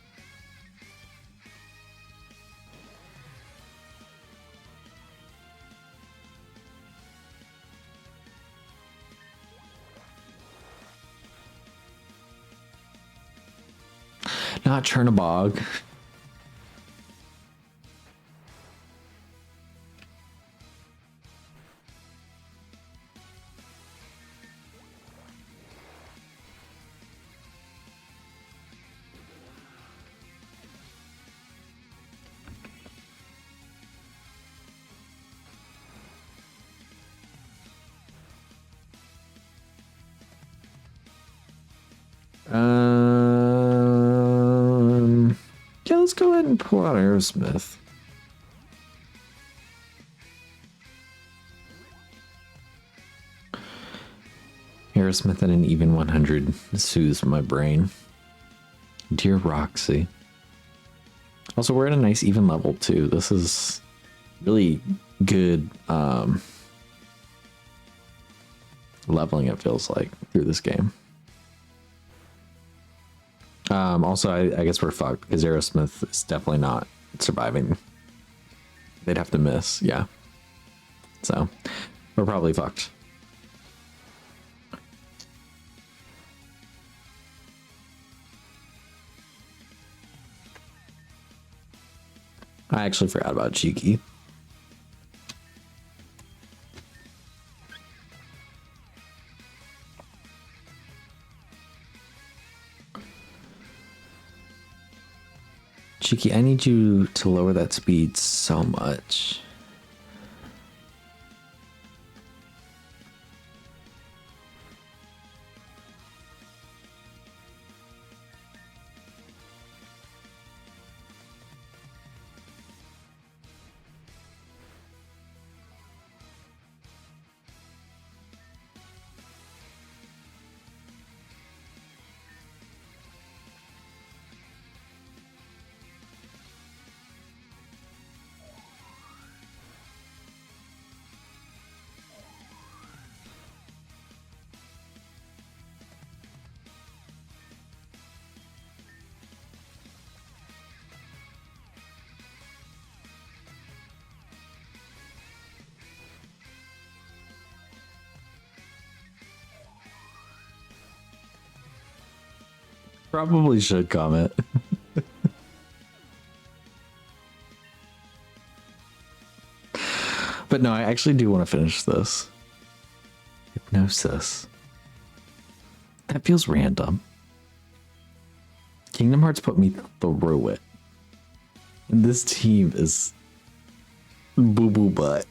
Not Chernobog. Yeah, let's go ahead and pull out Aerosmith. Aerosmith at an even 100 soothes my brain. Dear Roxy. Also, we're at a nice even level too. This is really good leveling, it feels like, through this game. Also, I guess we're fucked because Aerosmith is definitely not surviving. They'd have to miss, yeah. So, we're probably fucked. I actually forgot about Cheeky. Cheeky, I need you to lower that speed so much. Probably should comment. But no, I actually do want to finish this. Hypnosis. That feels random. Kingdom Hearts put me through it. And this team is boo-boo butt.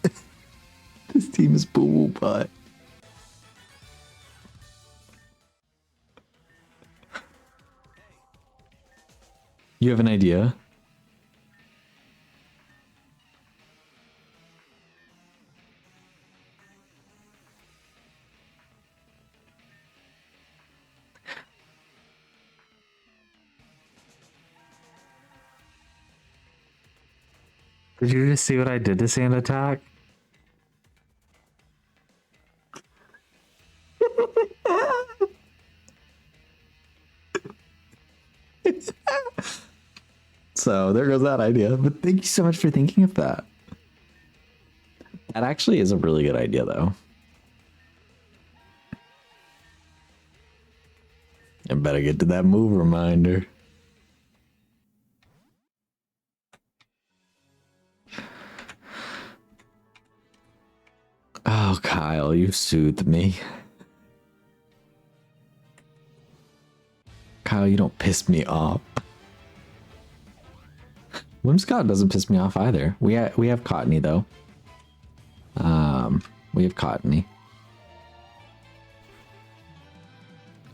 This team is boo-boo butt. You have an idea? Did you just see what I did to Sand Attack? So there goes that idea. But thank you so much for thinking of that. That actually is a really good idea, though. I better get to that move reminder. Oh, Kyle, you soothed me. Kyle, you don't piss me off. Whimsicott doesn't piss me off either. We have Cottony though. We have Cottony.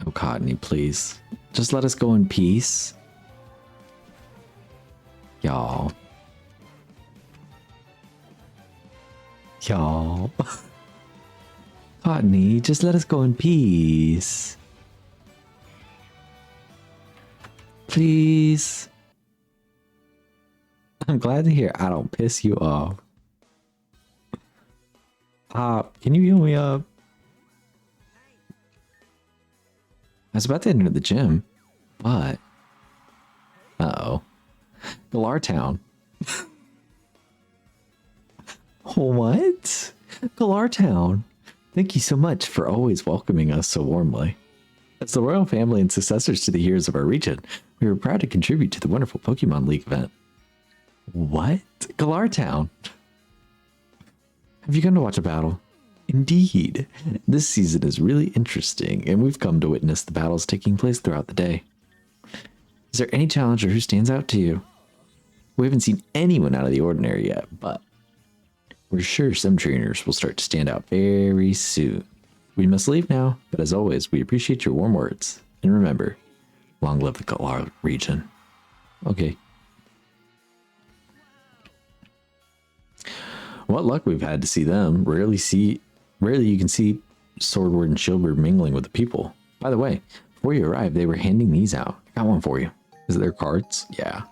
Oh, Cottony, please. Just let us go in peace. Y'all. Y'all. Cottony, just let us go in peace. Please. I'm glad to hear I don't piss you off. Pop, can you heal me up? I was about to enter the gym, but... Uh-oh. Galar Town. What? Galar Town. Thank you so much for always welcoming us so warmly. As the royal family and successors to the heroes of our region, we were proud to contribute to the wonderful Pokemon League event. What? Galar Town. Have you come to watch a battle? Indeed. This season is really interesting, and we've come to witness the battles taking place throughout the day. Is there any challenger who stands out to you? We haven't seen anyone out of the ordinary yet, but we're sure some trainers will start to stand out very soon. We must leave now, but as always, we appreciate your warm words. And remember, long live the Galar region. Okay. What luck we've had to see them. Rarely you can see Swordward and Shieldward mingling with the people. By the way, before you arrived, they were handing these out. I got one for you. Is it their cards? Yeah.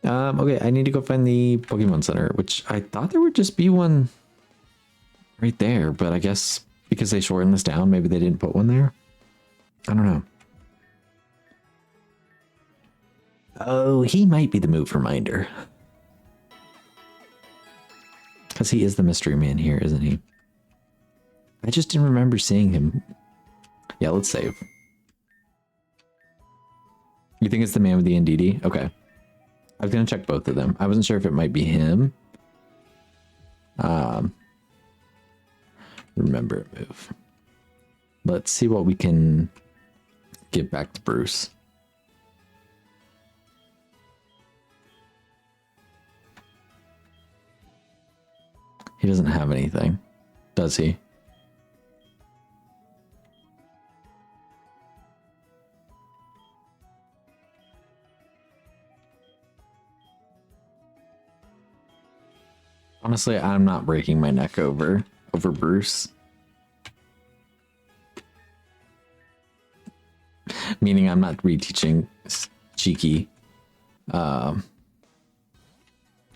Okay, I need to go find the Pokemon Center, which I thought there would just be one right there, but I guess because they shortened this down, maybe they didn't put one there. I don't know. Oh, he might be the move reminder. Because he is the mystery man here, isn't he? I just didn't remember seeing him. Yeah, let's save. You think it's the man with the NDD? Okay. I was going to check both of them. I wasn't sure if it might be him. Remember a move. Let's see what we can give back to Bruce. He doesn't have anything, does he? Honestly, I'm not breaking my neck over Bruce. Meaning I'm not reteaching Cheeky.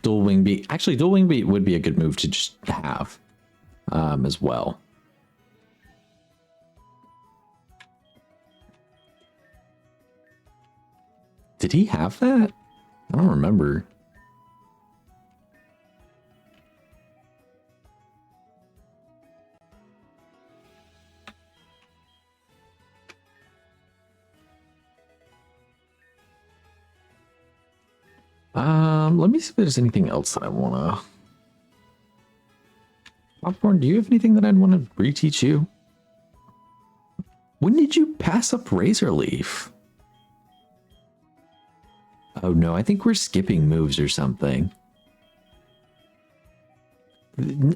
Dual Wing Beat. Actually, Dual Wing Beat would be a good move to just have as well. Did he have that? I don't remember. Let me see if there's anything else that I wanna. Popcorn, do you have anything that I'd want to reteach you? When did you pass up Razor Leaf? Oh no, I think we're skipping moves or something.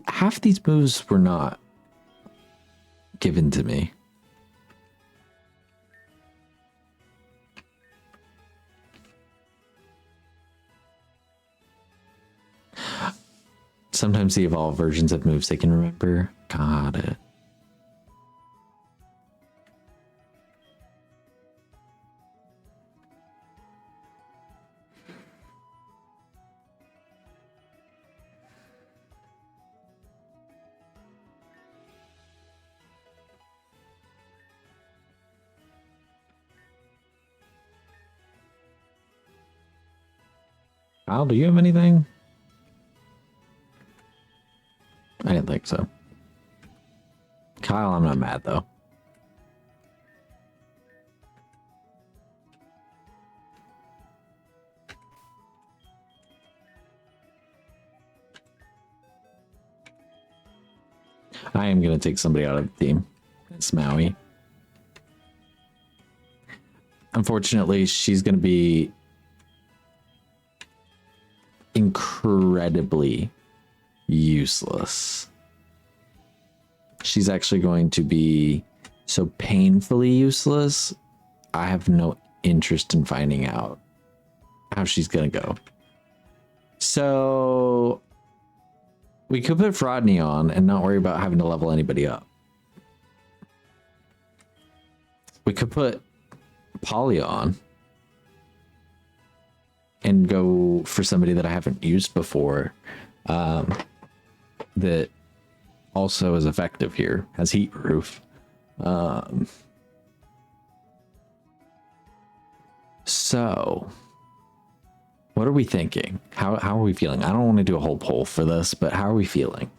Half these moves were not given to me. Sometimes the evolved versions of moves they can remember. Got it. Kyle, do you have anything? I didn't think so. Kyle, I'm not mad though. I am going to take somebody out of the team. It's Maui. Unfortunately, she's going to be incredibly useless. She's actually going to be so painfully useless. I have no interest in finding out how she's going to go. So we could put Frodney on and not worry about having to level anybody up. We could put Polly on and go for somebody that I haven't used before, that also is effective here, has heat proof. So what are we thinking? How are we feeling? I don't want to do a whole poll for this, but how are we feeling?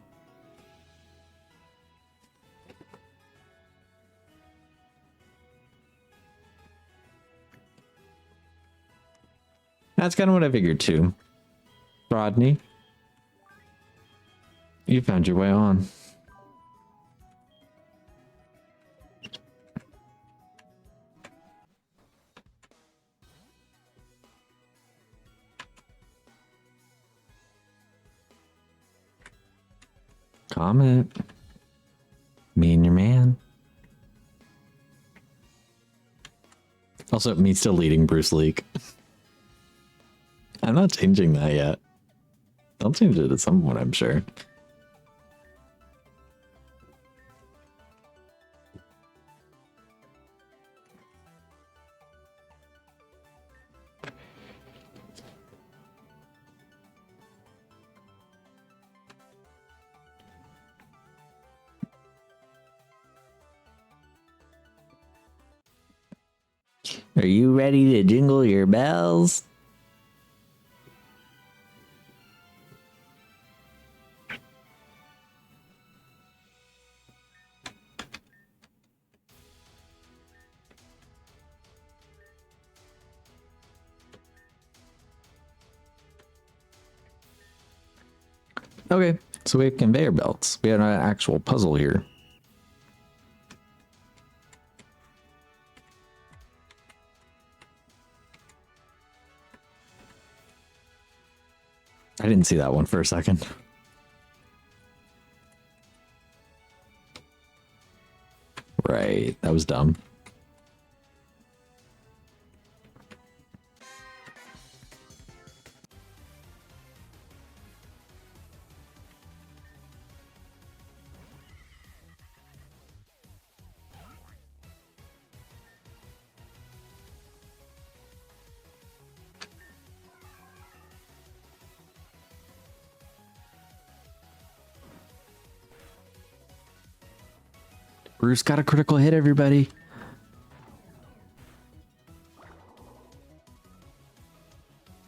That's kind of what I figured too. Rodney, you found your way on. Comment. Me and your man. Also, me still leading Bruce League. I'm not changing that yet. I'll change it at some point, I'm sure. Are you ready to jingle your bells? Okay, so we have conveyor belts. We have an actual puzzle here. I didn't see that one for a second. Right, that was dumb. Bruce got a critical hit, everybody.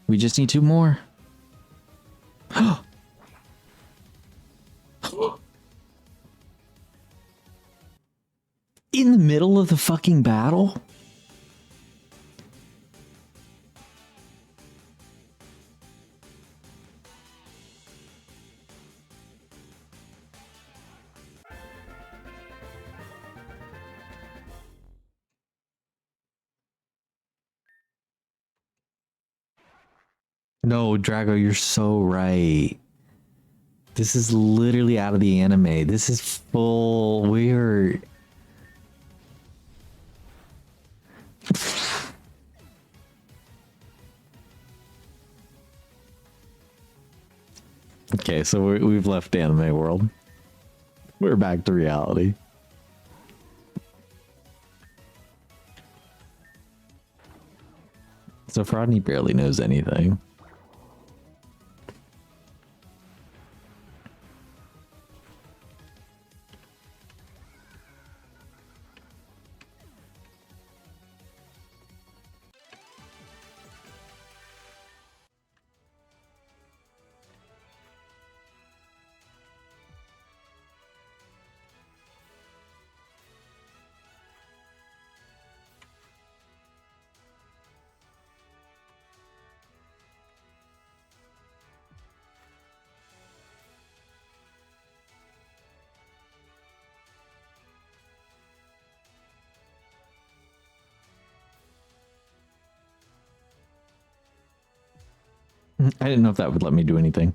We just need 2 more. In the middle of the fucking battle? No, Drago, you're so right. This is literally out of the anime. This is full weird. Okay, so we've left anime world. We're back to reality. So Rodney barely knows anything. I didn't know if that would let me do anything.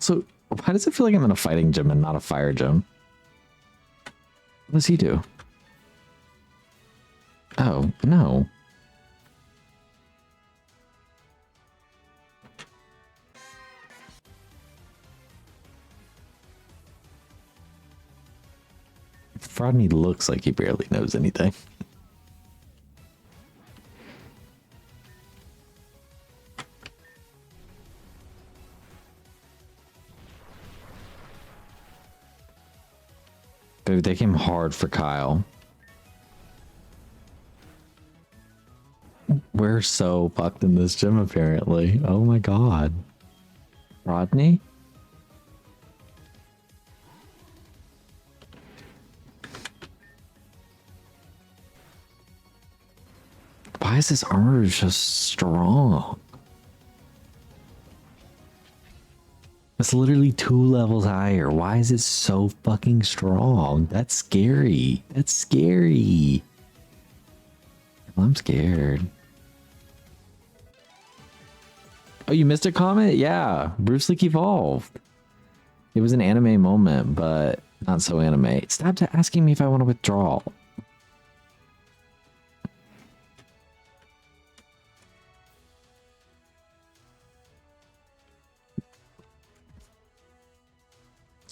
So, why does it feel like I'm in a fighting gym and not a fire gym? What does he do? Oh, no. Rodney looks like he barely knows anything. Dude, they came hard for Kyle. We're so fucked in this gym, apparently. Oh my god. Rodney? Why is this armor just strong? It's literally 2 levels higher. Why is it so fucking strong? That's scary. That's scary. I'm scared. Oh, you missed a comment? Yeah, Bruce Lee evolved. It was an anime moment, but not so anime. Stop asking me if I want to withdraw.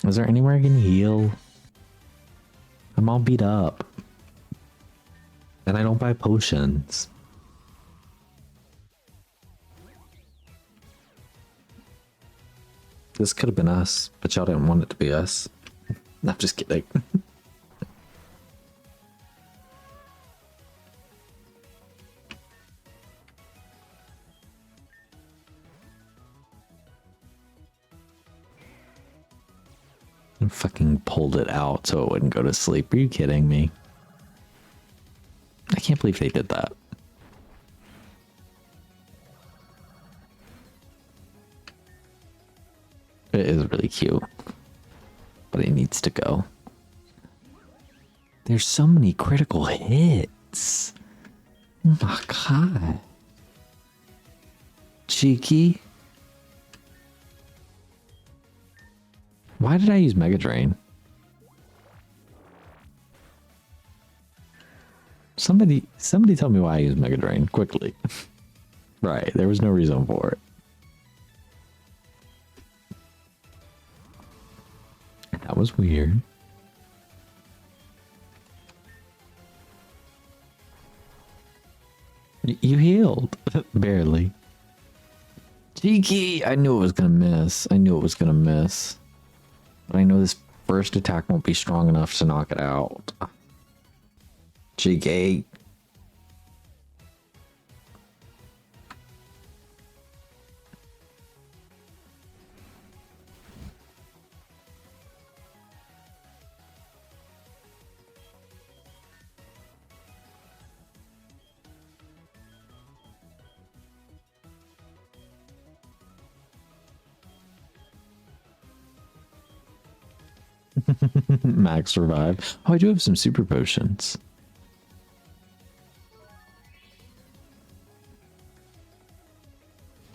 Is there anywhere I can heal? I'm all beat up. And I don't buy potions. This could have been us, but y'all didn't want it to be us. No, I'm just kidding. I fucking pulled it out so it wouldn't go to sleep. Are you kidding me? I can't believe they did that. It is really cute. But it needs to go. There's so many critical hits. Oh my god. Cheeky. Why did I use Mega Drain? Somebody tell me why I used Mega Drain quickly. Right, there was no reason for it. That was weird. You healed. Barely. Cheeky! I knew it was gonna miss. I knew it was gonna miss. But I know this first attack won't be strong enough to knock it out. Cheeky. Max survive. Oh, I do have some super potions.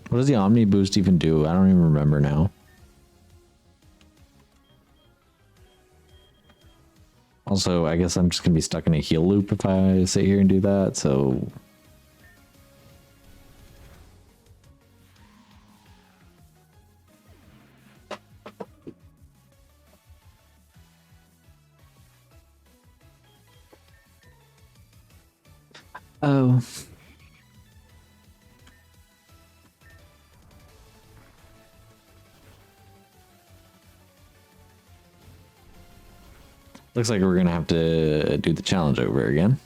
What does the Omni boost even do? I don't even remember now. Also, I guess I'm just gonna be stuck in a heal loop if I sit here and do that, so... Oh. Looks like we're gonna have to do the challenge over again.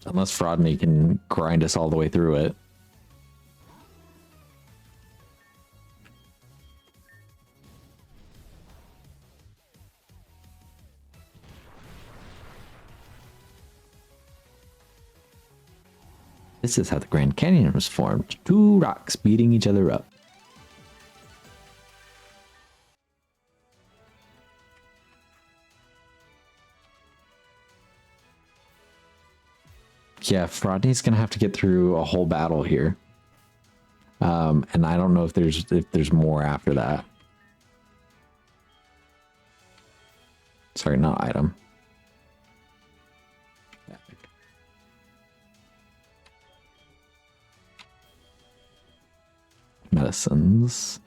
Unless Rodney can grind us all the way through it. This is how the Grand Canyon was formed. 2 rocks beating each other up. Yeah, Rodney's gonna have to get through a whole battle here. And I don't know if there's more after that. Sorry, not item. Medicines.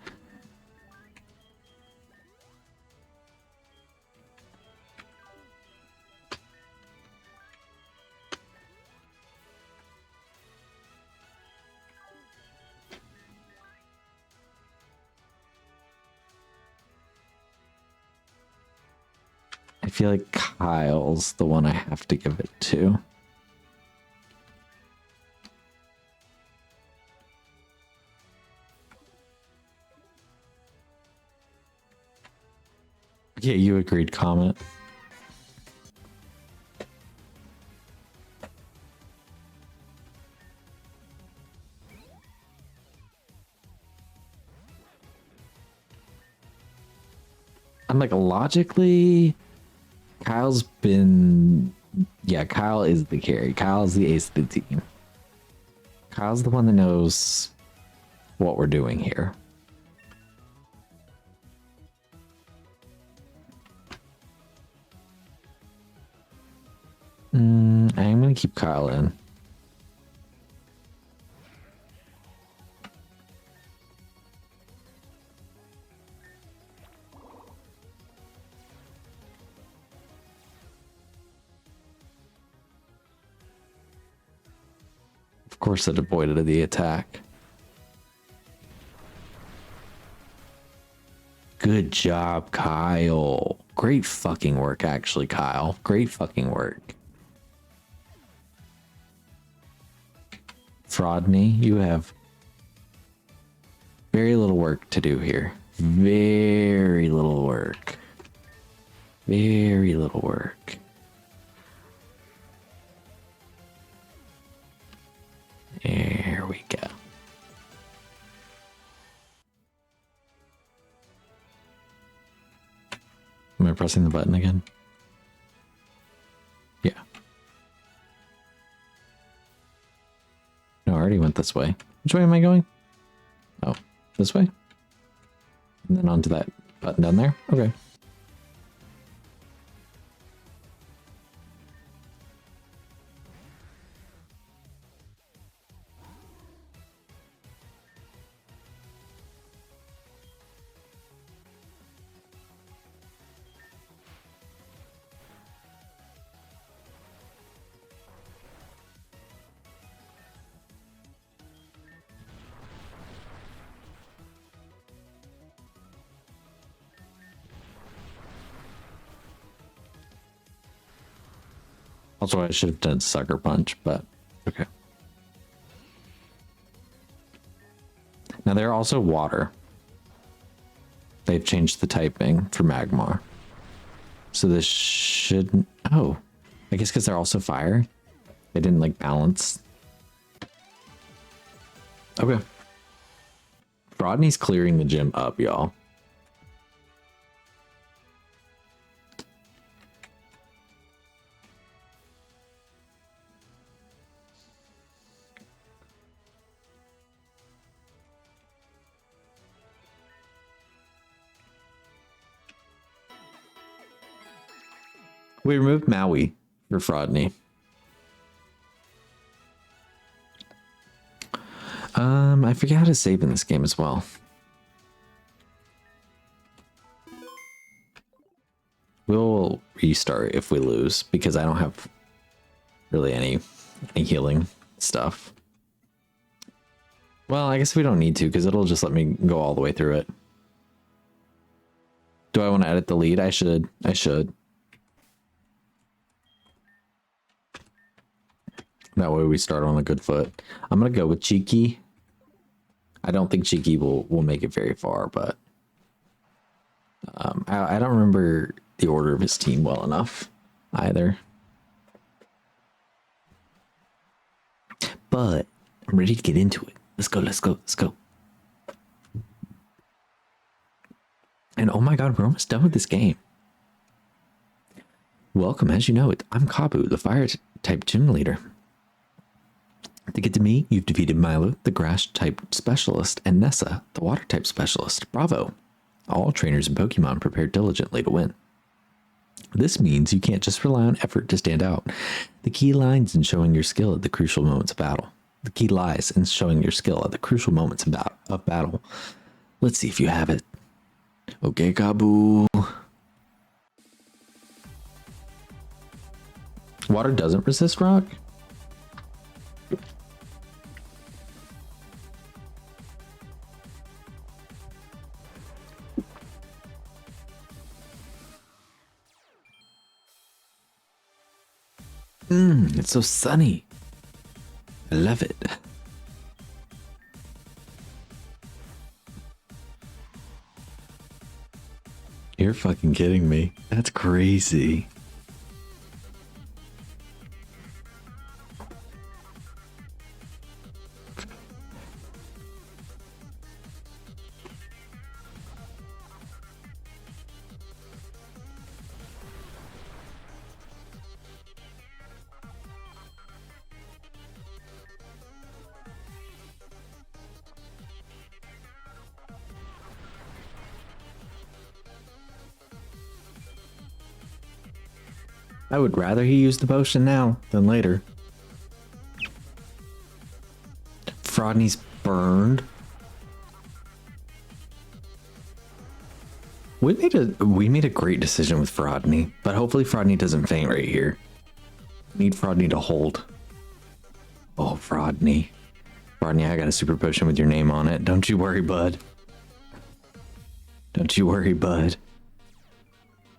I feel like Kyle's the one I have to give it to. Yeah, you agreed, Comet. I'm like, logically, Kyle's been... Yeah, Kyle is the carry. Kyle's the ace of the team. Kyle's the one that knows what we're doing here. I'm going to keep Kyle in. Of course, it avoided the attack. Good job, Kyle. Great fucking work, actually, Kyle. Great fucking work. Fraudney, you have very little work to do here. Very little work. Very little work. There we go. Am I pressing the button again? Yeah. No, I already went this way. Which way am I going? Oh, this way? And then onto that button down there? Okay. Also, I should have done Sucker Punch, but okay. Now they're also water. They've changed the typing for Magmar. So this shouldn't... Oh, I guess because they're also fire. They didn't like balance. Okay. Rodney's clearing the gym up, y'all. We removed Maui for Fraudney. I forget how to save in this game as well. We'll restart if we lose because I don't have really any healing stuff. Well, I guess we don't need to because it'll just let me go all the way through it. Do I want to edit the lead? I should. That way we start on a good foot. I'm going to go with Cheeky. I don't think Cheeky will make it very far, but I don't remember the order of his team well enough either. But I'm ready to get into it. Let's go, let's go, let's go. And oh my god, we're almost done with this game. Welcome, as you know it, I'm Kabu, the fire type gym leader. To get to me, you've defeated Milo, the grass type specialist, and Nessa, the water type specialist. Bravo. All trainers in Pokemon prepared diligently to win. This means you can't just rely on effort to stand out. The key lies in showing your skill at the crucial moments of battle. Let's see if you have it. Okay, Kabu. Water doesn't resist rock? It's so sunny. I love it. You're fucking kidding me. That's crazy. I would rather he use the potion now than later. Frodney's burned. We made a great decision with Frodney, but hopefully Frodney doesn't faint right here. Need Frodney to hold. Oh, Frodney. Frodney, I got a super potion with your name on it. Don't you worry, bud. Don't you worry, bud.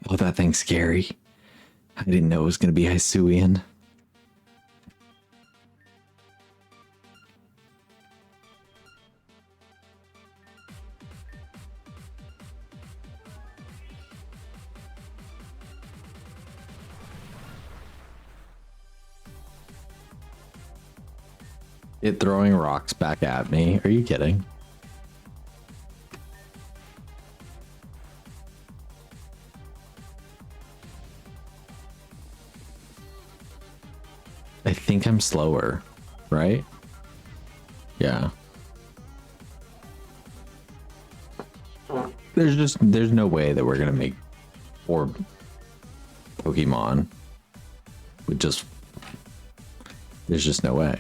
Oh, that thing's scary. I didn't know it was going to be Hisuian. It throwing rocks back at me. Are you kidding? I think I'm slower, right? Yeah. There's no way that we're gonna make 4 Pokemon with just, there's just no way.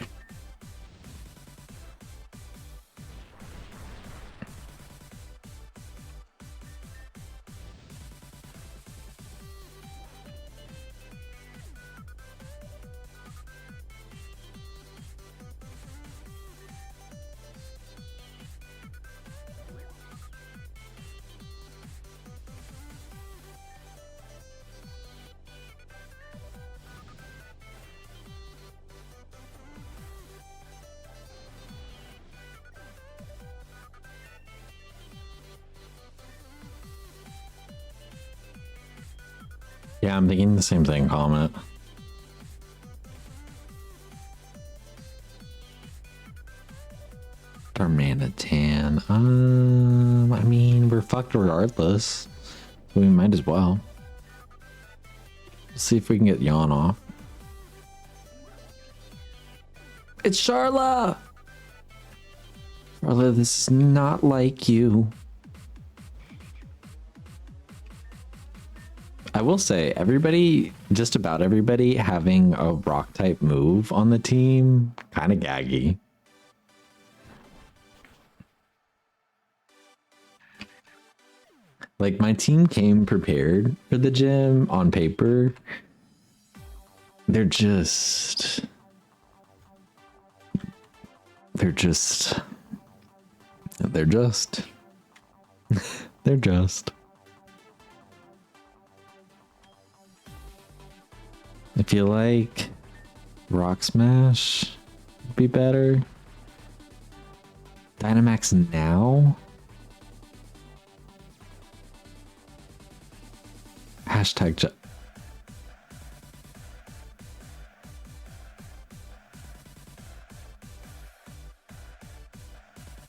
Yeah, I'm thinking the same thing, Comet. Darmanitan. I mean, we're fucked regardless. We might as well. Let's see if we can get Yawn off. It's Charla! Charla, this is not like you. I will say, everybody, just about everybody, having a rock type move on the team, kind of gaggy. Like, my team came prepared for the gym on paper. They're just... They're just... I feel like Rock Smash would be better. Dynamax now? Hashtag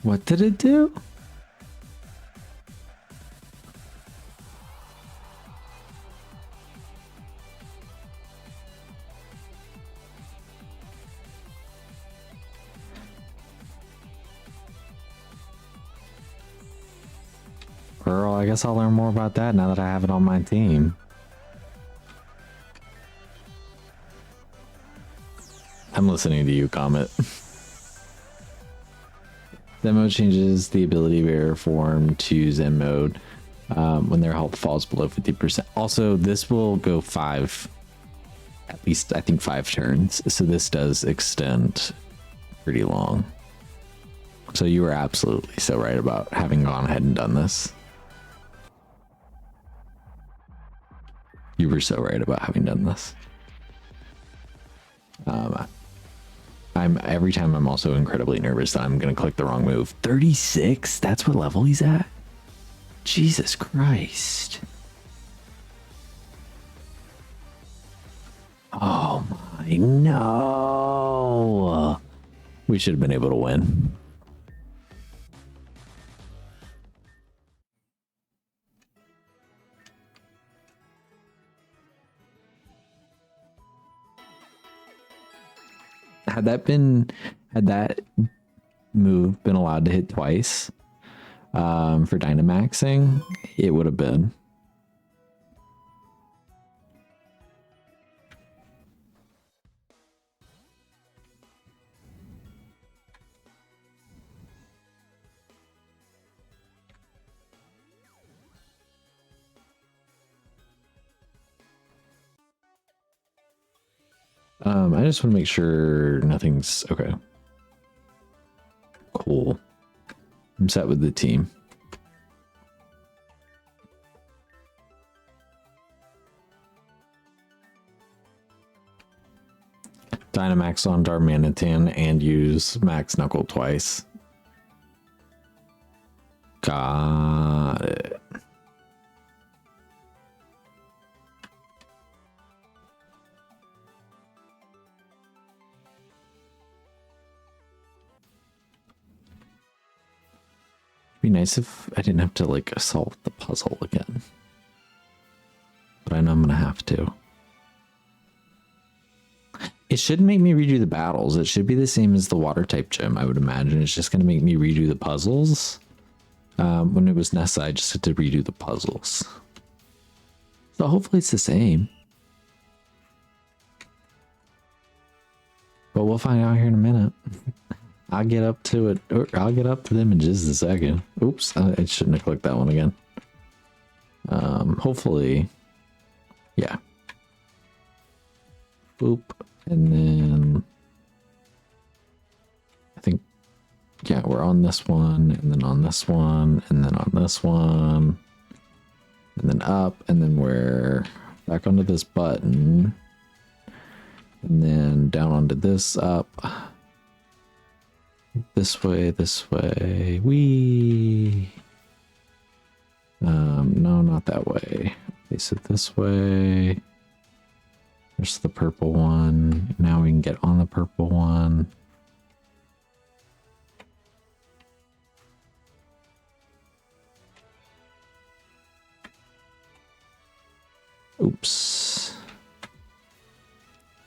what did it do? Girl, I guess I'll learn more about that now that I have it on my team. I'm listening to you, Comet. Demo changes the ability bearer form to Zen mode when their health falls below 50%. Also, this will go 5, at least I think 5 turns. So this does extend pretty long. So you were absolutely so right about having gone ahead and done this. You were so right about having done this. Every time I'm also incredibly nervous that I'm gonna click the wrong move. 36? That's what level he's at? Jesus Christ. Oh my, no. We should have been able to win. Had that move been allowed to hit twice for Dynamaxing, it would have been. I just want to make sure nothing's okay. Cool. I'm set with the team. Dynamax on Darmanitan and use Max Knuckle twice. Got it. Be nice if I didn't have to like solve the puzzle again, but I know I'm gonna have to. It shouldn't make me redo the battles. It should be the same as the water type gym, I would imagine. It's just gonna make me redo the puzzles. When it was Nessa, I just had to redo the puzzles, so hopefully it's the same, but we'll find out here in a minute. I'll get up to it, or I'll get up to them in just a second. Oops, I shouldn't have clicked that one again. Hopefully, yeah. Boop, and then I think, yeah, we're on this one, and then on this one, and then on this one, and then up, and then we're back onto this button, and then down onto this, up. This way, wee. No, not that way. Face it this way. There's the purple one. Now we can get on the purple one. Oops.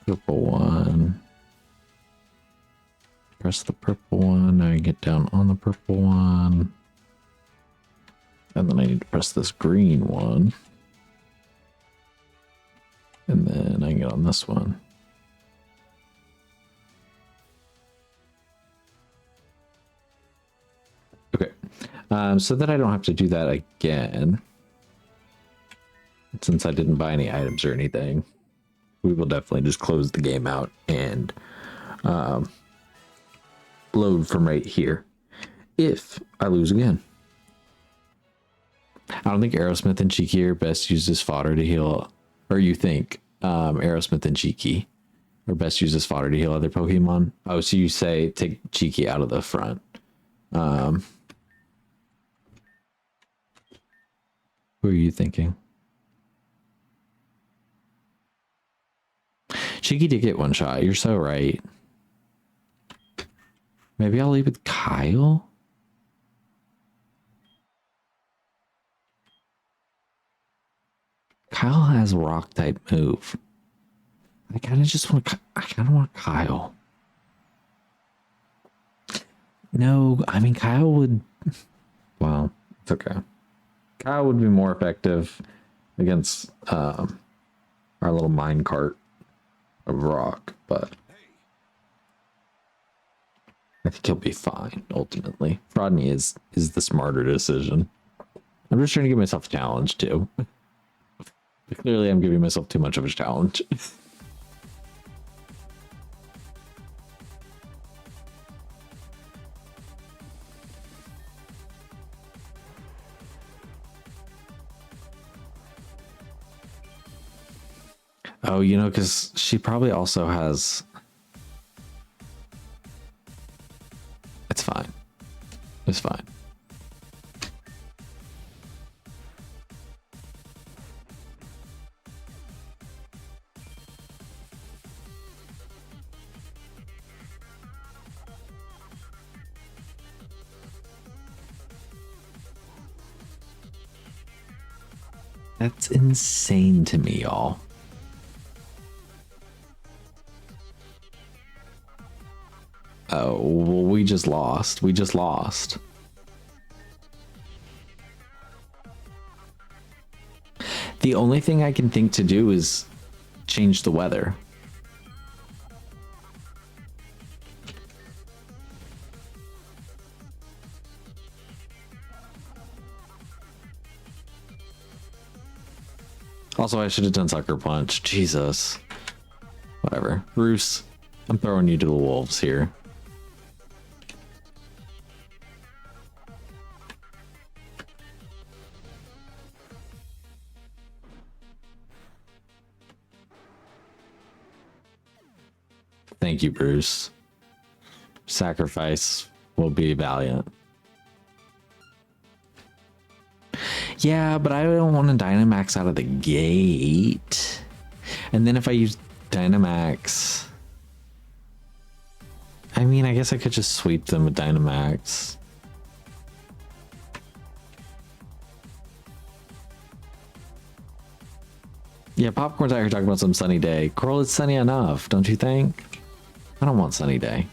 Purple one. Press the purple one. Now you get down on the purple one. And then I need to press this green one. And then I can get on this one. Okay. So that I don't have to do that again. Since I didn't buy any items or anything, we will definitely just close the game out and load from right here if I lose again. I don't think Aerosmith and Cheeky are best used as fodder to heal, or you think Aerosmith and Cheeky are best used as fodder to heal other Pokemon? Oh, so you say take Cheeky out of the front. Who are you thinking? Cheeky did get one shot. You're so right. Maybe I'll leave with Kyle? Kyle has a rock type move. I kind of want Kyle. No, I mean, Kyle would, well, it's okay. Kyle would be more effective against our little mine cart of rock, but I think he'll be fine ultimately. Rodney is the smarter decision. I'm just trying to give myself a challenge too. Clearly, I'm giving myself too much of a challenge. Oh, you know, because she probably also has... It's fine. It's fine. That's insane to me, y'all. Oh, well, we just lost. We just lost. The only thing I can think to do is change the weather. Also, I should have done Sucker Punch. Jesus. Whatever. Bruce, I'm throwing you to the wolves here. Thank you, Bruce. Sacrifice will be valiant. Yeah, but I don't want to Dynamax out of the gate. And then if I use Dynamax... I mean, I guess I could just sweep them with Dynamax. Yeah, Popcorn's out here talking about some sunny day. Coral, it's sunny enough, don't you think? I don't want sunny day.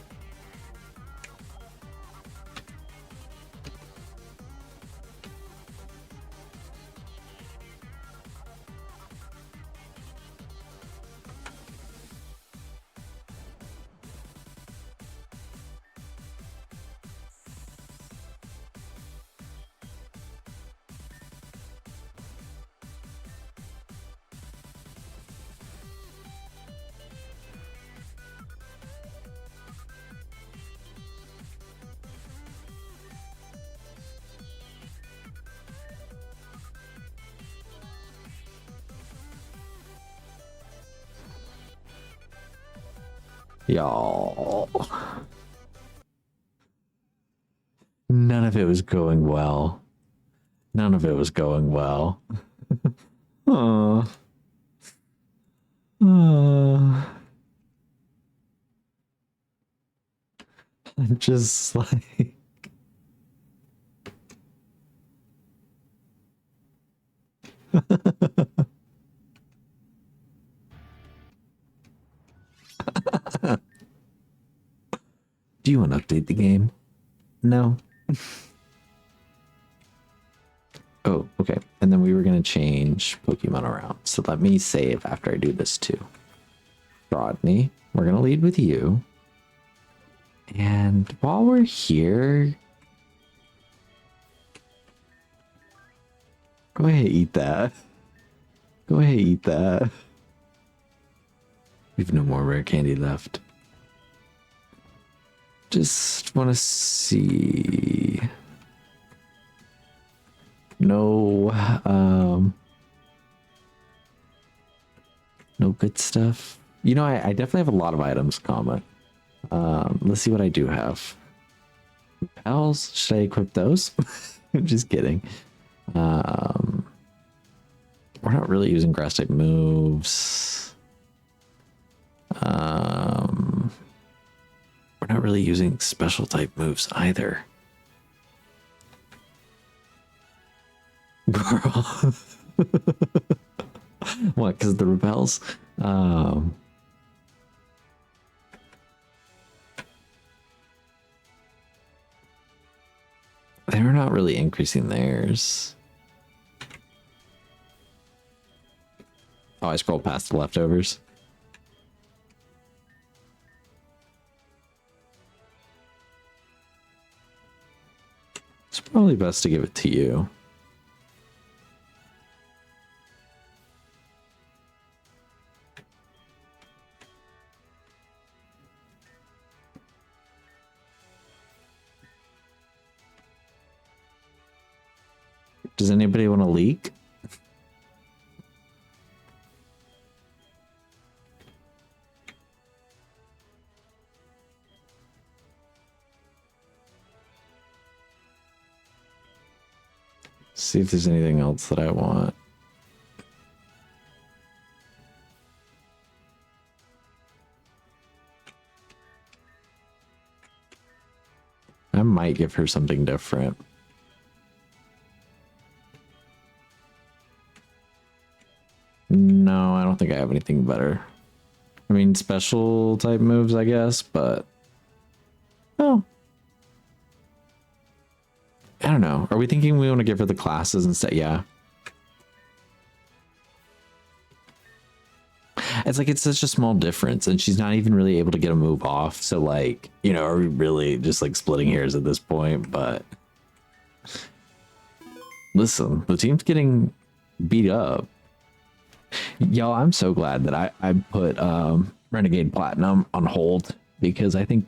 Y'all. None of it was going well. None of it was going well. Aww. I'm just like... Do you want to update the game? No. Oh, okay. And then we were going to change Pokemon around. So let me save after I do this too. Rodney, we're going to lead with you. And while we're here... Go ahead, eat that. Go ahead, eat that. We have no more rare candy left. Just want to see. No, no good stuff. You know, I definitely have a lot of items, comma. Let's see what I do have. Repels, should I equip those? I'm just kidding. We're not really using grass type moves. We're not really using special type moves either. Girl. What, because of the repels? They're not really increasing theirs. Oh, I scrolled past the leftovers. It's probably best to give it to you. Does anybody want to leak? See if there's anything else that I want. I might give her something different. No, I don't think I have anything better. I mean, special type moves, I guess, but... Oh. I don't know. Are we thinking we want to give her the classes instead? Yeah. It's like, it's such a small difference, and she's not even really able to get a move off. So, like, you know, are we really just, like, splitting hairs at this point? But... Listen, the team's getting beat up. Y'all, I'm so glad that I put Renegade Platinum on hold, because I think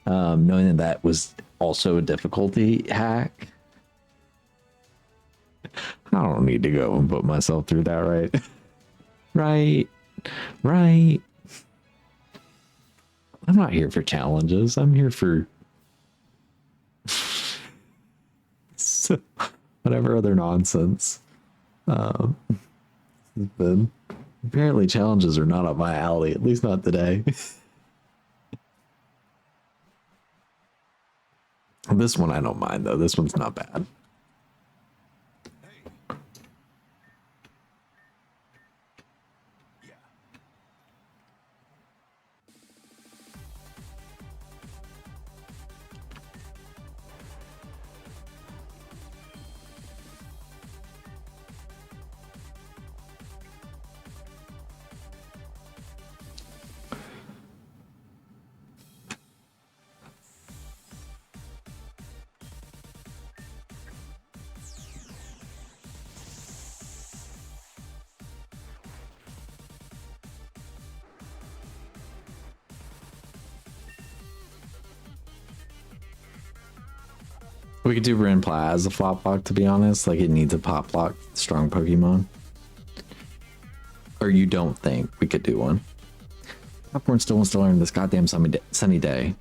knowing that that was also a difficulty hack, I don't need to go and put myself through that, right? Right. I'm not here for challenges. I'm here for whatever other nonsense. Then apparently challenges are not up my alley, at least not today. This one I don't mind though. This one's not bad. We could do Renpla as a flop block, to be honest. Like, it needs a pop block, strong Pokemon. Or you don't think we could do one? Popcorn still wants to learn this goddamn sunny day.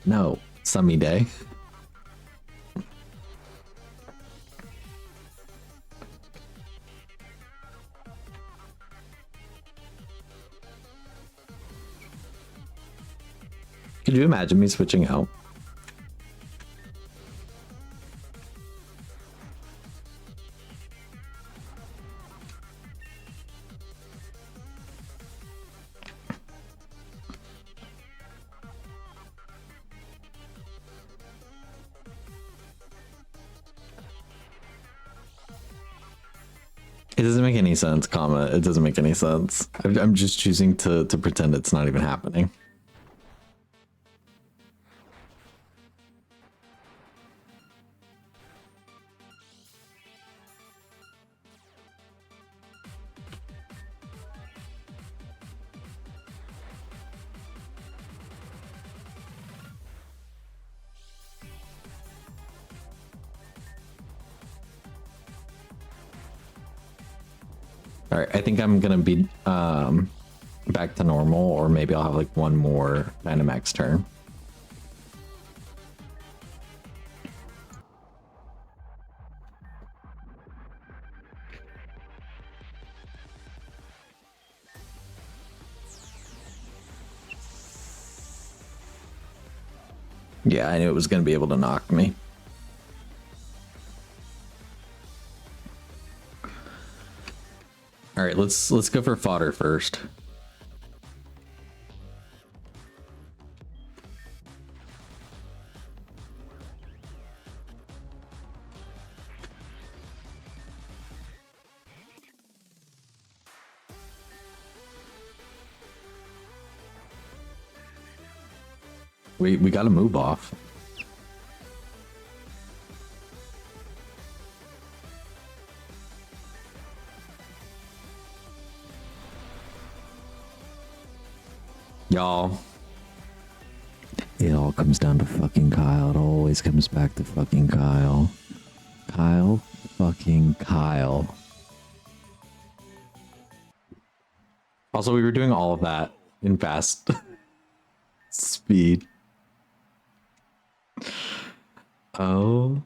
No, sunny day. Could you imagine me switching out? It doesn't make any sense, comma. It doesn't make any sense. I'm just choosing to pretend it's not even happening. All right, I think I'm gonna be back to normal, or maybe I'll have like one more Dynamax turn. Yeah, I knew it was gonna be able to knock me. All right, let's go for fodder first. We gotta move off. Y'all. It all comes down to fucking Kyle. It always comes back to fucking Kyle. Kyle, fucking Kyle. Also, we were doing all of that in fast speed. Oh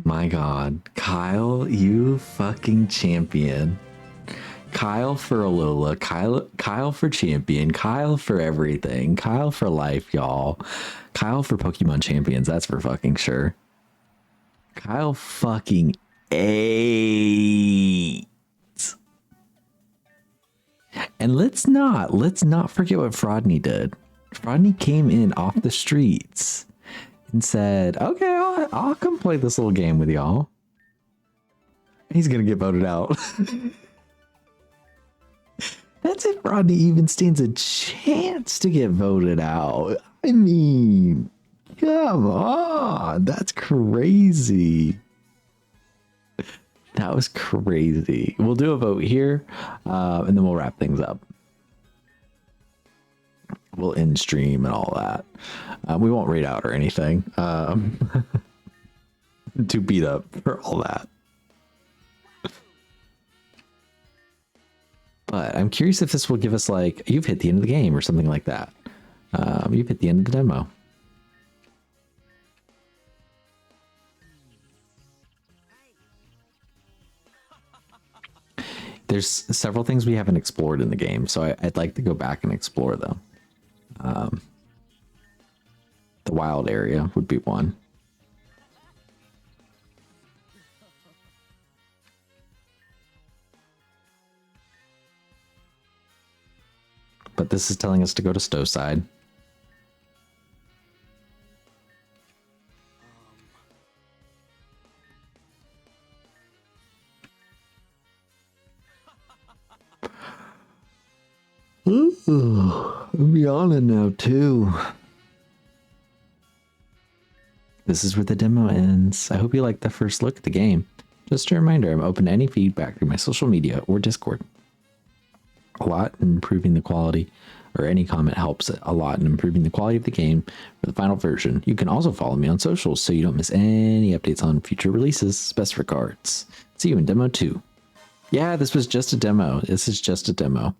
my god. Kyle, you fucking champion. Kyle for Alola, Kyle for champion, Kyle for everything, Kyle for life, y'all. Kyle for Pokemon champions, that's for fucking sure. Kyle fucking A. And let's not forget what Frodney did. Frodney came in off the streets and said, okay, I'll come play this little game with y'all. He's gonna get voted out. That's if Rodney even stands a chance to get voted out. I mean, come on. That's crazy. That was crazy. We'll do a vote here, and then we'll wrap things up. We'll end stream and all that. We won't raid out or anything. Too beat up for all that. But I'm curious if this will give us like, you've hit the end of the game or something like that. You've hit the end of the demo. There's several things we haven't explored in the game, so I'd like to go back and explore them. The wild area would be one. But this is telling us to go to Stowside. Ooh, I'm yawning now too. This is where the demo ends. I hope you liked the first look at the game. Just a reminder, I'm open to any feedback through my social media or Discord. A lot in improving the quality, or any comment helps a lot in improving the quality of the game for the final version. You can also follow me on socials so you don't miss any updates on future releases. Best regards. See you in demo 2. Yeah, this was just a demo. This is just a demo.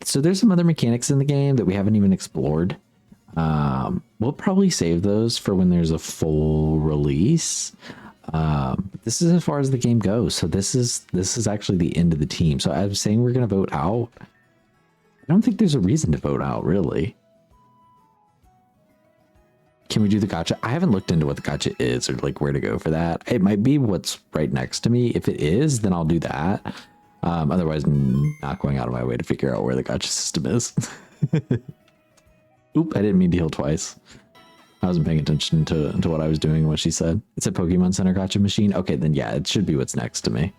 So there's some other mechanics in the game that we haven't even explored. We'll probably save those for when there's a full release. This is as far as the game goes. So this is actually the end of the team. So I was saying we're going to vote out. I don't think there's a reason to vote out, really. Can we do the gacha? I haven't looked into what the gacha is or like where to go for that. It might be what's right next to me. If it is, then I'll do that. Otherwise, I'm not going out of my way to figure out where the gacha system is. Oop, I didn't mean to heal twice. I wasn't paying attention to what I was doing and what she said. It's a Pokemon Center gacha machine. Okay, then yeah, it should be what's next to me.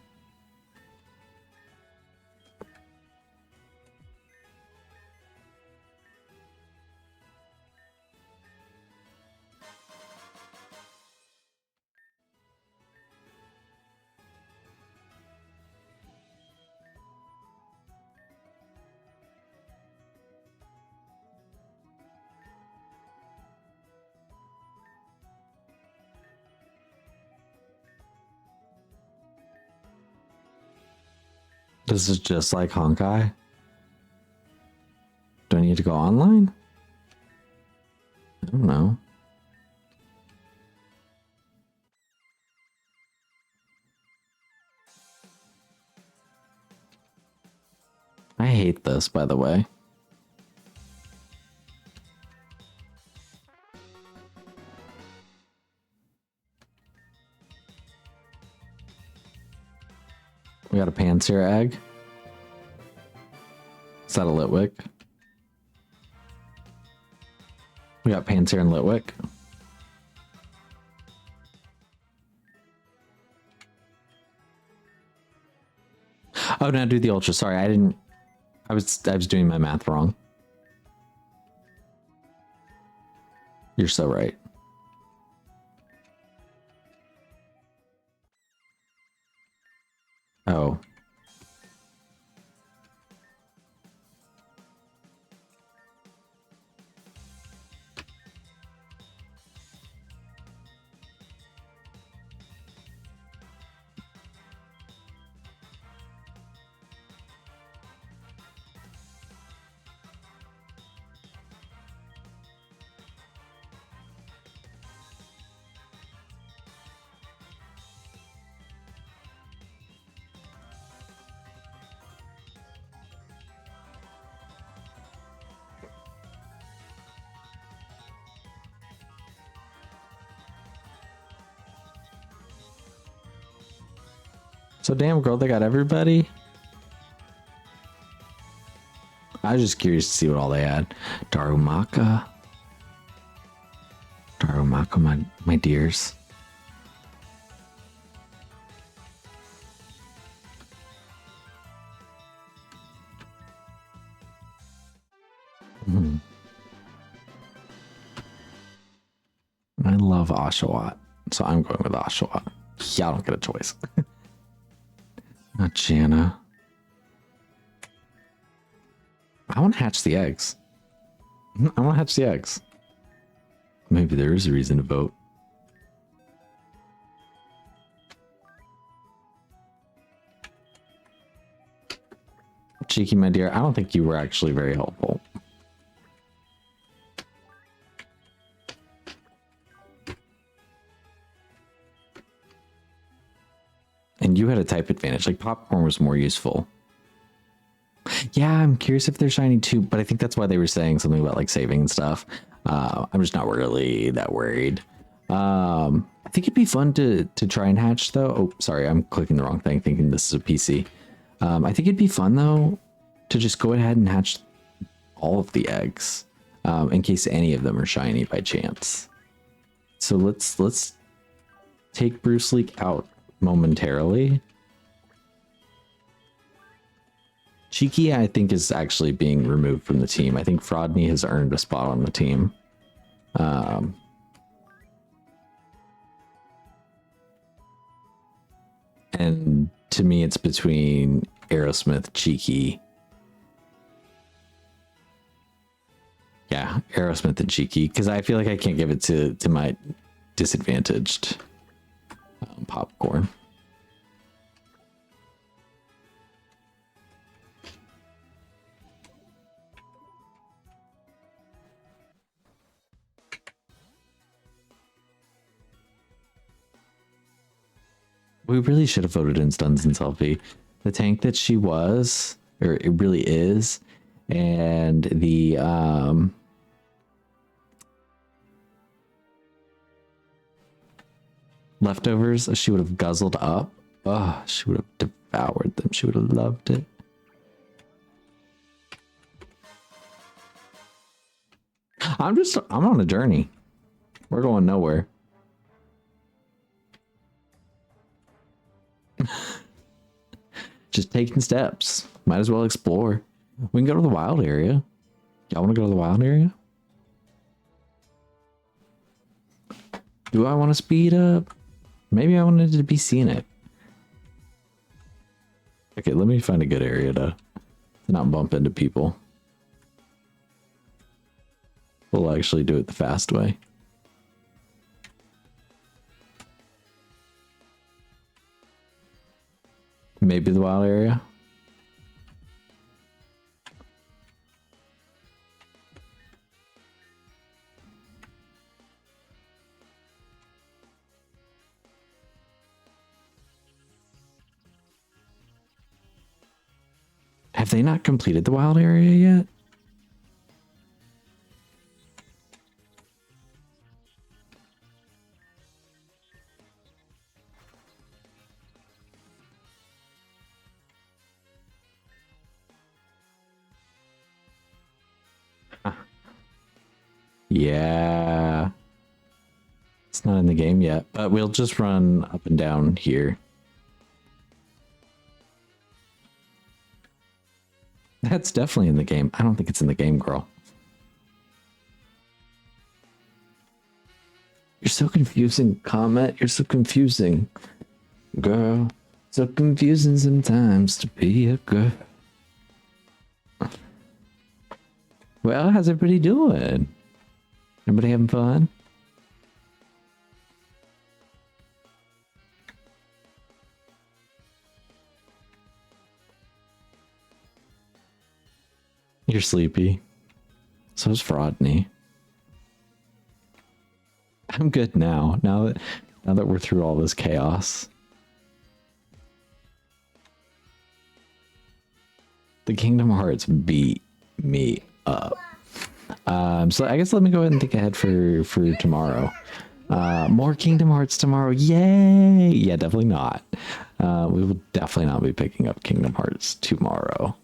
This is just like Honkai. Do I need to go online? I don't know. I hate this, by the way. We got a Pansear egg. Is that a Litwick? We got Pansear and Litwick. Oh, no, do the Ultra. Sorry, I was doing my math wrong. You're so right. Oh. So damn, girl, they got everybody. I was just curious to see what all they had. Darumaka. Darumaka, my dears. I love Oshawott, so I'm going with Oshawott. Yeah, I don't get a choice. Not Jana. I want to hatch the eggs. I want to hatch the eggs. Maybe there is a reason to vote. Cheeky, my dear, I don't think you were actually very helpful. And you had a type advantage. Like, popcorn was more useful. Yeah, I'm curious if they're shiny too, but I think that's why they were saying something about like saving and stuff. I'm just not really that worried. I think it'd be fun to try and hatch though. Oh, sorry, I'm clicking the wrong thing, thinking this is a PC. I think it'd be fun though to just go ahead and hatch all of the eggs in case any of them are shiny by chance. So let's take Bruce Leak out momentarily. Cheeky, I think, is actually being removed from the team. I think Frodney has earned a spot on the team. And to me, it's between Aerosmith, Cheeky. Yeah, Aerosmith and Cheeky, because I feel like I can't give it to my disadvantaged popcorn. We really should have voted in Stuns and Selfie. The tank that she was, or it really is, and the leftovers she would have guzzled up. Oh, she would have devoured them. She would have loved it. I'm on a journey. We're going nowhere. Just taking steps. Might as well explore. We can go to the wild area. Y'all want to go to the wild area? Do I want to speed up? Maybe I wanted to be scenic. Okay, let me find a good area to not bump into people. We'll actually do it the fast way. Maybe the wild area. Have they not completed the wild area yet? Yeah. It's not in the game yet, but we'll just run up and down here. That's definitely in the game. I don't think it's in the game, girl. so confusing, Comet. You're so confusing. Girl. So confusing sometimes to be a girl. Well, how's everybody doing? Everybody having fun? You're sleepy. So's Rodney. I'm good now. Now that we're through all this chaos. The Kingdom Hearts beat me up. So I guess let me go ahead and think ahead for tomorrow. More Kingdom Hearts tomorrow. Yay! Yeah, definitely not. We will definitely not be picking up Kingdom Hearts tomorrow.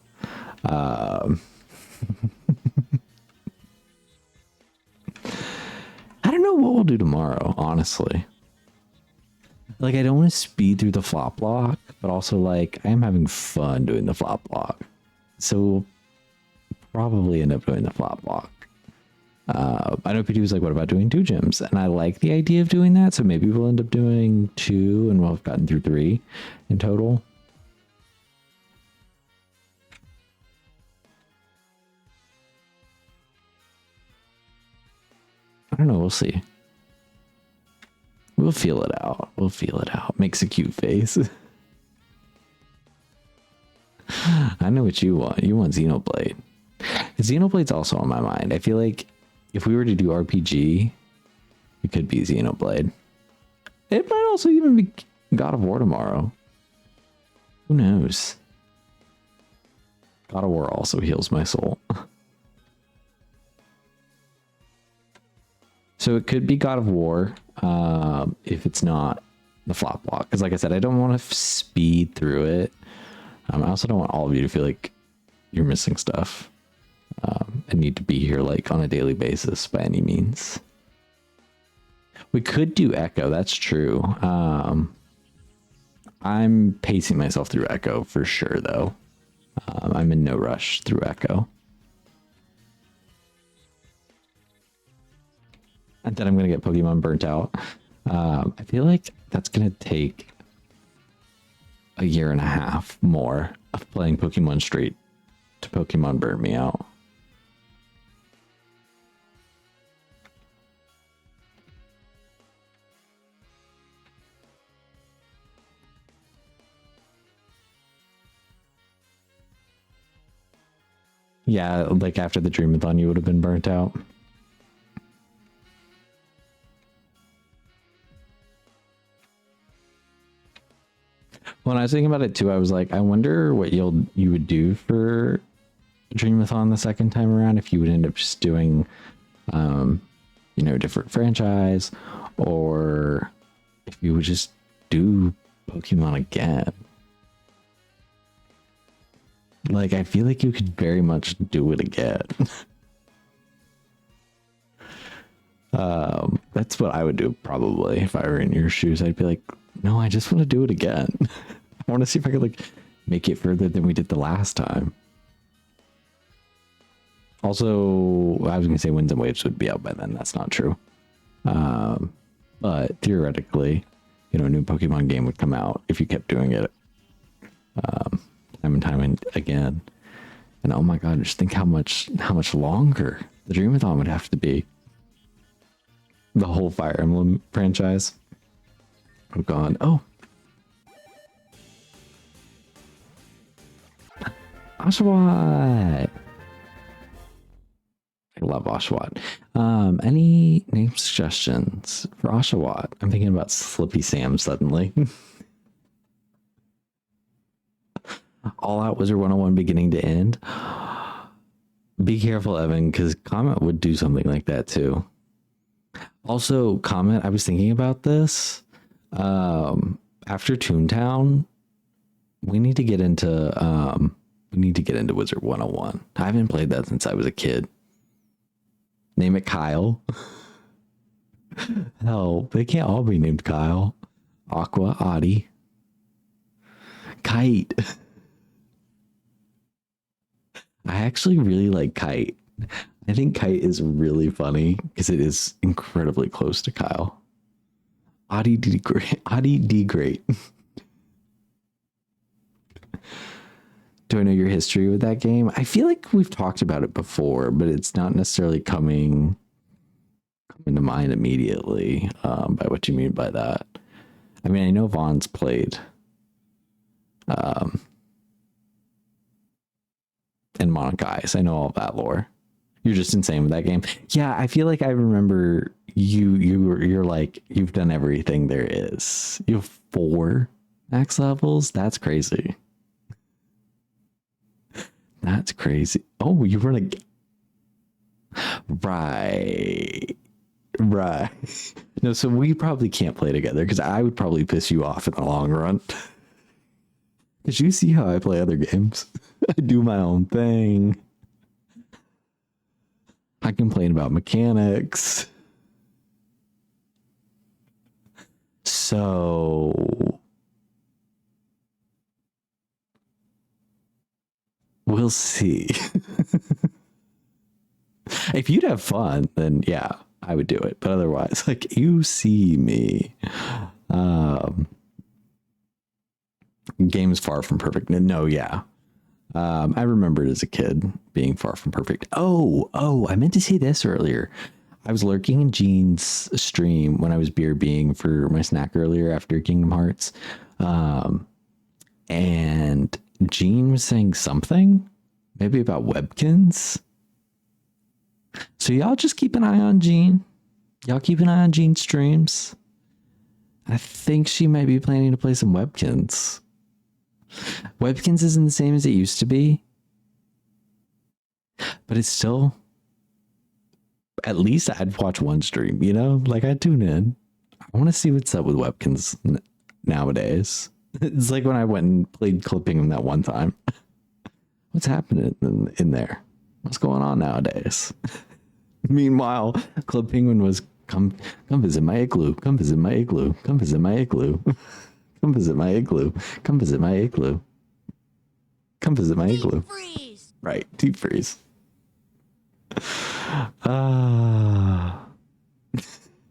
I don't know what we'll do tomorrow, honestly. Like, I don't want to speed through the flop block, but also, like, I am having fun doing the flop block. So we'll probably end up doing the flop block. I know PD was like, what about doing 2 gyms? And I like the idea of doing that, so maybe we'll end up doing 2 and we'll have gotten through 3 in total. I don't know, we'll see. We'll feel it out. We'll feel it out. Makes a cute face. I know what you want. You want Xenoblade. Xenoblade's also on my mind. I feel like if we were to do RPG, it could be Xenoblade. It might also even be God of War tomorrow. Who knows? God of War also heals my soul. So it could be God of War if it's not the flop block. Because like I said, I don't want to speed through it. I also don't want all of you to feel like you're missing stuff. And need to be here like on a daily basis by any means. We could do Echo, that's true. I'm pacing myself through Echo for sure though. I'm in no rush through Echo. And then I'm going to get Pokemon burnt out. I feel like that's going to take a year and a half more of playing Pokemon straight to Pokemon burn me out. Yeah, like after the Dreamathon, you would have been burnt out. When I was thinking about it too, I was like, I wonder what you would do for Dreamathon the second time around if you would end up just doing, you know, different franchise, or if you would just do Pokemon again. Like, I feel like you could very much do it again. That's what I would do probably if I were in your shoes. I'd be like, no, I just want to do it again. I want to see if I could like make it further than we did the last time. Also, I was gonna say Winds and Waves would be out by then. That's not true. But theoretically, you know, a new Pokemon game would come out if you kept doing it time and time and again. And oh my god, just think how much longer the Dreamathon would have to be. The whole Fire Emblem franchise. Oh god. Oh. Oshawott. I love Oshawott. Any name suggestions for Oshawott? I'm thinking about Slippy Sam suddenly. All Out Wizard 101 beginning to end. Be careful, Evan, because Comet would do something like that too. Also, Comet, I was thinking about this. After Toontown, we need to get into Wizard 101. I haven't played that since I was a kid. Name it Kyle. Hell, they can't all be named Kyle. Aqua, Adi, Kite. I actually really like Kite. I think Kite is really funny because it is incredibly close to Kyle. Adi D great. Adi D great. Do I know your history with that game? I feel like we've talked about it before, but it's not necessarily coming to mind immediately. By what you mean by that? I mean, I know Vaughn's played. And Monarch, I know all that lore. You're just insane with that game. Yeah, I feel like I remember you're like, you've done everything there is. You have 4 max levels? That's crazy. That's crazy. Oh, you run a... Right. No, so we probably can't play together because I would probably piss you off in the long run. Because you see how I play other games. I do my own thing. I complain about mechanics. So we'll see. If you'd have fun, then yeah, I would do it. But otherwise, like, you see me. Game's far from perfect. No, yeah. I remember it as a kid being far from perfect. Oh, I meant to say this earlier. I was lurking in Gene's stream when I was BRBing for my snack earlier after Kingdom Hearts. And Gene was saying something, maybe about Webkins. So y'all just keep an eye on Gene. Y'all keep an eye on Gene's streams. I think she might be planning to play some Webkins. Webkins isn't the same as it used to be, but it's still, at least I'd watch one stream, you know, like I'd tune in. I want to see what's up with Webkins nowadays. It's like when I went and played Club Penguin that one time. What's happening in there? What's going on nowadays? Meanwhile, Club Penguin was come visit my igloo, come visit my igloo, come visit my igloo. Come visit my igloo. Come visit my igloo. Come visit my igloo. Deep freeze. Right, deep freeze.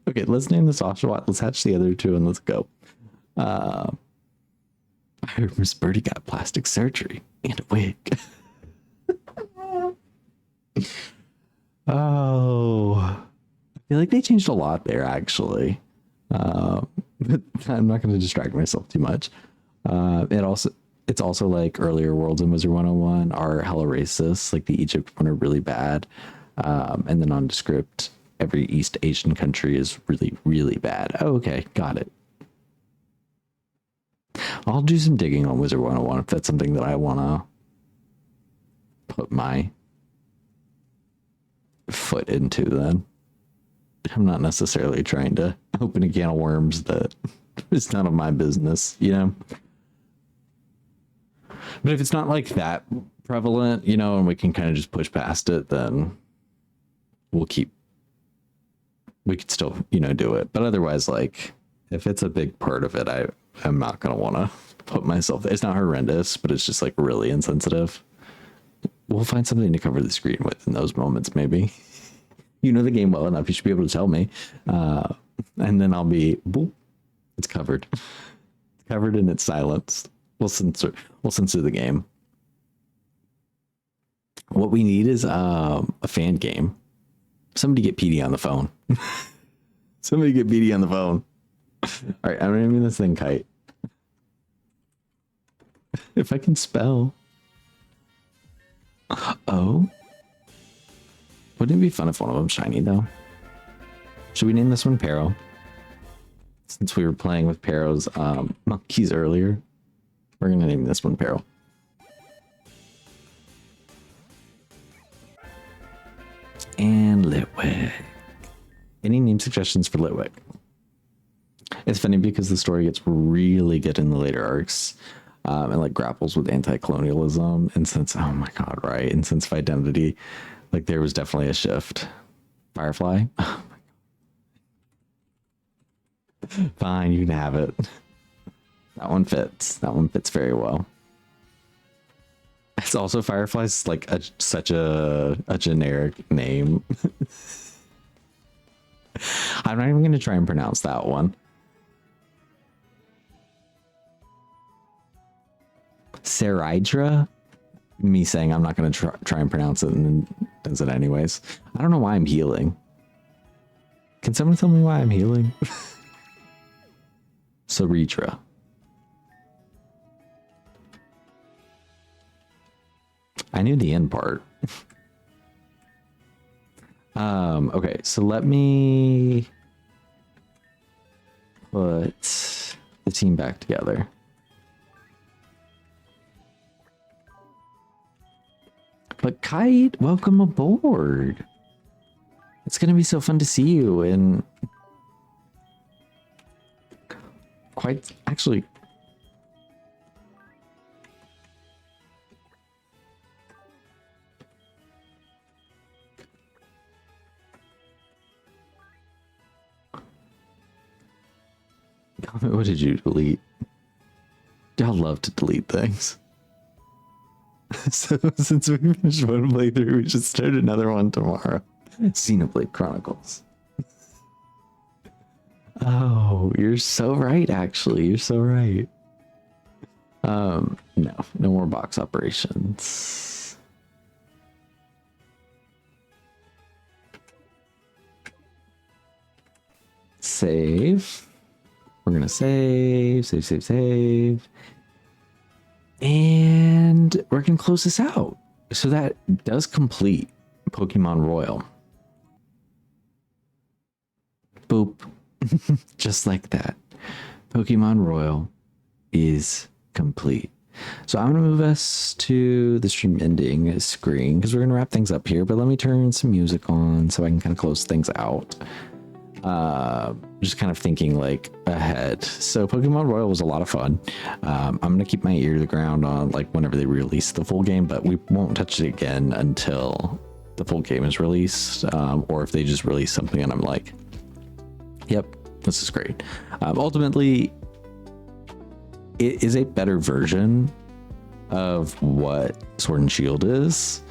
Okay, let's name this Oshawott. Let's hatch the other 2 and let's go. I heard Miss Birdie got plastic surgery and a wig. Oh, I feel like they changed a lot there, actually. But I'm not going to distract myself too much. It's also like earlier worlds in Wizard 101 are hella racist. Like the Egypt one are really bad. And the nondescript, every East Asian country is really, really bad. Oh, okay. Got it. I'll do some digging on Wizard 101 if that's something that I want to put my foot into then. I'm not necessarily trying to open a can of worms that is none of my business, you know? But if it's not like that prevalent, you know, and we can kind of just push past it, then we could still, you know, do it. But otherwise, like, if it's a big part of it, I'm not going to want to put myself there. It's not horrendous, but it's just like really insensitive. We'll find something to cover the screen with in those moments, maybe. You know the game well enough. You should be able to tell me. And then I'll be, boop, it's covered. It's covered and it's silenced. We'll censor the game. What we need is a fan game. Somebody get PD on the phone. Somebody get PD on the phone. All right, I'm naming this thing Kite. If I can spell. Oh. Wouldn't it be fun if one of them's shiny, though? Should we name this one Pero? Since we were playing with Pero's monkeys earlier, we're going to name this one Pero. And Litwick. Any name suggestions for Litwick? It's funny because the story gets really good in the later arcs. And like grapples with anti-colonialism and sense, oh my god, right, and sense of identity. Like there was definitely a shift. Firefly? Oh my god. Fine, you can have it. That one fits. That one fits very well. It's also Firefly's like such a generic name. I'm not even going to try and pronounce that one. Serydra. Me saying I'm not going to try and pronounce it and then does it anyways. I don't know why I'm healing. Can someone tell me why I'm healing? Serydra. I knew the end part. Okay, so let me put the team back together. But Kite, welcome aboard. It's gonna be so fun to see you and quite actually. What did you delete? Y'all love to delete things. So since we finished one playthrough, we should start another one tomorrow. Xenoblade Chronicles. Oh, you're so right, actually. You're so right. No more box operations. Save. We're gonna save. And we're gonna close this out. So that does complete Pokemon Royal. Boop. Just like that. Pokemon Royal is complete. So I'm gonna move us to the stream ending screen because we're gonna wrap things up here, but let me turn some music on so I can kind of close things out. Just kind of thinking like ahead. So Pokemon Royal was a lot of fun. I'm gonna keep my ear to the ground on like whenever they release the full game, but we won't touch it again until the full game is released, or if they just release something and I'm like, yep, this is great. Ultimately, it is a better version of what Sword and Shield is.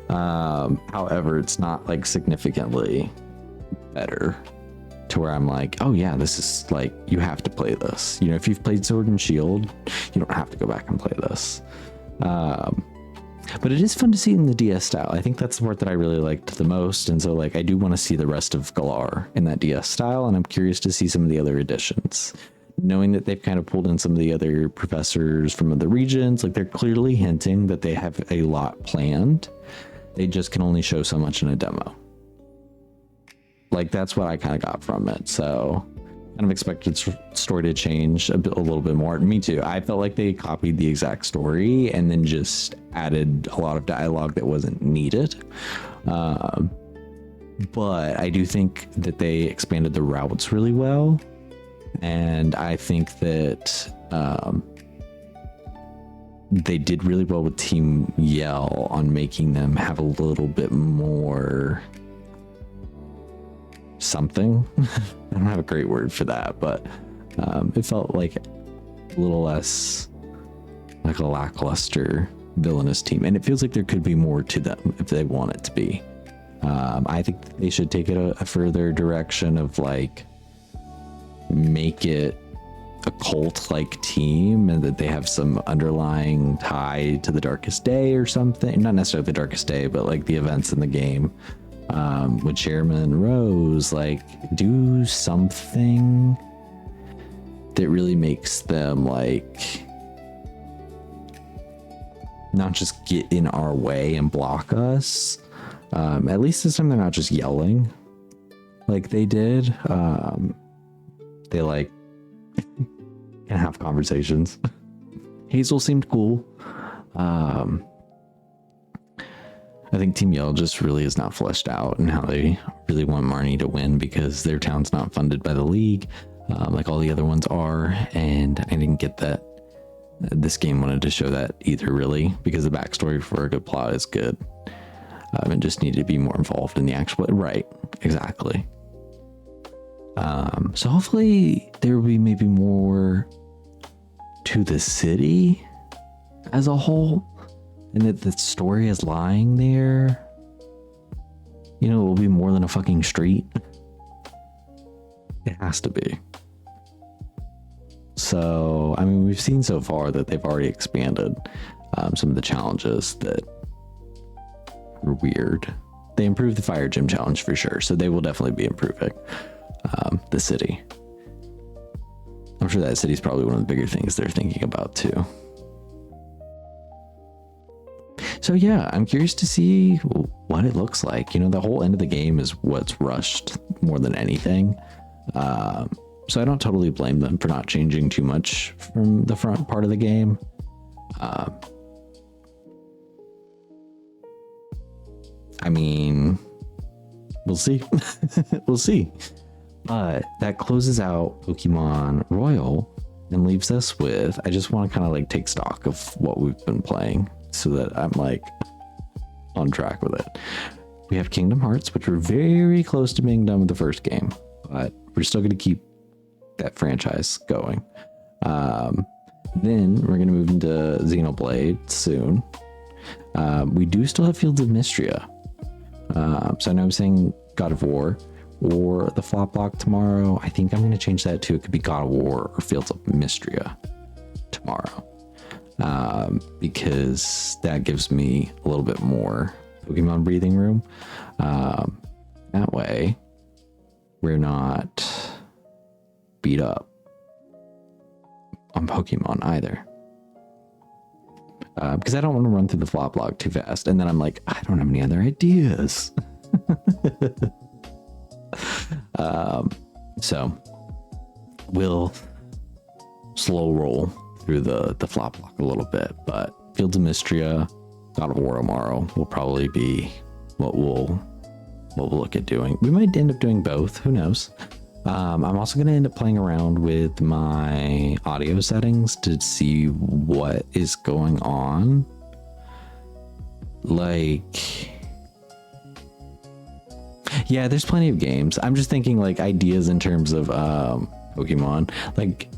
However, it's not like significantly better to where I'm like, oh yeah, this is like, you have to play this. You know, if you've played Sword and Shield, you don't have to go back and play this. But it is fun to see in the DS style. I think that's the part that I really liked the most. And so like, I do want to see the rest of Galar in that DS style. And I'm curious to see some of the other additions. Knowing that they've kind of pulled in some of the other professors from other regions, like they're clearly hinting that they have a lot planned. They just can only show so much in a demo. Like that's what I kind of got from it. So kind of expected story to change a little bit more. Me too. I felt like they copied the exact story and then just added a lot of dialogue that wasn't needed. But I do think that they expanded the routes really well. And I think that they did really well with Team Yell on making them have a little bit more something. I don't have a great word for that, but it felt like a little less like a lackluster villainous team, and it feels like there could be more to them if they want it to be. I think they should take it a further direction of like make it a cult like team and that they have some underlying tie to the Darkest Day or something. Not necessarily the Darkest Day, but like the events in the game. With Chairman and Rose, like do something that really makes them like not just get in our way and block us. At least this time they're not just yelling like they did. They like can have conversations. Hazel seemed cool. I think Team Yell just really is not fleshed out and how they really want Marnie to win because their town's not funded by the league, like all the other ones are. And I didn't get that. This game wanted to show that either, really, because the backstory for a good plot is good. And just needed to be more involved in the actual. Right, exactly. So hopefully there will be maybe more to the city as a whole. And that the story is lying there. You know, it will be more than a fucking street. It has to be. So, I mean, we've seen so far that they've already expanded some of the challenges that were weird. They improved the fire gym challenge for sure, so they will definitely be improving the city. I'm sure that city's probably one of the bigger things they're thinking about too. So yeah, I'm curious to see what it looks like. You know, the whole end of the game is what's rushed more than anything. So I don't totally blame them for not changing too much from the front part of the game. I mean, we'll see. We'll see. But that closes out Pokemon Royal and leaves us with, I just want to kind of like take stock of what we've been playing so that I'm like on track with it. We have Kingdom Hearts, which we're very close to being done with the first game, but we're still going to keep that franchise going. Then we're going to move into Xenoblade soon. We do still have Fields of Mystria. So I know I'm saying God of War or the flop block tomorrow. I think I'm going to change that to, it could be God of War or Fields of Mystria tomorrow. Because that gives me a little bit more Pokemon breathing room. That way we're not beat up on Pokemon either. Because I don't want to run through the flop log too fast. And then I'm like, I don't have any other ideas. So we'll slow roll through the flop block a little bit. But Fields of Mystria, God of War tomorrow will probably be what we'll look at doing. We might end up doing both. Who knows? I'm also going to end up playing around with my audio settings to see what is going on. Like, yeah, there's plenty of games. I'm just thinking like ideas in terms of Pokemon. Like,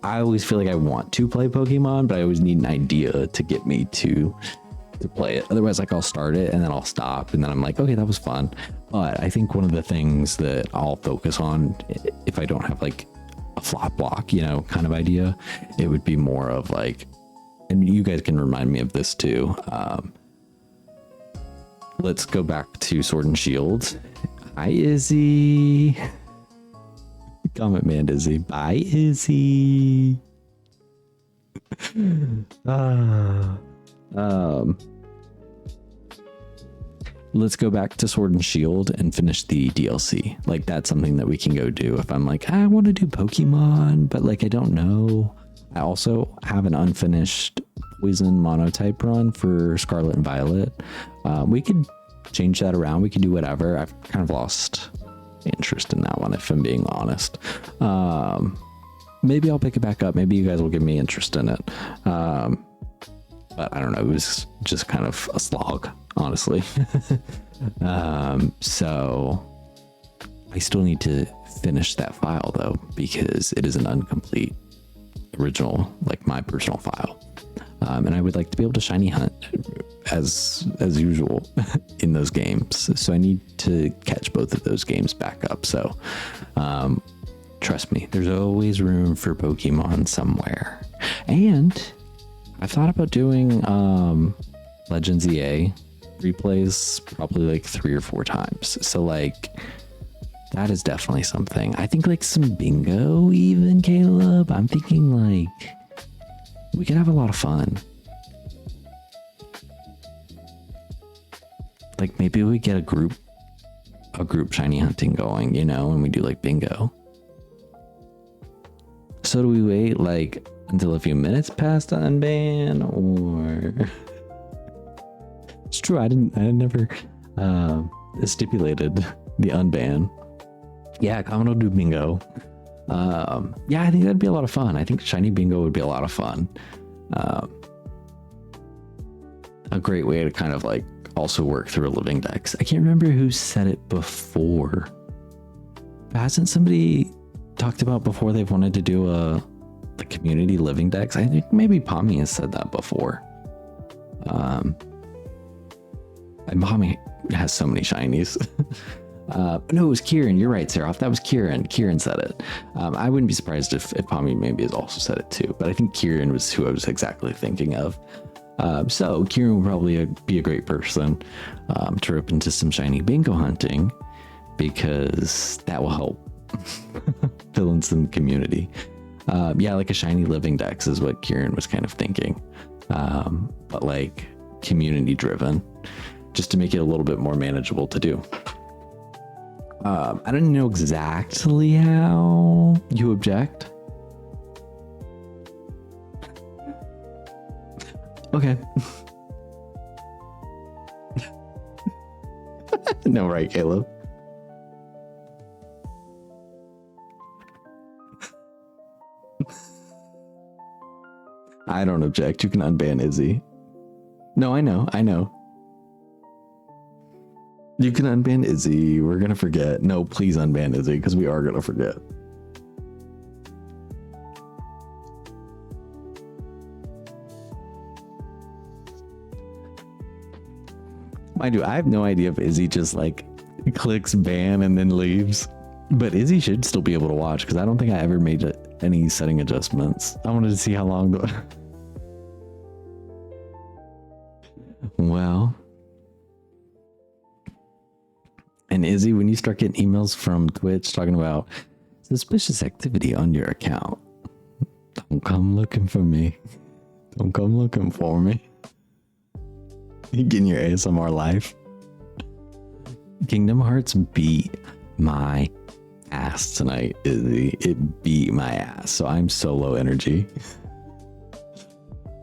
I always feel like I want to play Pokemon, but I always need an idea to get me to play it. Otherwise, like, I'll start it and then I'll stop and then I'm like, okay, that was fun. But I think one of the things that I'll focus on if I don't have like a flop block, you know, kind of idea, it would be more of like, and you guys can remind me of this too. Let's go back to Sword and Shield. Hi, Izzy. Comment man, Izzy. Bye, Izzy. Let's go back to Sword and Shield and finish the DLC. Like, that's something that we can go do if I'm like, I want to do Pokemon, but like, I don't know. I also have an unfinished Poison Monotype run for Scarlet and Violet. We could change that around. We could do whatever. I've kind of lost interest in that one, if I'm being honest. Maybe I'll pick it back up. Maybe you guys will give me interest in it. But I don't know. It was just kind of a slog, honestly. So I still need to finish that file though, because it is an incomplete original, like my personal file. And I would like to be able to shiny hunt as usual in those games. So I need to catch both of those games back up. So trust me, there's always room for Pokemon somewhere. And I've thought about doing Legends EA replays probably like 3 or 4 times. So like, that is definitely something. I think like some bingo even, Caleb. I'm thinking like we could have a lot of fun. Like maybe we get a group shiny hunting going, you know, and we do like bingo. So do we wait like until a few minutes past the unban, or it's true, I never stipulated the unban. Yeah, comment will do bingo. Yeah, I think that'd be a lot of fun. I think shiny bingo would be a lot of fun. A great way to kind of like also work through a living dex. I can't remember who said it before. Hasn't somebody talked about before they've wanted to do the community living dex? I think maybe Pommy has said that before. And Pommy has so many shinies. No, it was Kieran. You're right, Seraph. That was Kieran. Kieran said it. I wouldn't be surprised if Pommy maybe has also said it too, but I think Kieran was who I was exactly thinking of. So Kieran would probably be a great person to rip into some shiny bingo hunting, because that will help fill in some community. Yeah, like a shiny living dex is what Kieran was kind of thinking, but like community driven, just to make it a little bit more manageable to do. I don't know exactly how you object. Okay. No, right, Caleb? I don't object. You can unban Izzy. No, I know. You can unban Izzy. We're gonna forget. No, please unban Izzy, because we are gonna forget. Mind you, I have no idea if Izzy just like clicks ban and then leaves. But Izzy should still be able to watch, because I don't think I ever made any setting adjustments. I wanted to see how long the... Well... And Izzy, when you start getting emails from Twitch talking about suspicious activity on your account, don't come looking for me. Don't come looking for me. You getting your ASMR life. Kingdom Hearts beat my ass tonight, Izzy. It beat my ass. So I'm so low energy.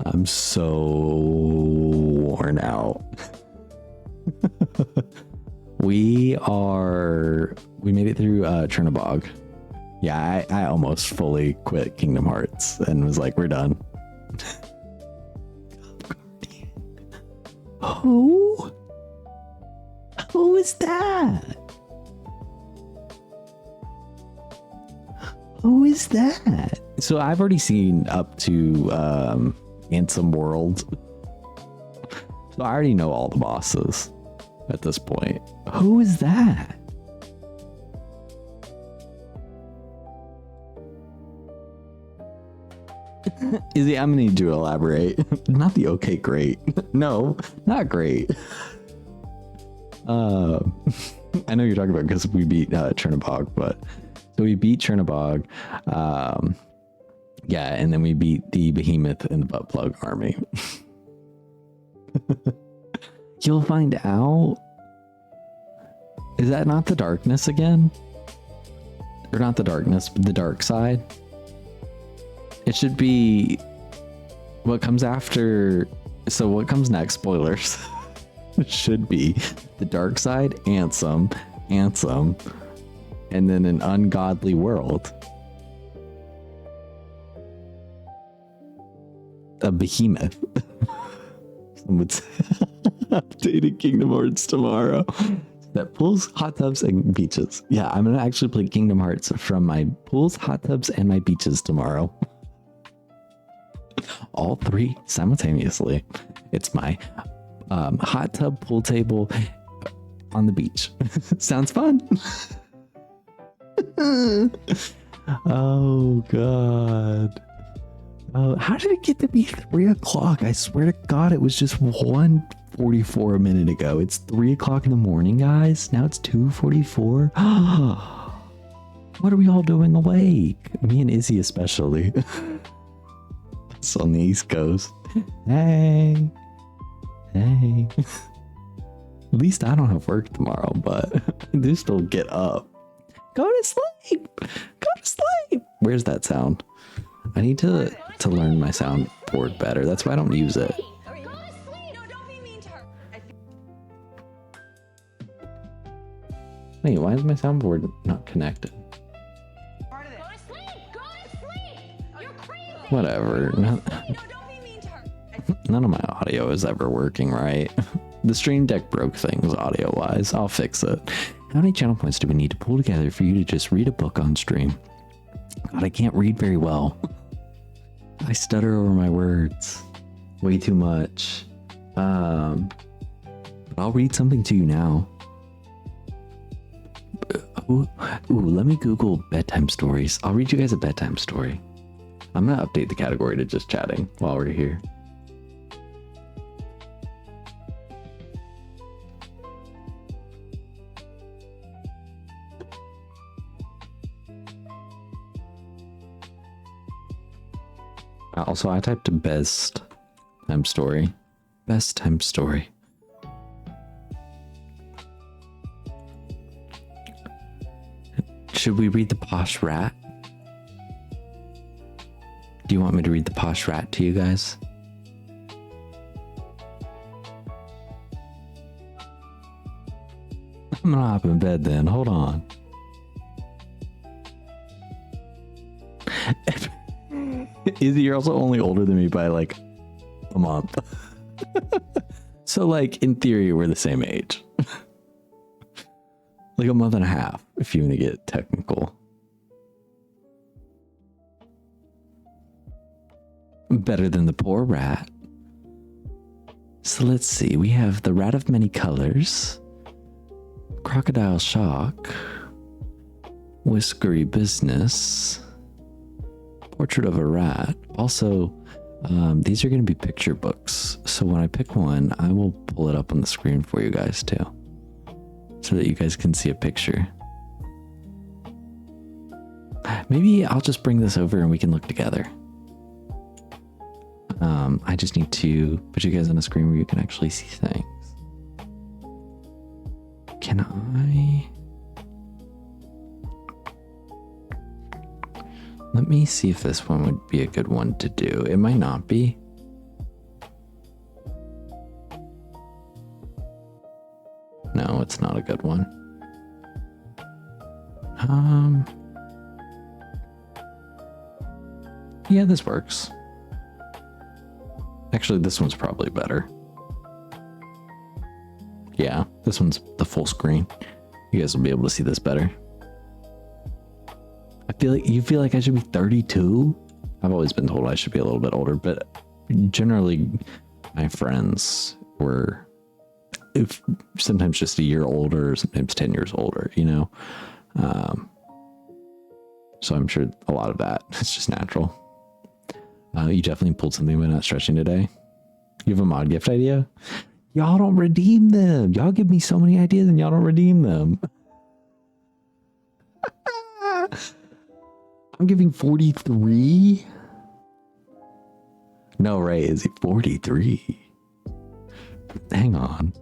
I'm so worn out. We made it through Chernobog. Yeah, I almost fully quit Kingdom Hearts and was like, we're done. Who? Who is that? Who is that? So I've already seen up to Ansem World. So I already know all the bosses at this point. Who is that? Izzy, I'm gonna need you to elaborate. Not the okay, great. No, not great. I know you're talking about because we beat Chernobog, but so we beat Chernobog. Yeah, and then we beat the Behemoth and the Butt Plug army. You'll find out. Is that not the darkness again? Or not the darkness, but the dark side? It should be what comes after. So what comes next? Spoilers. It should be the dark side, Ansem, and then an ungodly world. A behemoth. Some would say updated Kingdom Hearts tomorrow. That pools, hot tubs, and beaches. Yeah, I'm gonna actually play Kingdom Hearts from my pools, hot tubs, and my beaches tomorrow. All three simultaneously. It's my hot tub, pool table on the beach. Sounds fun. Oh god. How did it get to be 3 o'clock? I swear to god it was just 1:44 a minute ago. It's 3 o'clock in the morning, guys. Now it's 2:44. What are we all doing awake? Me and Izzy especially. It's on the East Coast. Hey. At least I don't have work tomorrow, but I do still get up. Go to sleep. Go to sleep. Where's that sound? I need to learn my soundboard better. That's why I don't use it. Wait, why is my soundboard not connected? Whatever. None of my audio is ever working right. The Stream Deck broke things audio-wise. I'll fix it. How many channel points do we need to pull together for you to just read a book on stream? God, I can't read very well. I stutter over my words way too much. But I'll read something to you now. Ooh, let me Google bedtime stories. I'll read you guys a bedtime story. I'm gonna update the category to just chatting while we're here. Also, I typed best time story. Best time story. Should we read the Posh Rat? Do you want me to read the Posh Rat to you guys? I'm gonna hop in bed then. Hold on. Izzy, you're also only older than me by like a month. So like in theory, we're the same age. Like a month and a half, if you want to get technical. Better than the poor rat. So let's see. We have the Rat of Many Colors, Crocodile Shock, Whiskery Business, Portrait of a Rat. Also, these are going to be picture books. So when I pick one, I will pull it up on the screen for you guys too, so that you guys can see a picture. Maybe I'll just bring this over and we can look together. I just need to put you guys on a screen where you can actually see things. Can I? Let me see if this one would be a good one to do. It might not be. No, it's not a good one. Yeah, this works. Actually, this one's probably better. Yeah, this one's the full screen. You guys will be able to see this better. I feel like you feel like I should be 32. I've always been told I should be a little bit older, but generally my friends were sometimes just a year older, sometimes 10 years older, you know? So I'm sure a lot of that is just natural. You definitely pulled something by not stretching today. You have a mod gift idea? Y'all don't redeem them. Y'all give me so many ideas and y'all don't redeem them. I'm giving 43. No, Ray, is he 43? Hang on.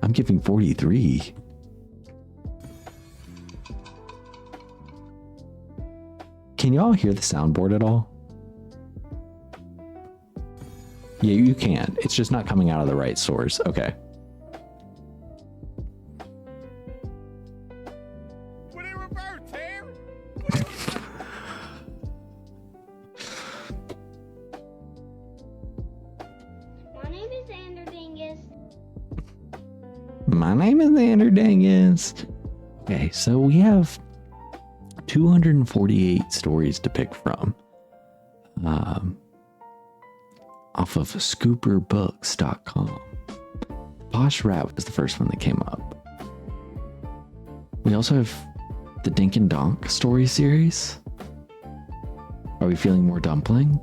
I'm giving 43. Can y'all hear the soundboard at all? Yeah, you can. It's just not coming out of the right source. Okay. Would it revert, Tim? My name is Xander Dingus. My name is Xander Dingus. Okay, so we have 248 stories to pick from. Off of scooperbooks.com. Posh Rat was the first one that came up. We also have the Dink and Donk story series. Are we feeling more dumpling?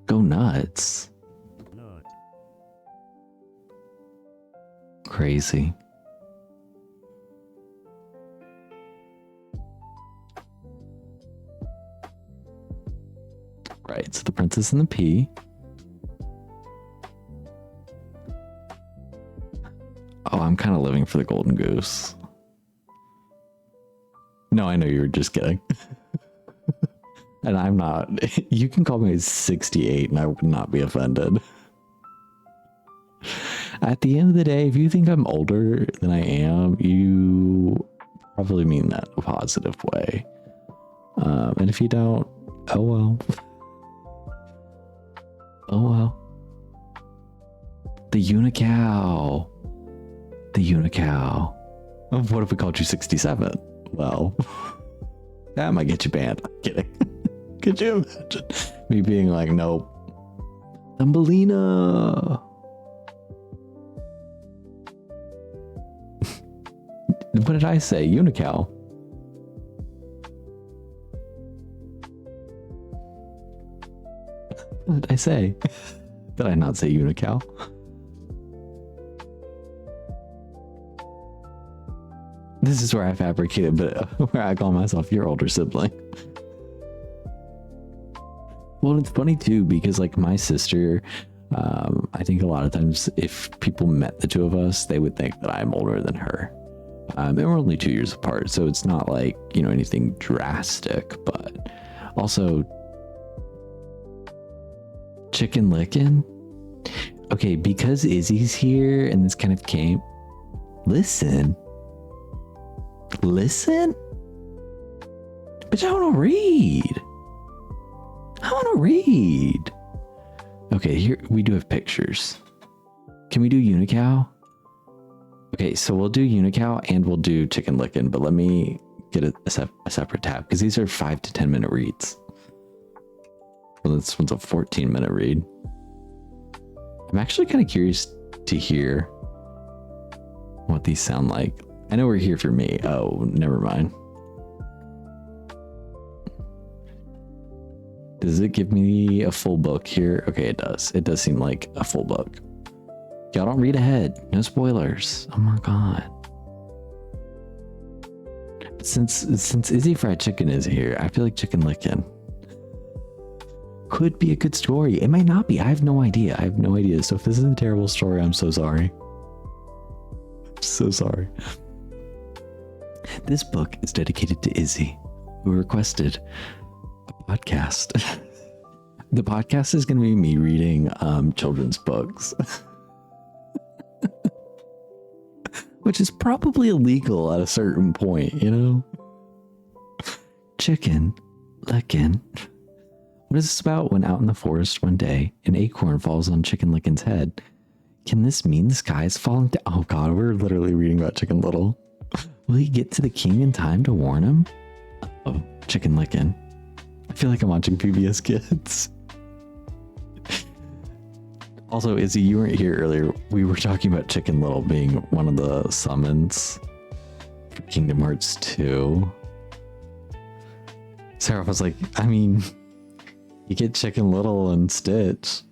Go nuts. Crazy. Right, so The Princess and the Pea. Oh, I'm kind of living for the Golden Goose. No, I know you were just kidding. And I'm not. You can call me 68 and I would not be offended. At the end of the day, if you think I'm older than I am, you probably mean that in a positive way. And if you don't, oh well. Oh well. The Unicow. The Unicow. What if we called you 67? Well, that might get you banned. I'm kidding. Could you imagine me being like, nope. Thumbelina. What did I say? Unical. What did I say? Did I not say Unical? This is where I fabricated, but where I call myself your older sibling. Well, it's funny too, because like my sister, I think a lot of times if people met the two of us, they would think that I'm older than her. And we're only 2 years apart, so it's not like, you know, anything drastic, but also chicken licking. Okay, because Izzy's here and this kind of came. Listen. Bitch, I want to read. Okay, here we do have pictures. Can we do Unicow? Okay, so we'll do Unicow and we'll do chicken licking, but let me get a separate tab because these are 5 to 10 minute reads. Well, this one's a 14-minute read. I'm actually kind of curious to hear what these sound like. I know we're here for me. Oh, never mind. Does it give me a full book here? Okay, it does. It does seem like a full book. Y'all don't read ahead. No spoilers. Oh my god. But since Izzy Fried Chicken is here, I feel like chicken licking could be a good story. It might not be. I have no idea. So if this is a terrible story, I'm so sorry. So sorry. This book is dedicated to Izzy, who requested a podcast. The podcast is going to be me reading children's books. Which is probably illegal at a certain point, you know? Chicken licking. What is this about? When out in the forest one day, an acorn falls on Chicken Lickin's head. Can this mean the sky is falling down? Oh god, we're literally reading about Chicken Little. Will he get to the king in time to warn him? Oh, Chicken Lickin'. I feel like I'm watching PBS Kids. Also, Izzy, you weren't here earlier. We were talking about Chicken Little being one of the summons for Kingdom Hearts 2. Sarah was like, I mean, you get Chicken Little and Stitch.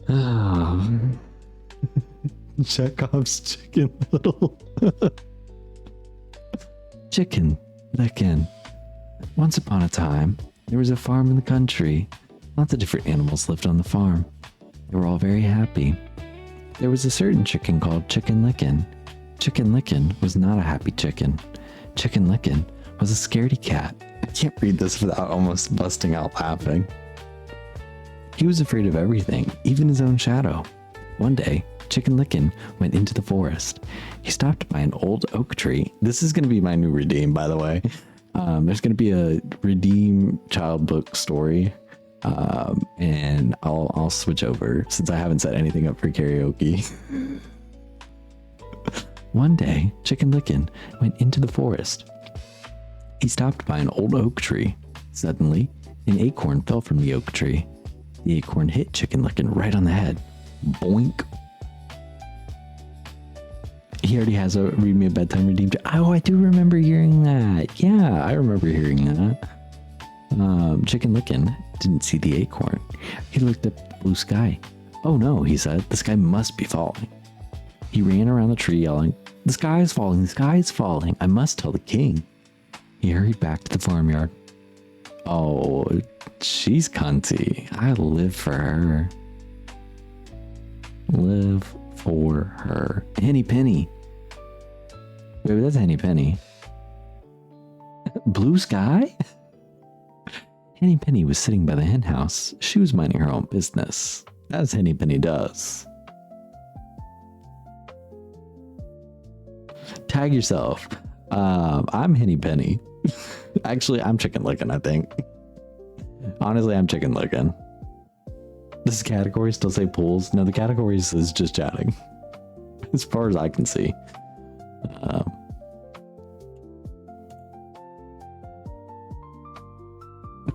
Oh. Chekhov's Chicken Little. Chicken Lickin'. Once upon a time, there was a farm in the country. Lots of different animals lived on the farm. They were all very happy. There was a certain chicken called Chicken Lickin'. Chicken Lickin' was not a happy chicken. Chicken Lickin' was a scaredy cat. I can't read this without almost busting out laughing. He was afraid of everything, even his own shadow. One day, Chicken Lickin' went into the forest. He stopped by an old oak tree. This is going to be my new redeem, by the way. There's going to be a redeem child book story, and I'll switch over since I haven't set anything up for karaoke. One day, Chicken Lickin' went into the forest. He stopped by an old oak tree. Suddenly, an acorn fell from the oak tree. The acorn hit Chicken Lickin' right on the head. Boink. He already has a read me a bedtime redeem. Oh, I do remember hearing that. Yeah, I remember hearing that. Chicken Lickin' didn't see the acorn. He looked up the blue sky. Oh no, he said, the sky must be falling. He ran around the tree yelling, the sky is falling, the sky is falling. I must tell the king. He hurried back to the farmyard. Oh, she's cunty. I live for her. Live for her. Henny Penny. Wait, that's Henny Penny. Blue sky? Henny Penny was sitting by the hen house. She was minding her own business, as Henny Penny does. Tag yourself. I'm Henny Penny. Actually, I'm Chicken Lickin', I think. Honestly, I'm Chicken Lickin'. Does the category still say pools? No, the category is just chatting. As far as I can see.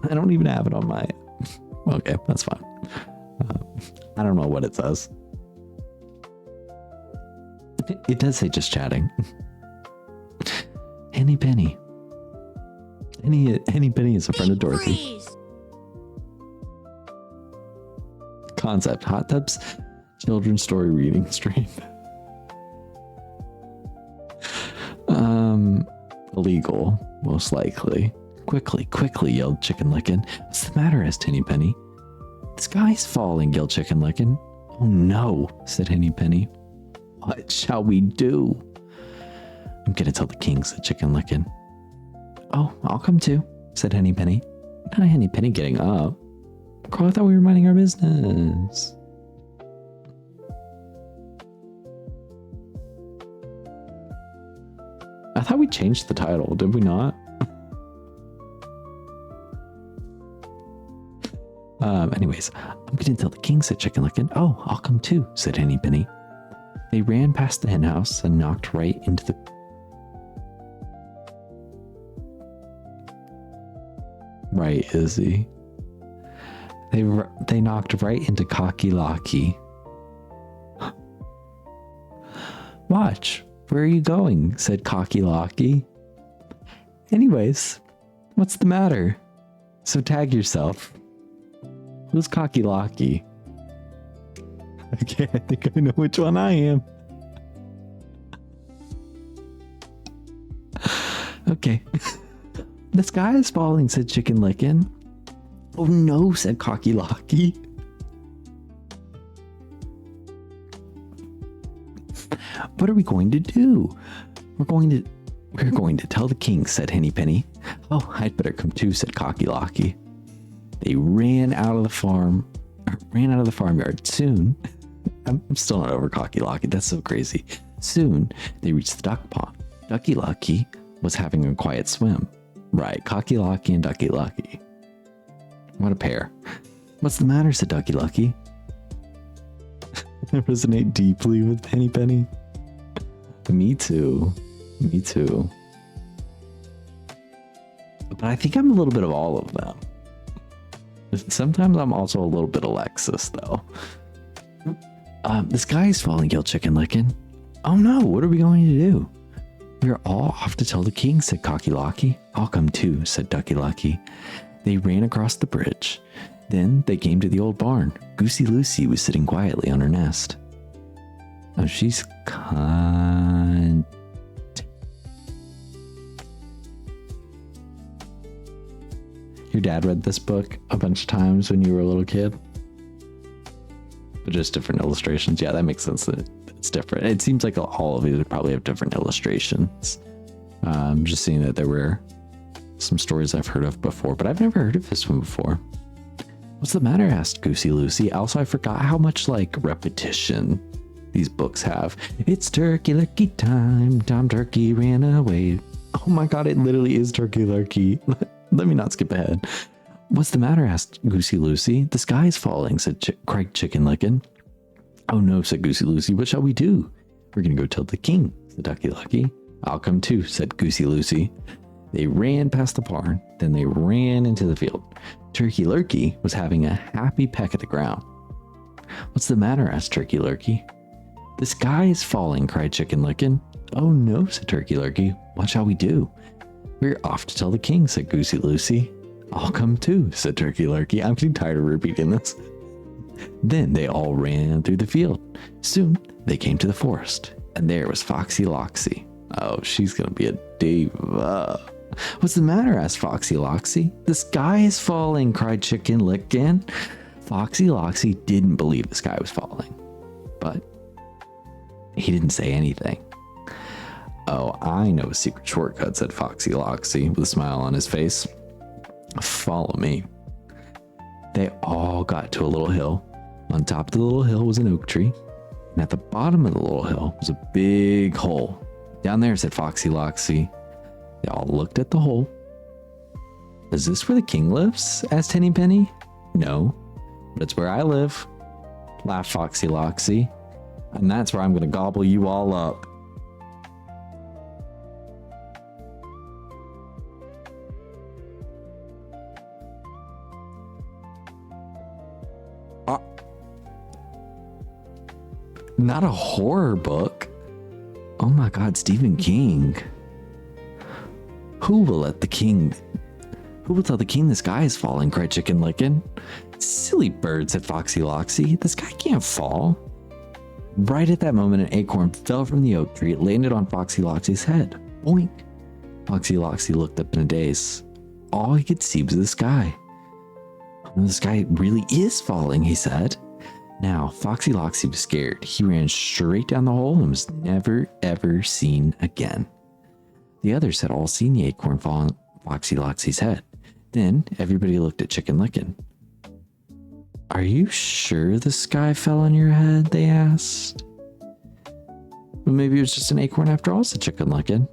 I don't even have it on my... Okay, that's fine. I don't know what it says. It does say just chatting. Henny Penny. Henny Penny is a friend of Dorothy. Concept: hot tubs, children's story reading stream. Illegal, most likely. Quickly, yelled Chicken Licken. What's the matter? Asked Henny Penny. The sky's falling, yelled Chicken Licken. Oh no, said Henny Penny. What shall we do? I'm gonna tell the king, said Chicken Licken. Oh, I'll come too, said Henny Penny. Not Henny Penny getting up. Carl, I thought we were minding our business. I thought we changed the title, did we not? Anyways, I'm gonna tell the king, said Chicken Licken. Oh, I'll come too, said Henny Penny. They ran past the hen house and knocked right into the... Right, Izzy. They knocked right into Cocky Locky. Watch, where are you going? Said Cocky Locky. Anyways, what's the matter? So tag yourself. Who's Cocky Locky? Okay, I think I know which one I am. Okay. The sky is falling, said Chicken Licken. Oh no, said Cocky Locky. What are we going to do? We're going to tell the king, said Henny Penny. Oh, I'd better come too, said Cocky Locky. They ran out of the farmyard. Soon, I'm still not over Cocky Locky. That's so crazy. Soon, they reached the duck pond. Ducky Lucky was having a quiet swim. Right, Cocky Locky and Ducky Lucky. What a pair. What's the matter, said Ducky Lucky. I resonate deeply with Henny Penny. Me too. But I think I'm a little bit of all of them. Sometimes I'm also a little bit Alexis, though. The sky is falling, yelled Chicken Licken. Oh no, what are we going to do? We're all off to tell the king, said Cocky Locky. I'll come too, said Ducky Lucky. They ran across the bridge. Then they came to the old barn. Goosey Lucy was sitting quietly on her nest. Oh, she's cunt. Your dad read this book a bunch of times when you were a little kid? But just different illustrations. Yeah, that makes sense that it's different. It seems like all of these would probably have different illustrations. Just seeing that there were some stories I've heard of before, but I've never heard of this one before. What's the matter? Asked Goosey Lucy. Also, I forgot how much like repetition these books have. It's turkey lurkey time. Tom Turkey ran away. Oh my god, it literally is turkey lurkey. Let me not skip ahead. What's the matter? Asked Goosey Lucy. The sky's falling, cried Chicken Licken. Oh no, said Goosey Lucy. What shall we do? We're gonna go tell the king, said Ducky Lucky. I'll come too, said Goosey Lucy. They ran past the barn, then they ran into the field. Turkey Lurkey was having a happy peck at the ground. What's the matter? Asked Turkey Lurkey. The sky is falling, cried Chicken Licken. Oh no, said Turkey Lurkey. What shall we do? We're off to tell the king, said Goosey Lucy. I'll come too, said Turkey Lurkey. I'm getting tired of repeating this. Then they all ran through the field. Soon they came to the forest, and there was Foxy Loxy. Oh, she's gonna be a diva. What's the matter? Asked Foxy Loxy. The sky is falling, cried Chicken Licken. Foxy Loxy didn't believe the sky was falling, but he didn't say anything. Oh, I know a secret shortcut, said Foxy Loxy with a smile on his face. Follow me. They all got to a little hill. On top of the little hill was an oak tree, and at the bottom of the little hill was a big hole. Down there, said Foxy Loxy. They all looked at the hole. Is this where the king lives? Asked Henny Penny. No, but it's where I live, laughed Foxy Loxy. And that's where I'm going to gobble you all up. Not a horror book. my God, Stephen King. Who will tell the king the sky is falling? Cried Chicken Licken. Silly bird, said Foxy Loxy. The sky can't fall. Right at that moment, an acorn fell from the oak tree. It landed on Foxy Loxy's head. Boink. Foxy Loxy looked up in a daze. All he could see was the sky. The sky really is falling, he said. Now, Foxy Loxy was scared. He ran straight down the hole and was never, ever seen again. The others had all seen the acorn fall on Foxy Loxy's head. Then everybody looked at Chicken Licken. Are you sure the sky fell on your head? They asked. Well, maybe it was just an acorn after all, said Chicken Licken.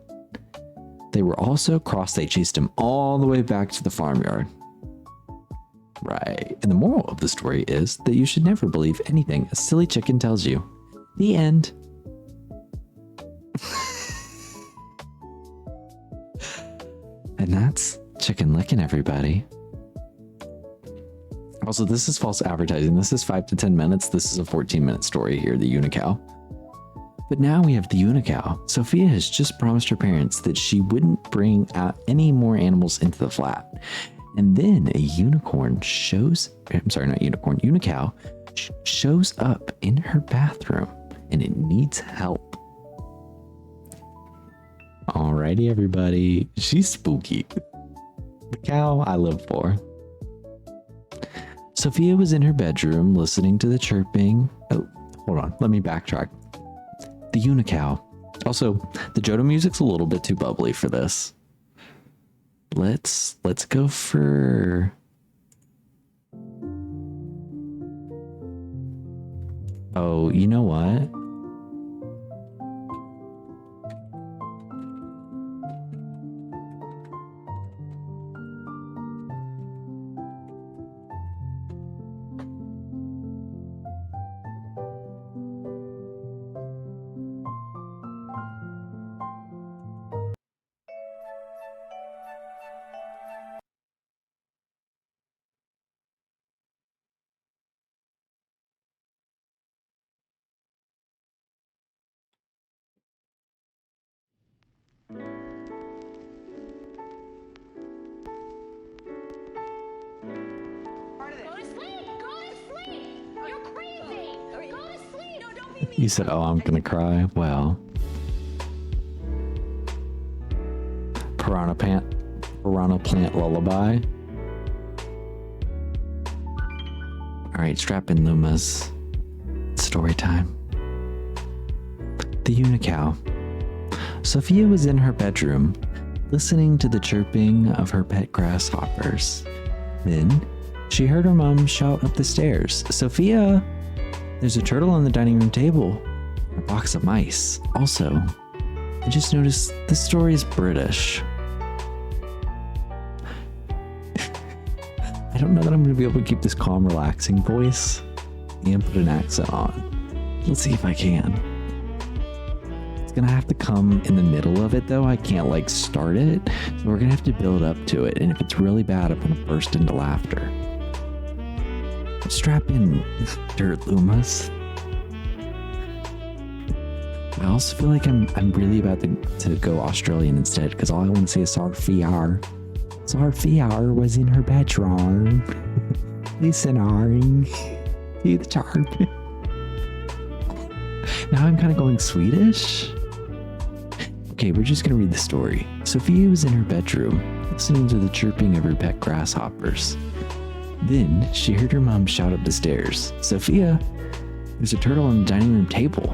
They were all so cross they chased him all the way back to the farmyard. Right. And the moral of the story is that you should never believe anything a silly chicken tells you. The end. And that's Chicken Licken, everybody. Also, this is false advertising. This is 5 to 10 minutes. This is a 14-minute story here, the Unicow. But now we have the Unicow. Sophia has just promised her parents that she wouldn't bring out any more animals into the flat. And then a unicorn Unicow shows up in her bathroom and it needs help. Alrighty, everybody. She's spooky. The cow I live for. Sophia was in her bedroom listening to the chirping. Oh, hold on. Let me backtrack. The Unicow. Also, the Johto music's a little bit too bubbly for this. Let's go for... Oh, you know what? You said, oh, I'm gonna cry. Well, Piranha Plant Lullaby. All right, strap in, Lumas. It's story time. The Unicow. Sophia was in her bedroom, listening to the chirping of her pet grasshoppers. Then she heard her mom shout up the stairs, "Sophia! There's a turtle on the dining room table and a box of mice." Also, I just noticed this story is British. I don't know that I'm going to be able to keep this calm, relaxing voice and put an accent on. Let's see if I can. It's going to have to come in the middle of it, though. I can't, start it. So we're going to have to build up to it. And if it's really bad, I'm going to burst into laughter. Strap in, Dirt Lumas. I also feel like I'm really about to go Australian instead, because all I want to say is Sophia. Sophia was in her bedroom. Listening to the chirp. Now I'm kind of going Swedish. Okay, we're just going to read the story. Sophia was in her bedroom, listening to the chirping of her pet grasshoppers. Then she heard her mom shout up the stairs, "Sophia, there's a turtle on the dining room table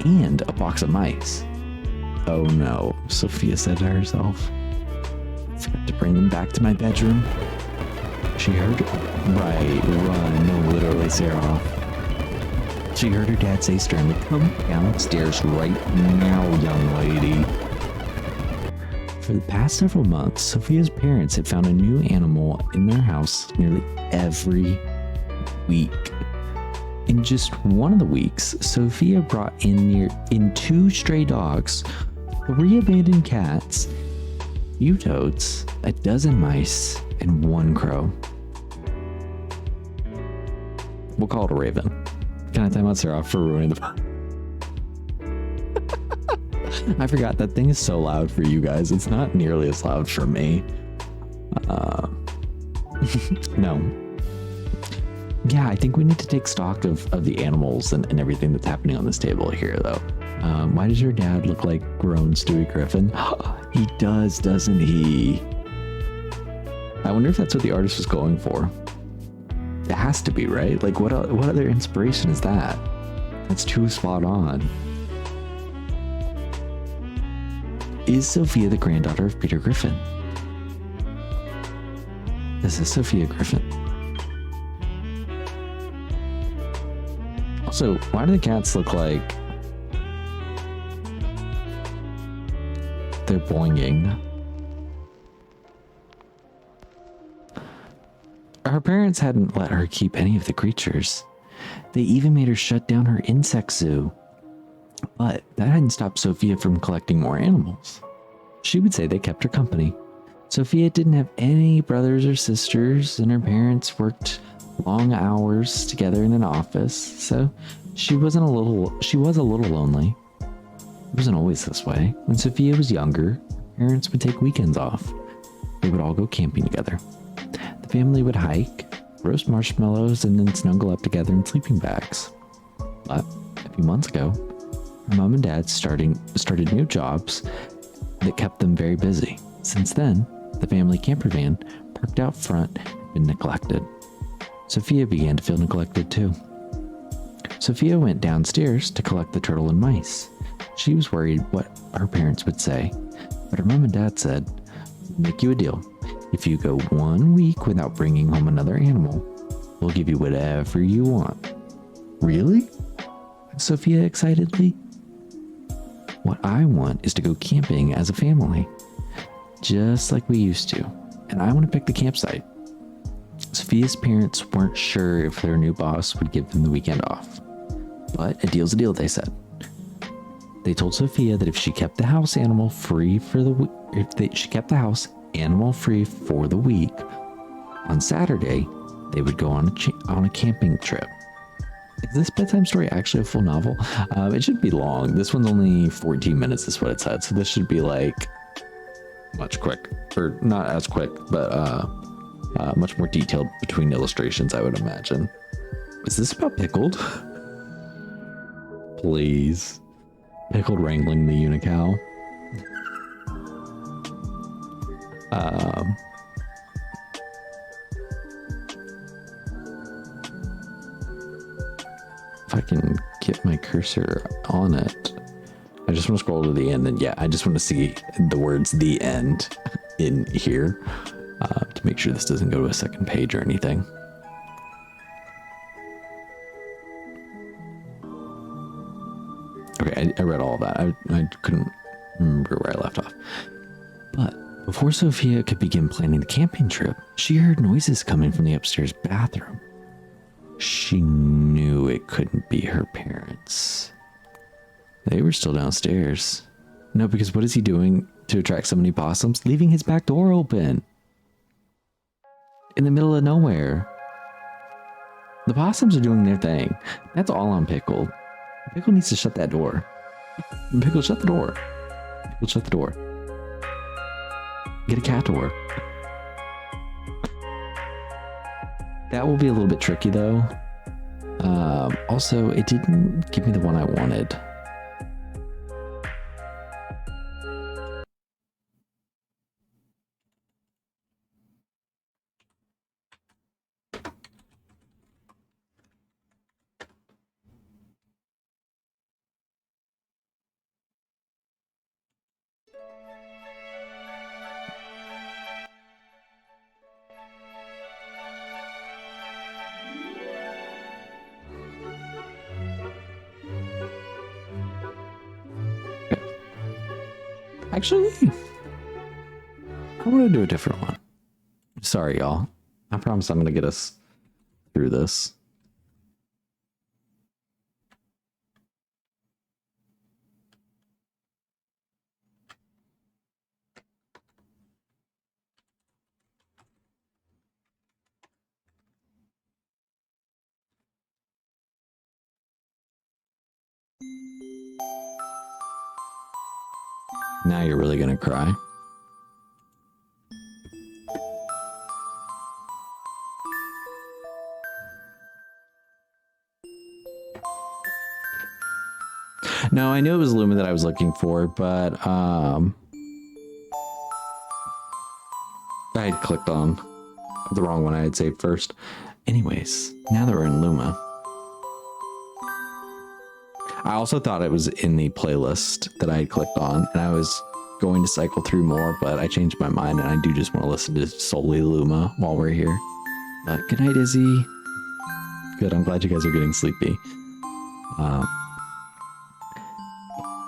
and a box of mice." "Oh no," Sophia said to herself. "I forgot to bring them back to my bedroom." She heard... Right, run, no, literally, Sarah. She heard her dad say sternly, "Come downstairs right now, young lady." For the past several months, Sophia's parents had found a new animal in their house nearly every week. In just one of the weeks, Sophia brought in 2 stray dogs, 3 abandoned cats, few toads, a dozen mice, and 1 crow. We'll call it a raven. Can I time out Sarah for ruining the... I forgot that thing is so loud for you guys. It's not nearly as loud for me. No. Yeah, I think we need to take stock of the animals and everything that's happening on this table here, though. Why does your dad look like grown Stewie Griffin? He does, doesn't he? I wonder if that's what the artist was going for. It has to be, right? Like, what other inspiration is that? That's too spot on. Is Sophia the granddaughter of Peter Griffin? This is Sophia Griffin. Also, why do the cats look like they're boinging? Her parents hadn't let her keep any of the creatures. They even made her shut down her insect zoo. But that hadn't stopped Sophia from collecting more animals. She would say they kept her company. Sophia didn't have any brothers or sisters, and her parents worked long hours together in an office, so she was a little lonely. It wasn't always this way. When Sophia was younger, her parents would take weekends off. They would all go camping together. The family would hike, roast marshmallows, and then snuggle up together in sleeping bags. But a few months ago, her mom and dad started new jobs that kept them very busy. Since then, the family camper van parked out front had been neglected. Sophia began to feel neglected too. Sophia went downstairs to collect the turtle and mice. She was worried what her parents would say, but her mom and dad said, "We'll make you a deal. If you go 1 week without bringing home another animal, we'll give you whatever you want." Really? Asked Sophia excitedly. "What I want is to go camping as a family, just like we used to, and I want to pick the campsite." Sophia's parents weren't sure if their new boss would give them the weekend off, but a deal's a deal, they said. They told Sophia that if she kept the house animal free for the week, on Saturday, they would go on a camping trip. Is this bedtime story actually a full novel? It should be long. This one's only 14 minutes is what it said, so this should be like much quick, or not as quick, but much more detailed between illustrations, I would imagine. Is this about Pickled? Please. Pickled wrangling the unicow. If I can get my cursor on it, I just want to scroll to the end, and yeah, I just want to see the words "the end" in here to make sure this doesn't go to a second page or anything. Okay, I read all of that. I couldn't remember where I left off. But before Sophia could begin planning the camping trip, she heard noises coming from the upstairs bathroom. She knew it couldn't be her parents. They were still downstairs. No, because what is he doing to attract so many possums? Leaving his back door open. In the middle of nowhere. The possums are doing their thing. That's all on Pickle. Pickle needs to shut that door. Pickle, shut the door. Pickle, shut the door. Get a cat door. That will be a little bit tricky though. Also, it didn't give me the one I wanted. Actually, I want to do a different one. Sorry, y'all. I promise I'm going to get us through this. Now you're really gonna cry. No, I knew it was Luma that I was looking for, but I had clicked on the wrong one I had saved first. Anyways, now that we're in Luma, I also thought it was in the playlist that I had clicked on, and I was going to cycle through more, but I changed my mind, and I do just want to listen to solely Luma while we're here. But good night, Izzy. Good, I'm glad you guys are getting sleepy.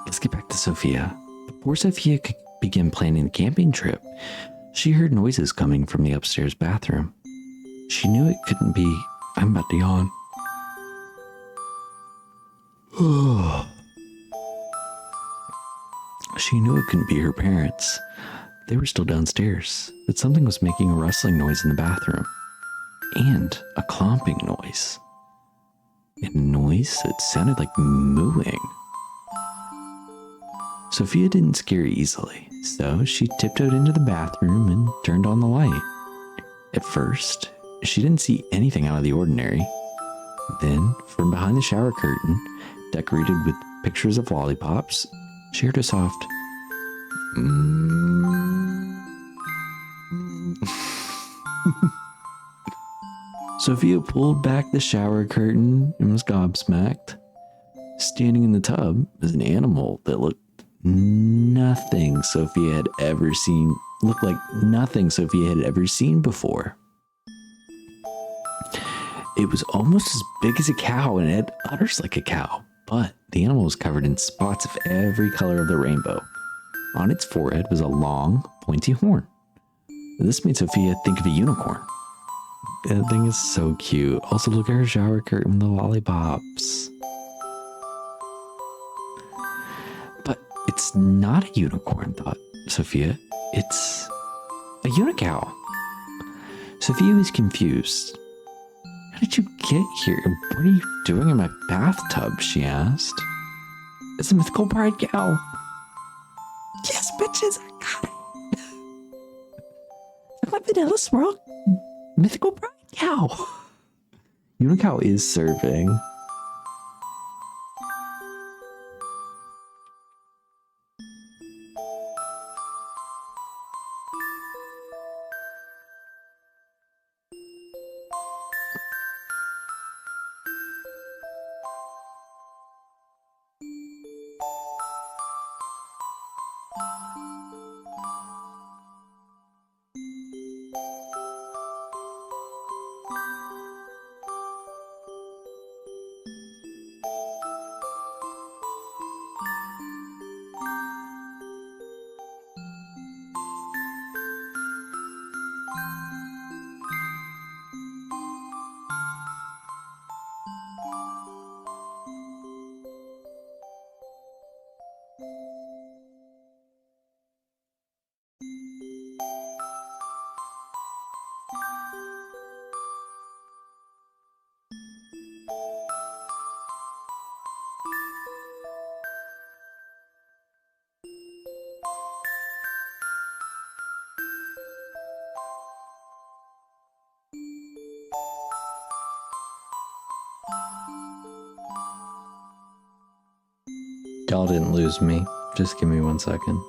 Let's get back to Sophia. Before Sophia could begin planning the camping trip, she heard noises coming from the upstairs bathroom. She knew it couldn't be... I'm about to yawn. She knew it couldn't be her parents. They were still downstairs, but something was making a rustling noise in the bathroom. And a clomping noise. And a noise that sounded like mooing. Sophia didn't scare easily, so she tiptoed into the bathroom and turned on the light. At first, she didn't see anything out of the ordinary. Then, from behind the shower curtain, decorated with pictures of lollipops, she heard a soft Sophia pulled back the shower curtain and was gobsmacked. Standing in the tub was an animal that looked like nothing Sophia had ever seen before. It was almost as big as a cow and it had udders like a cow, but the animal was covered in spots of every color of the rainbow. On its forehead was a long, pointy horn. This made Sophia think of a unicorn. That thing is so cute. Also, look at her shower curtain with the lollipops. But it's not a unicorn, thought Sophia. It's a unicow. Sophia was confused. How did you get here? What are you doing in my bathtub? She asked. It's a mythical pride cow. Yes, bitches, I got it. I'm a vanilla swirl mythical pride cow. Unicow is serving. Y'all didn't lose me. Just give me 1 second.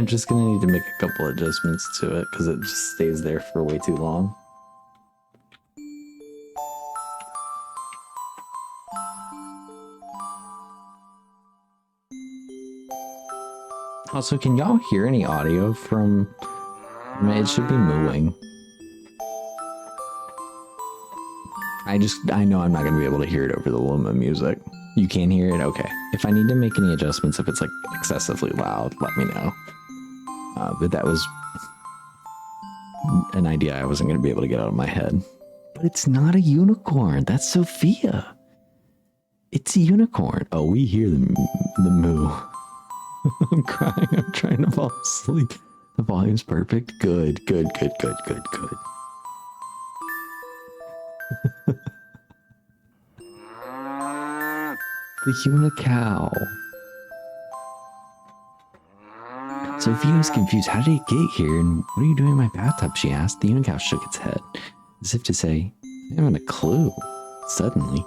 I'm just gonna need to make a couple adjustments to it because it just stays there for way too long. Also, can y'all hear any audio from... It should be mooing. I know I'm not going to be able to hear it over the Luma music. You can hear it? Okay. If I need to make any adjustments, if it's like excessively loud, let me know. But that was an idea I wasn't going to be able to get out of my head. But it's not a unicorn. That's Sophia. It's a unicorn. Oh, we hear the moo. I'm crying. I'm trying to fall asleep. The volume's perfect. Good. The unicow. Sophia was confused. How did it get here? And what are you doing in my bathtub? She asked. The unicow shook its head, as if to say, I haven't a clue. Suddenly,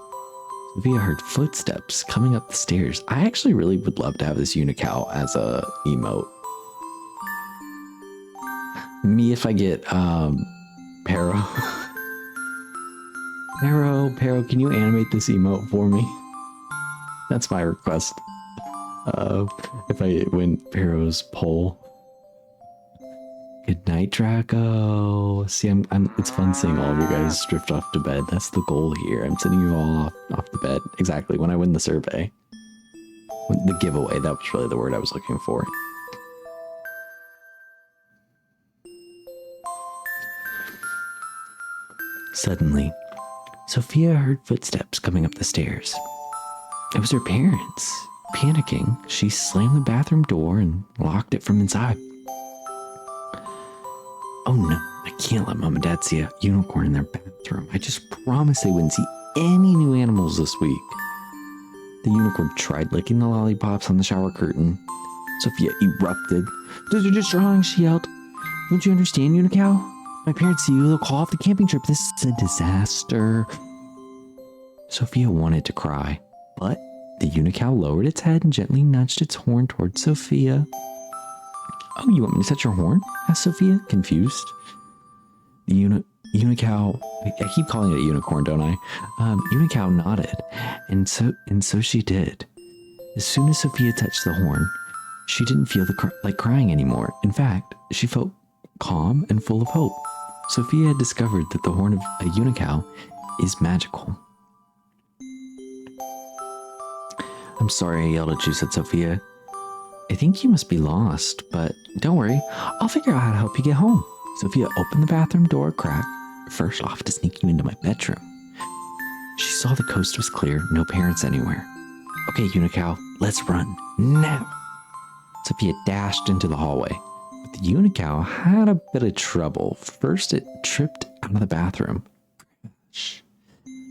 Sophia heard footsteps coming up the stairs. I actually really would love to have this unicow as a emote. Me if I get Pero. Pero, can you animate this emote for me? That's my request. If I win Pero's poll. Good night, Draco. See, it's fun seeing all of you guys drift off to bed. That's the goal here. I'm sending you all off to bed. Exactly, when I win the survey. The giveaway, that was really the word I was looking for. Suddenly, Sophia heard footsteps coming up the stairs. It was her parents. Panicking, she slammed the bathroom door and locked it from inside. Oh no, I can't let Mom and Dad see a unicorn in their bathroom. I just promised they wouldn't see any new animals this week. The unicorn tried licking the lollipops on the shower curtain. Sophia erupted. Those are just drawings, she yelled. Don't you understand, unicow? My parents see you, they'll call off the camping trip. This is a disaster. Sophia wanted to cry, but the unicow lowered its head and gently nudged its horn towards Sophia. Oh, you want me to set your horn? Asked Sophia, confused. The unicow, I keep calling it a unicorn, don't I? Unicow nodded, and so she did. As soon as Sophia touched the horn, she didn't feel like crying anymore. In fact, she felt calm and full of hope. Sophia had discovered that the horn of a unicow is magical. I'm sorry I yelled at you, said Sophia. I think you must be lost, but don't worry, I'll figure out how to help you get home. Sophia opened the bathroom door a crack. First off, to sneak you into my bedroom. She saw the coast was clear, no parents anywhere. Okay, unicow, let's run, now. Sophia dashed into the hallway. But the unicow had a bit of trouble. First, it tripped out of the bathroom.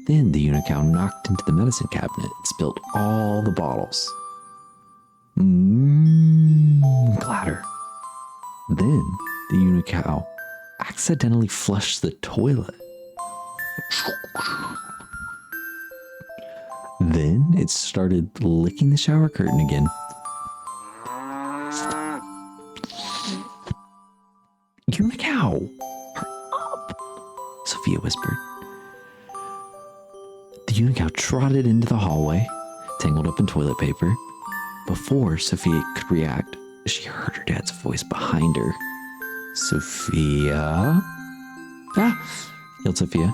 Then the unicow knocked into the medicine cabinet and spilled all the bottles. Clatter. Then the unicow accidentally flushed the toilet. Then it started licking the shower curtain again. Unicow, hurry up, Sophia whispered. The unicow trotted into the hallway, tangled up in toilet paper. Before Sophia could react, she heard her dad's voice behind her. Sophia? Ah! Yelled Sophia.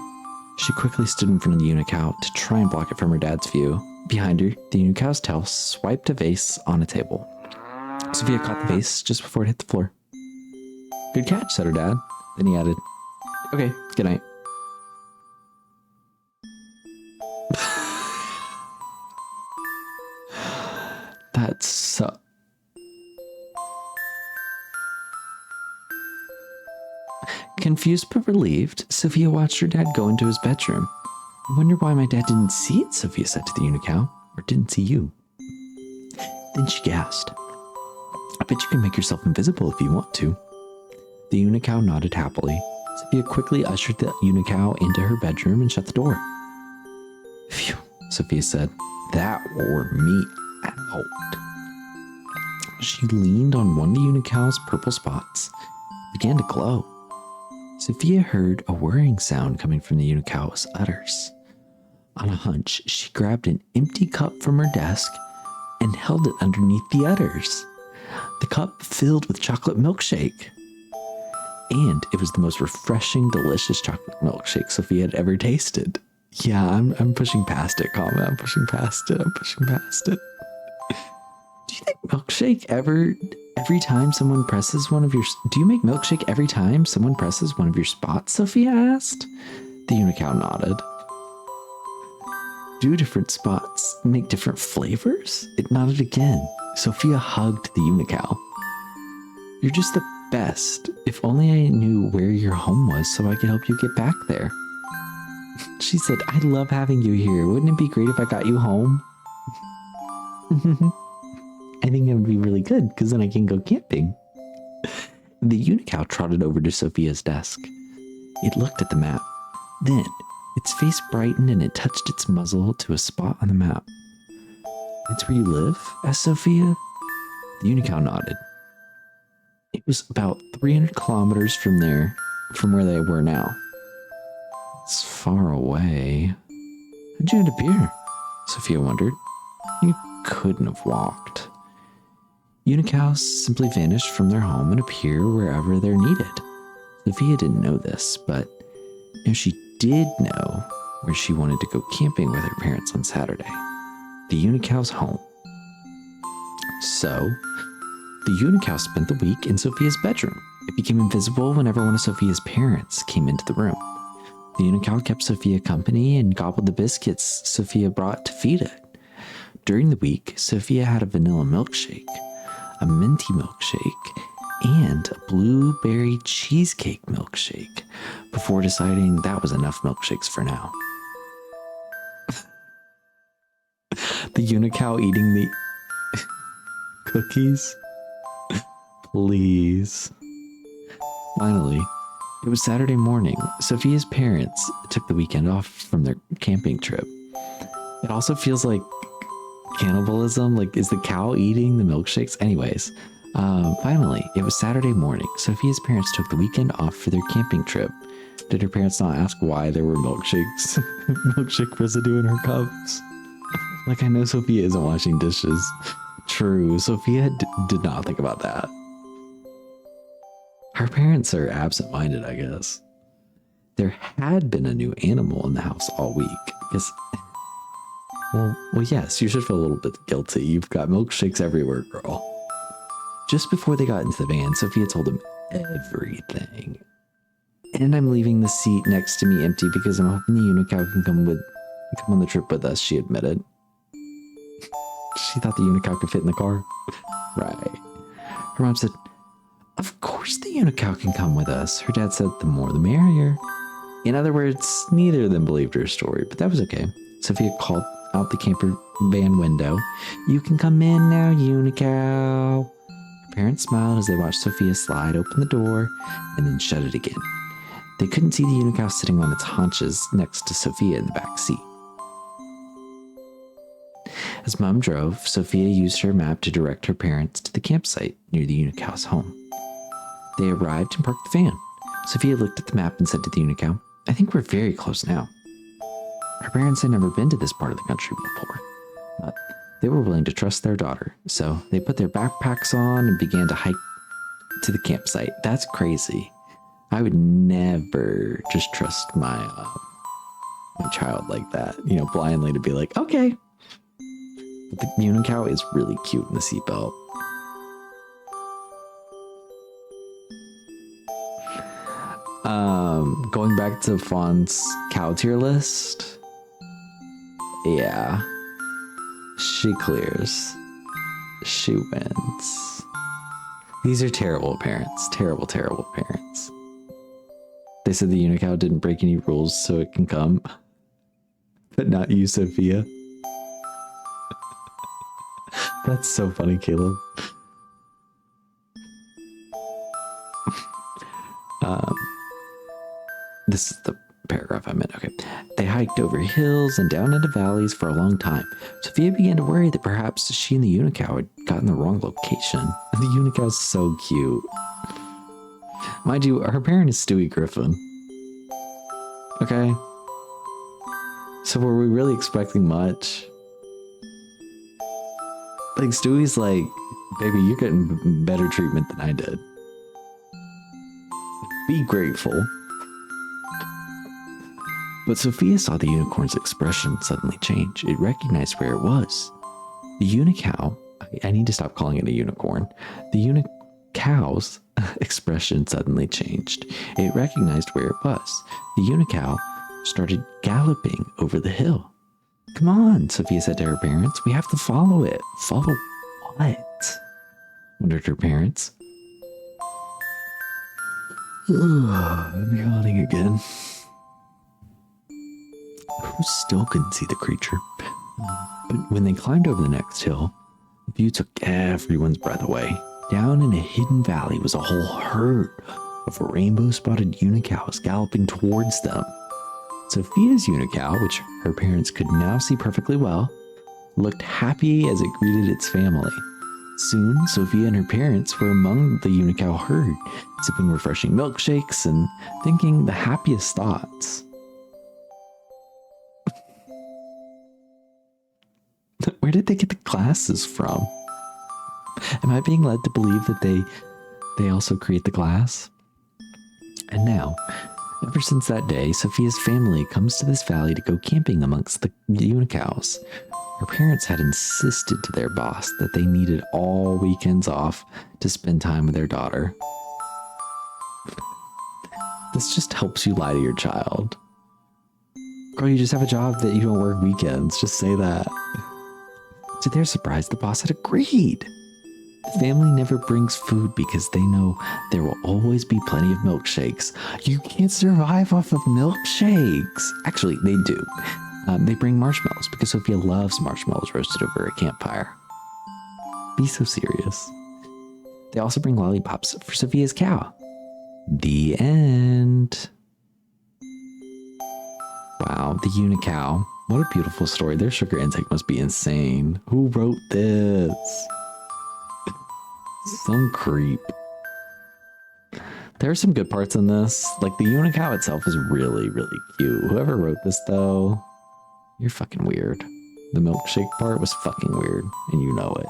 She quickly stood in front of the unicow to try and block it from her dad's view. Behind her, the unicow's tail swiped a vase on a table. Sophia caught the vase just before it hit the floor. Good catch, said her dad. Then he added, okay, good night. That's so... Confused but relieved, Sophia watched her dad go into his bedroom. I wonder why my dad didn't see it, Sophia said to the unicow, or didn't see you. Then she gasped. I bet you can make yourself invisible if you want to. The unicow nodded happily. Sophia quickly ushered the unicow into her bedroom and shut the door. Phew, Sophia said. That wore me out. She leaned on one of the Unicow's purple spots, began to glow. Sophia heard a whirring sound coming from the Unicow's udders. On a hunch, she grabbed an empty cup from her desk and held it underneath the udders. The cup filled with chocolate milkshake. And it was the most refreshing, delicious chocolate milkshake Sophia had ever tasted. Yeah, I'm pushing past it, Kama. I'm pushing past it. Do you think milkshake every time someone presses one of your... Do you make milkshake every time someone presses one of your spots, Sophia asked? The Unicow nodded. Do different spots make different flavors? It nodded again. Sophia hugged the Unicow. You're just the best. If only I knew where your home was so I could help you get back there. She said, I love having you here. Wouldn't it be great if I got you home? I think it would be really good because then I can go camping. The Unicow trotted over to Sophia's desk. It looked at the map. Then its face brightened and it touched its muzzle to a spot on the map. That's where you live? Asked Sophia. The Unicow nodded. It was about 300 kilometers from where they were now. It's far away. How'd you end up here? Sophia wondered. You couldn't have walked. Unicows simply vanish from their home and appear wherever they're needed. Sophia didn't know this, but she did know where she wanted to go camping with her parents on Saturday. The Unicow's home. So, the Unicow spent the week in Sophia's bedroom. It became invisible whenever one of Sophia's parents came into the room. The Unicow kept Sophia company and gobbled the biscuits Sophia brought to feed it. During the week, Sophia had a vanilla milkshake, a minty milkshake, and a blueberry cheesecake milkshake before deciding that was enough milkshakes for now. The Unicow eating the cookies? Please. Finally, it was Saturday morning. Sophia's parents took the weekend off from their camping trip. It also feels like cannibalism. Like, is the cow eating the milkshakes? Anyways, finally, it was Saturday morning. Sophia's parents took the weekend off for their camping trip. Did her parents not ask why there were milkshakes, milkshake residue in her cups? Like, I know Sophia isn't washing dishes. True, Sophia did not think about that. Her parents are absent-minded, I guess. There had been a new animal in the house all week. Because, well, yes, you should feel a little bit guilty. You've got milkshakes everywhere, girl. Just before they got into the van, Sophia told them everything. And I'm leaving the seat next to me empty because I'm hoping the Unicow can come on the trip with us, she admitted. She thought the Unicow could fit in the car. Right. Her mom said, of course the Unicow can come with us. Her dad said, the more the merrier. In other words, neither of them believed her story, but that was okay. Sophia called out the camper van window. You can come in now, Unicow. Her parents smiled as they watched Sophia slide open the door and then shut it again. They couldn't see the Unicow sitting on its haunches next to Sophia in the back seat. As Mom drove, Sophia used her map to direct her parents to the campsite near the Unicow's home. They arrived and parked the van. Sophia looked at the map and said to the Unicow, I think we're very close now. Her parents had never been to this part of the country before, but they were willing to trust their daughter, so they put their backpacks on and began to hike to the campsite. That's crazy. I would never just trust my child like that, blindly to be like, okay. But the Unicow is really cute in the seatbelt. Going back to Fawn's cow tier list. Yeah. She clears. She wins. These are terrible parents. Terrible, terrible parents. They said the Unicow didn't break any rules so it can come. But not you, Sophia. That's so funny, Caleb. This is the paragraph I meant. Okay. They hiked over hills and down into valleys for a long time. Sophia began to worry that perhaps she and the Unicow had gotten the wrong location. The Unicow's so cute. Mind you, her parent is Stewie Griffin. Okay. So were we really expecting much? Like, Stewie's like, baby, you're getting better treatment than I did. Be grateful. But Sophia saw the unicorn's expression suddenly change. It recognized where it was. The Unicow, I need to stop calling it a unicorn. The Unicow's expression suddenly changed. It recognized where it was. The Unicow started galloping over the hill. Come on, Sophia said to her parents. We have to follow it. Follow what? Wondered her parents. I'm yawning again. Who still couldn't see the creature? But when they climbed over the next hill, the view took everyone's breath away. Down in a hidden valley was a whole herd of rainbow-spotted unicows galloping towards them. Sophia's unicow, which her parents could now see perfectly well, looked happy as it greeted its family. Soon, Sophia and her parents were among the unicow herd, sipping refreshing milkshakes and thinking the happiest thoughts. Where did they get the glasses from? Am I being led to believe that they also create the glass? And now, ever since that day, Sophia's family comes to this valley to go camping amongst the unicows. Her parents had insisted to their boss that they needed all weekends off to spend time with their daughter. This just helps you lie to your child. Girl, you just have a job that you don't work weekends. Just say that. To their surprise, the boss had agreed. The family never brings food because they know there will always be plenty of milkshakes. You can't survive off of milkshakes. Actually, they do. They bring marshmallows because Sophia loves marshmallows roasted over a campfire. Be so serious. They also bring lollipops for Sophia's cow. The end. Wow, the unicow. What a beautiful story. Their sugar intake must be insane. Who wrote this? Some creep. There are some good parts in this. Like, the unicow itself is really, really cute. Whoever wrote this, though, you're fucking weird. The milkshake part was fucking weird, and you know it.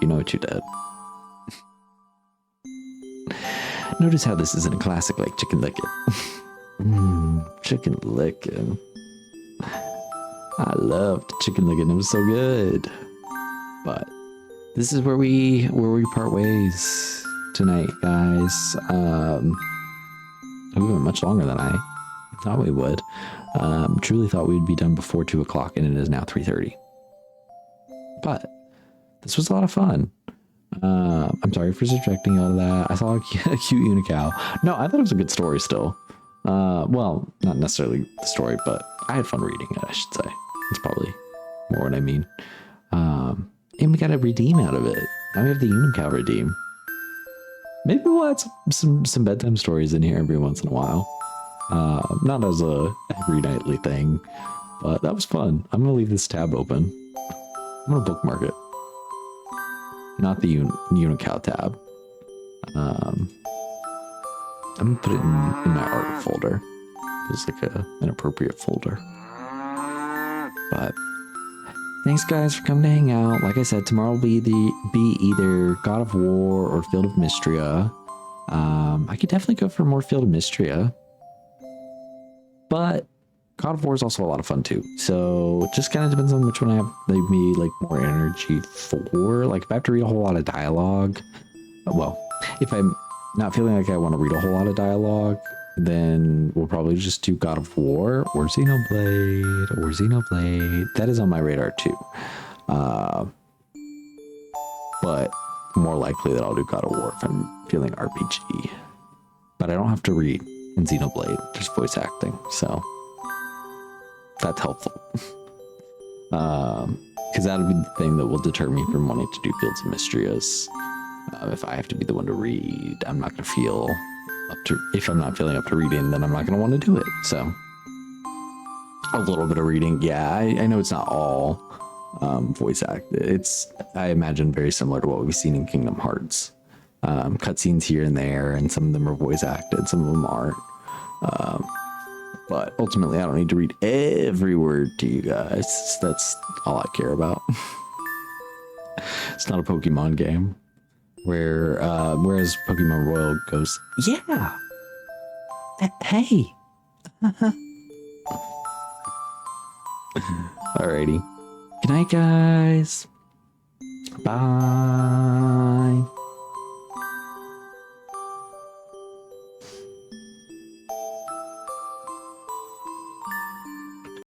You know what you did. Notice how this isn't a classic like Chicken Licken. Chicken Licken. I loved Chicken Licken. It was so good. But this is where we part ways tonight, guys. We went much longer than I thought we would. Truly thought we would be done before 2 o'clock, and it is now 3:30. But this was a lot of fun. I'm sorry for subjecting all of that. I saw a cute unicow. No, I thought it was a good story still. Well, not necessarily the story, but I had fun reading it, I should say. That's probably more what I mean. And we got a redeem out of it. Now we have the unicow redeem. Maybe we'll add some bedtime stories in here every once in a while. Not as a every nightly thing, but that was fun. I'm gonna leave this tab open. I'm gonna bookmark it. Not the unicow tab. I'm gonna put it in my art folder. It's like an appropriate folder. But thanks, guys, for coming to hang out. Like I said, tomorrow will be either God of War or Field of Mystria. I could definitely go for more Field of Mystria, but God of War is also a lot of fun too. So it just kind of depends on which one I have maybe like more energy for. Like if I have to read a whole lot of dialogue, well, if I'm not feeling like I want to read a whole lot of dialogue, then we'll probably just do God of War or Xenoblade. That is on my radar too. But more likely that I'll do God of War if I'm feeling RPG. But I don't have to read in Xenoblade. There's voice acting, so that's helpful. Because that'll be the thing that will deter me from wanting to do Fields of Mysteries. If I have to be the one to read, I'm not going to feel up to, if I'm not feeling up to reading, then I'm not going to want to do it. So A little bit of reading. Yeah, I know it's not all voice acted. It's, I imagine, very similar to what we've seen in Kingdom Hearts. Cutscenes here and there, and some of them are voice acted, some of them aren't. But ultimately, I don't need to read every word to you guys. That's all I care about. It's not a Pokemon game. Whereas Pokemon Royal goes, yeah. Hey. Alrighty. Good night, guys. Bye.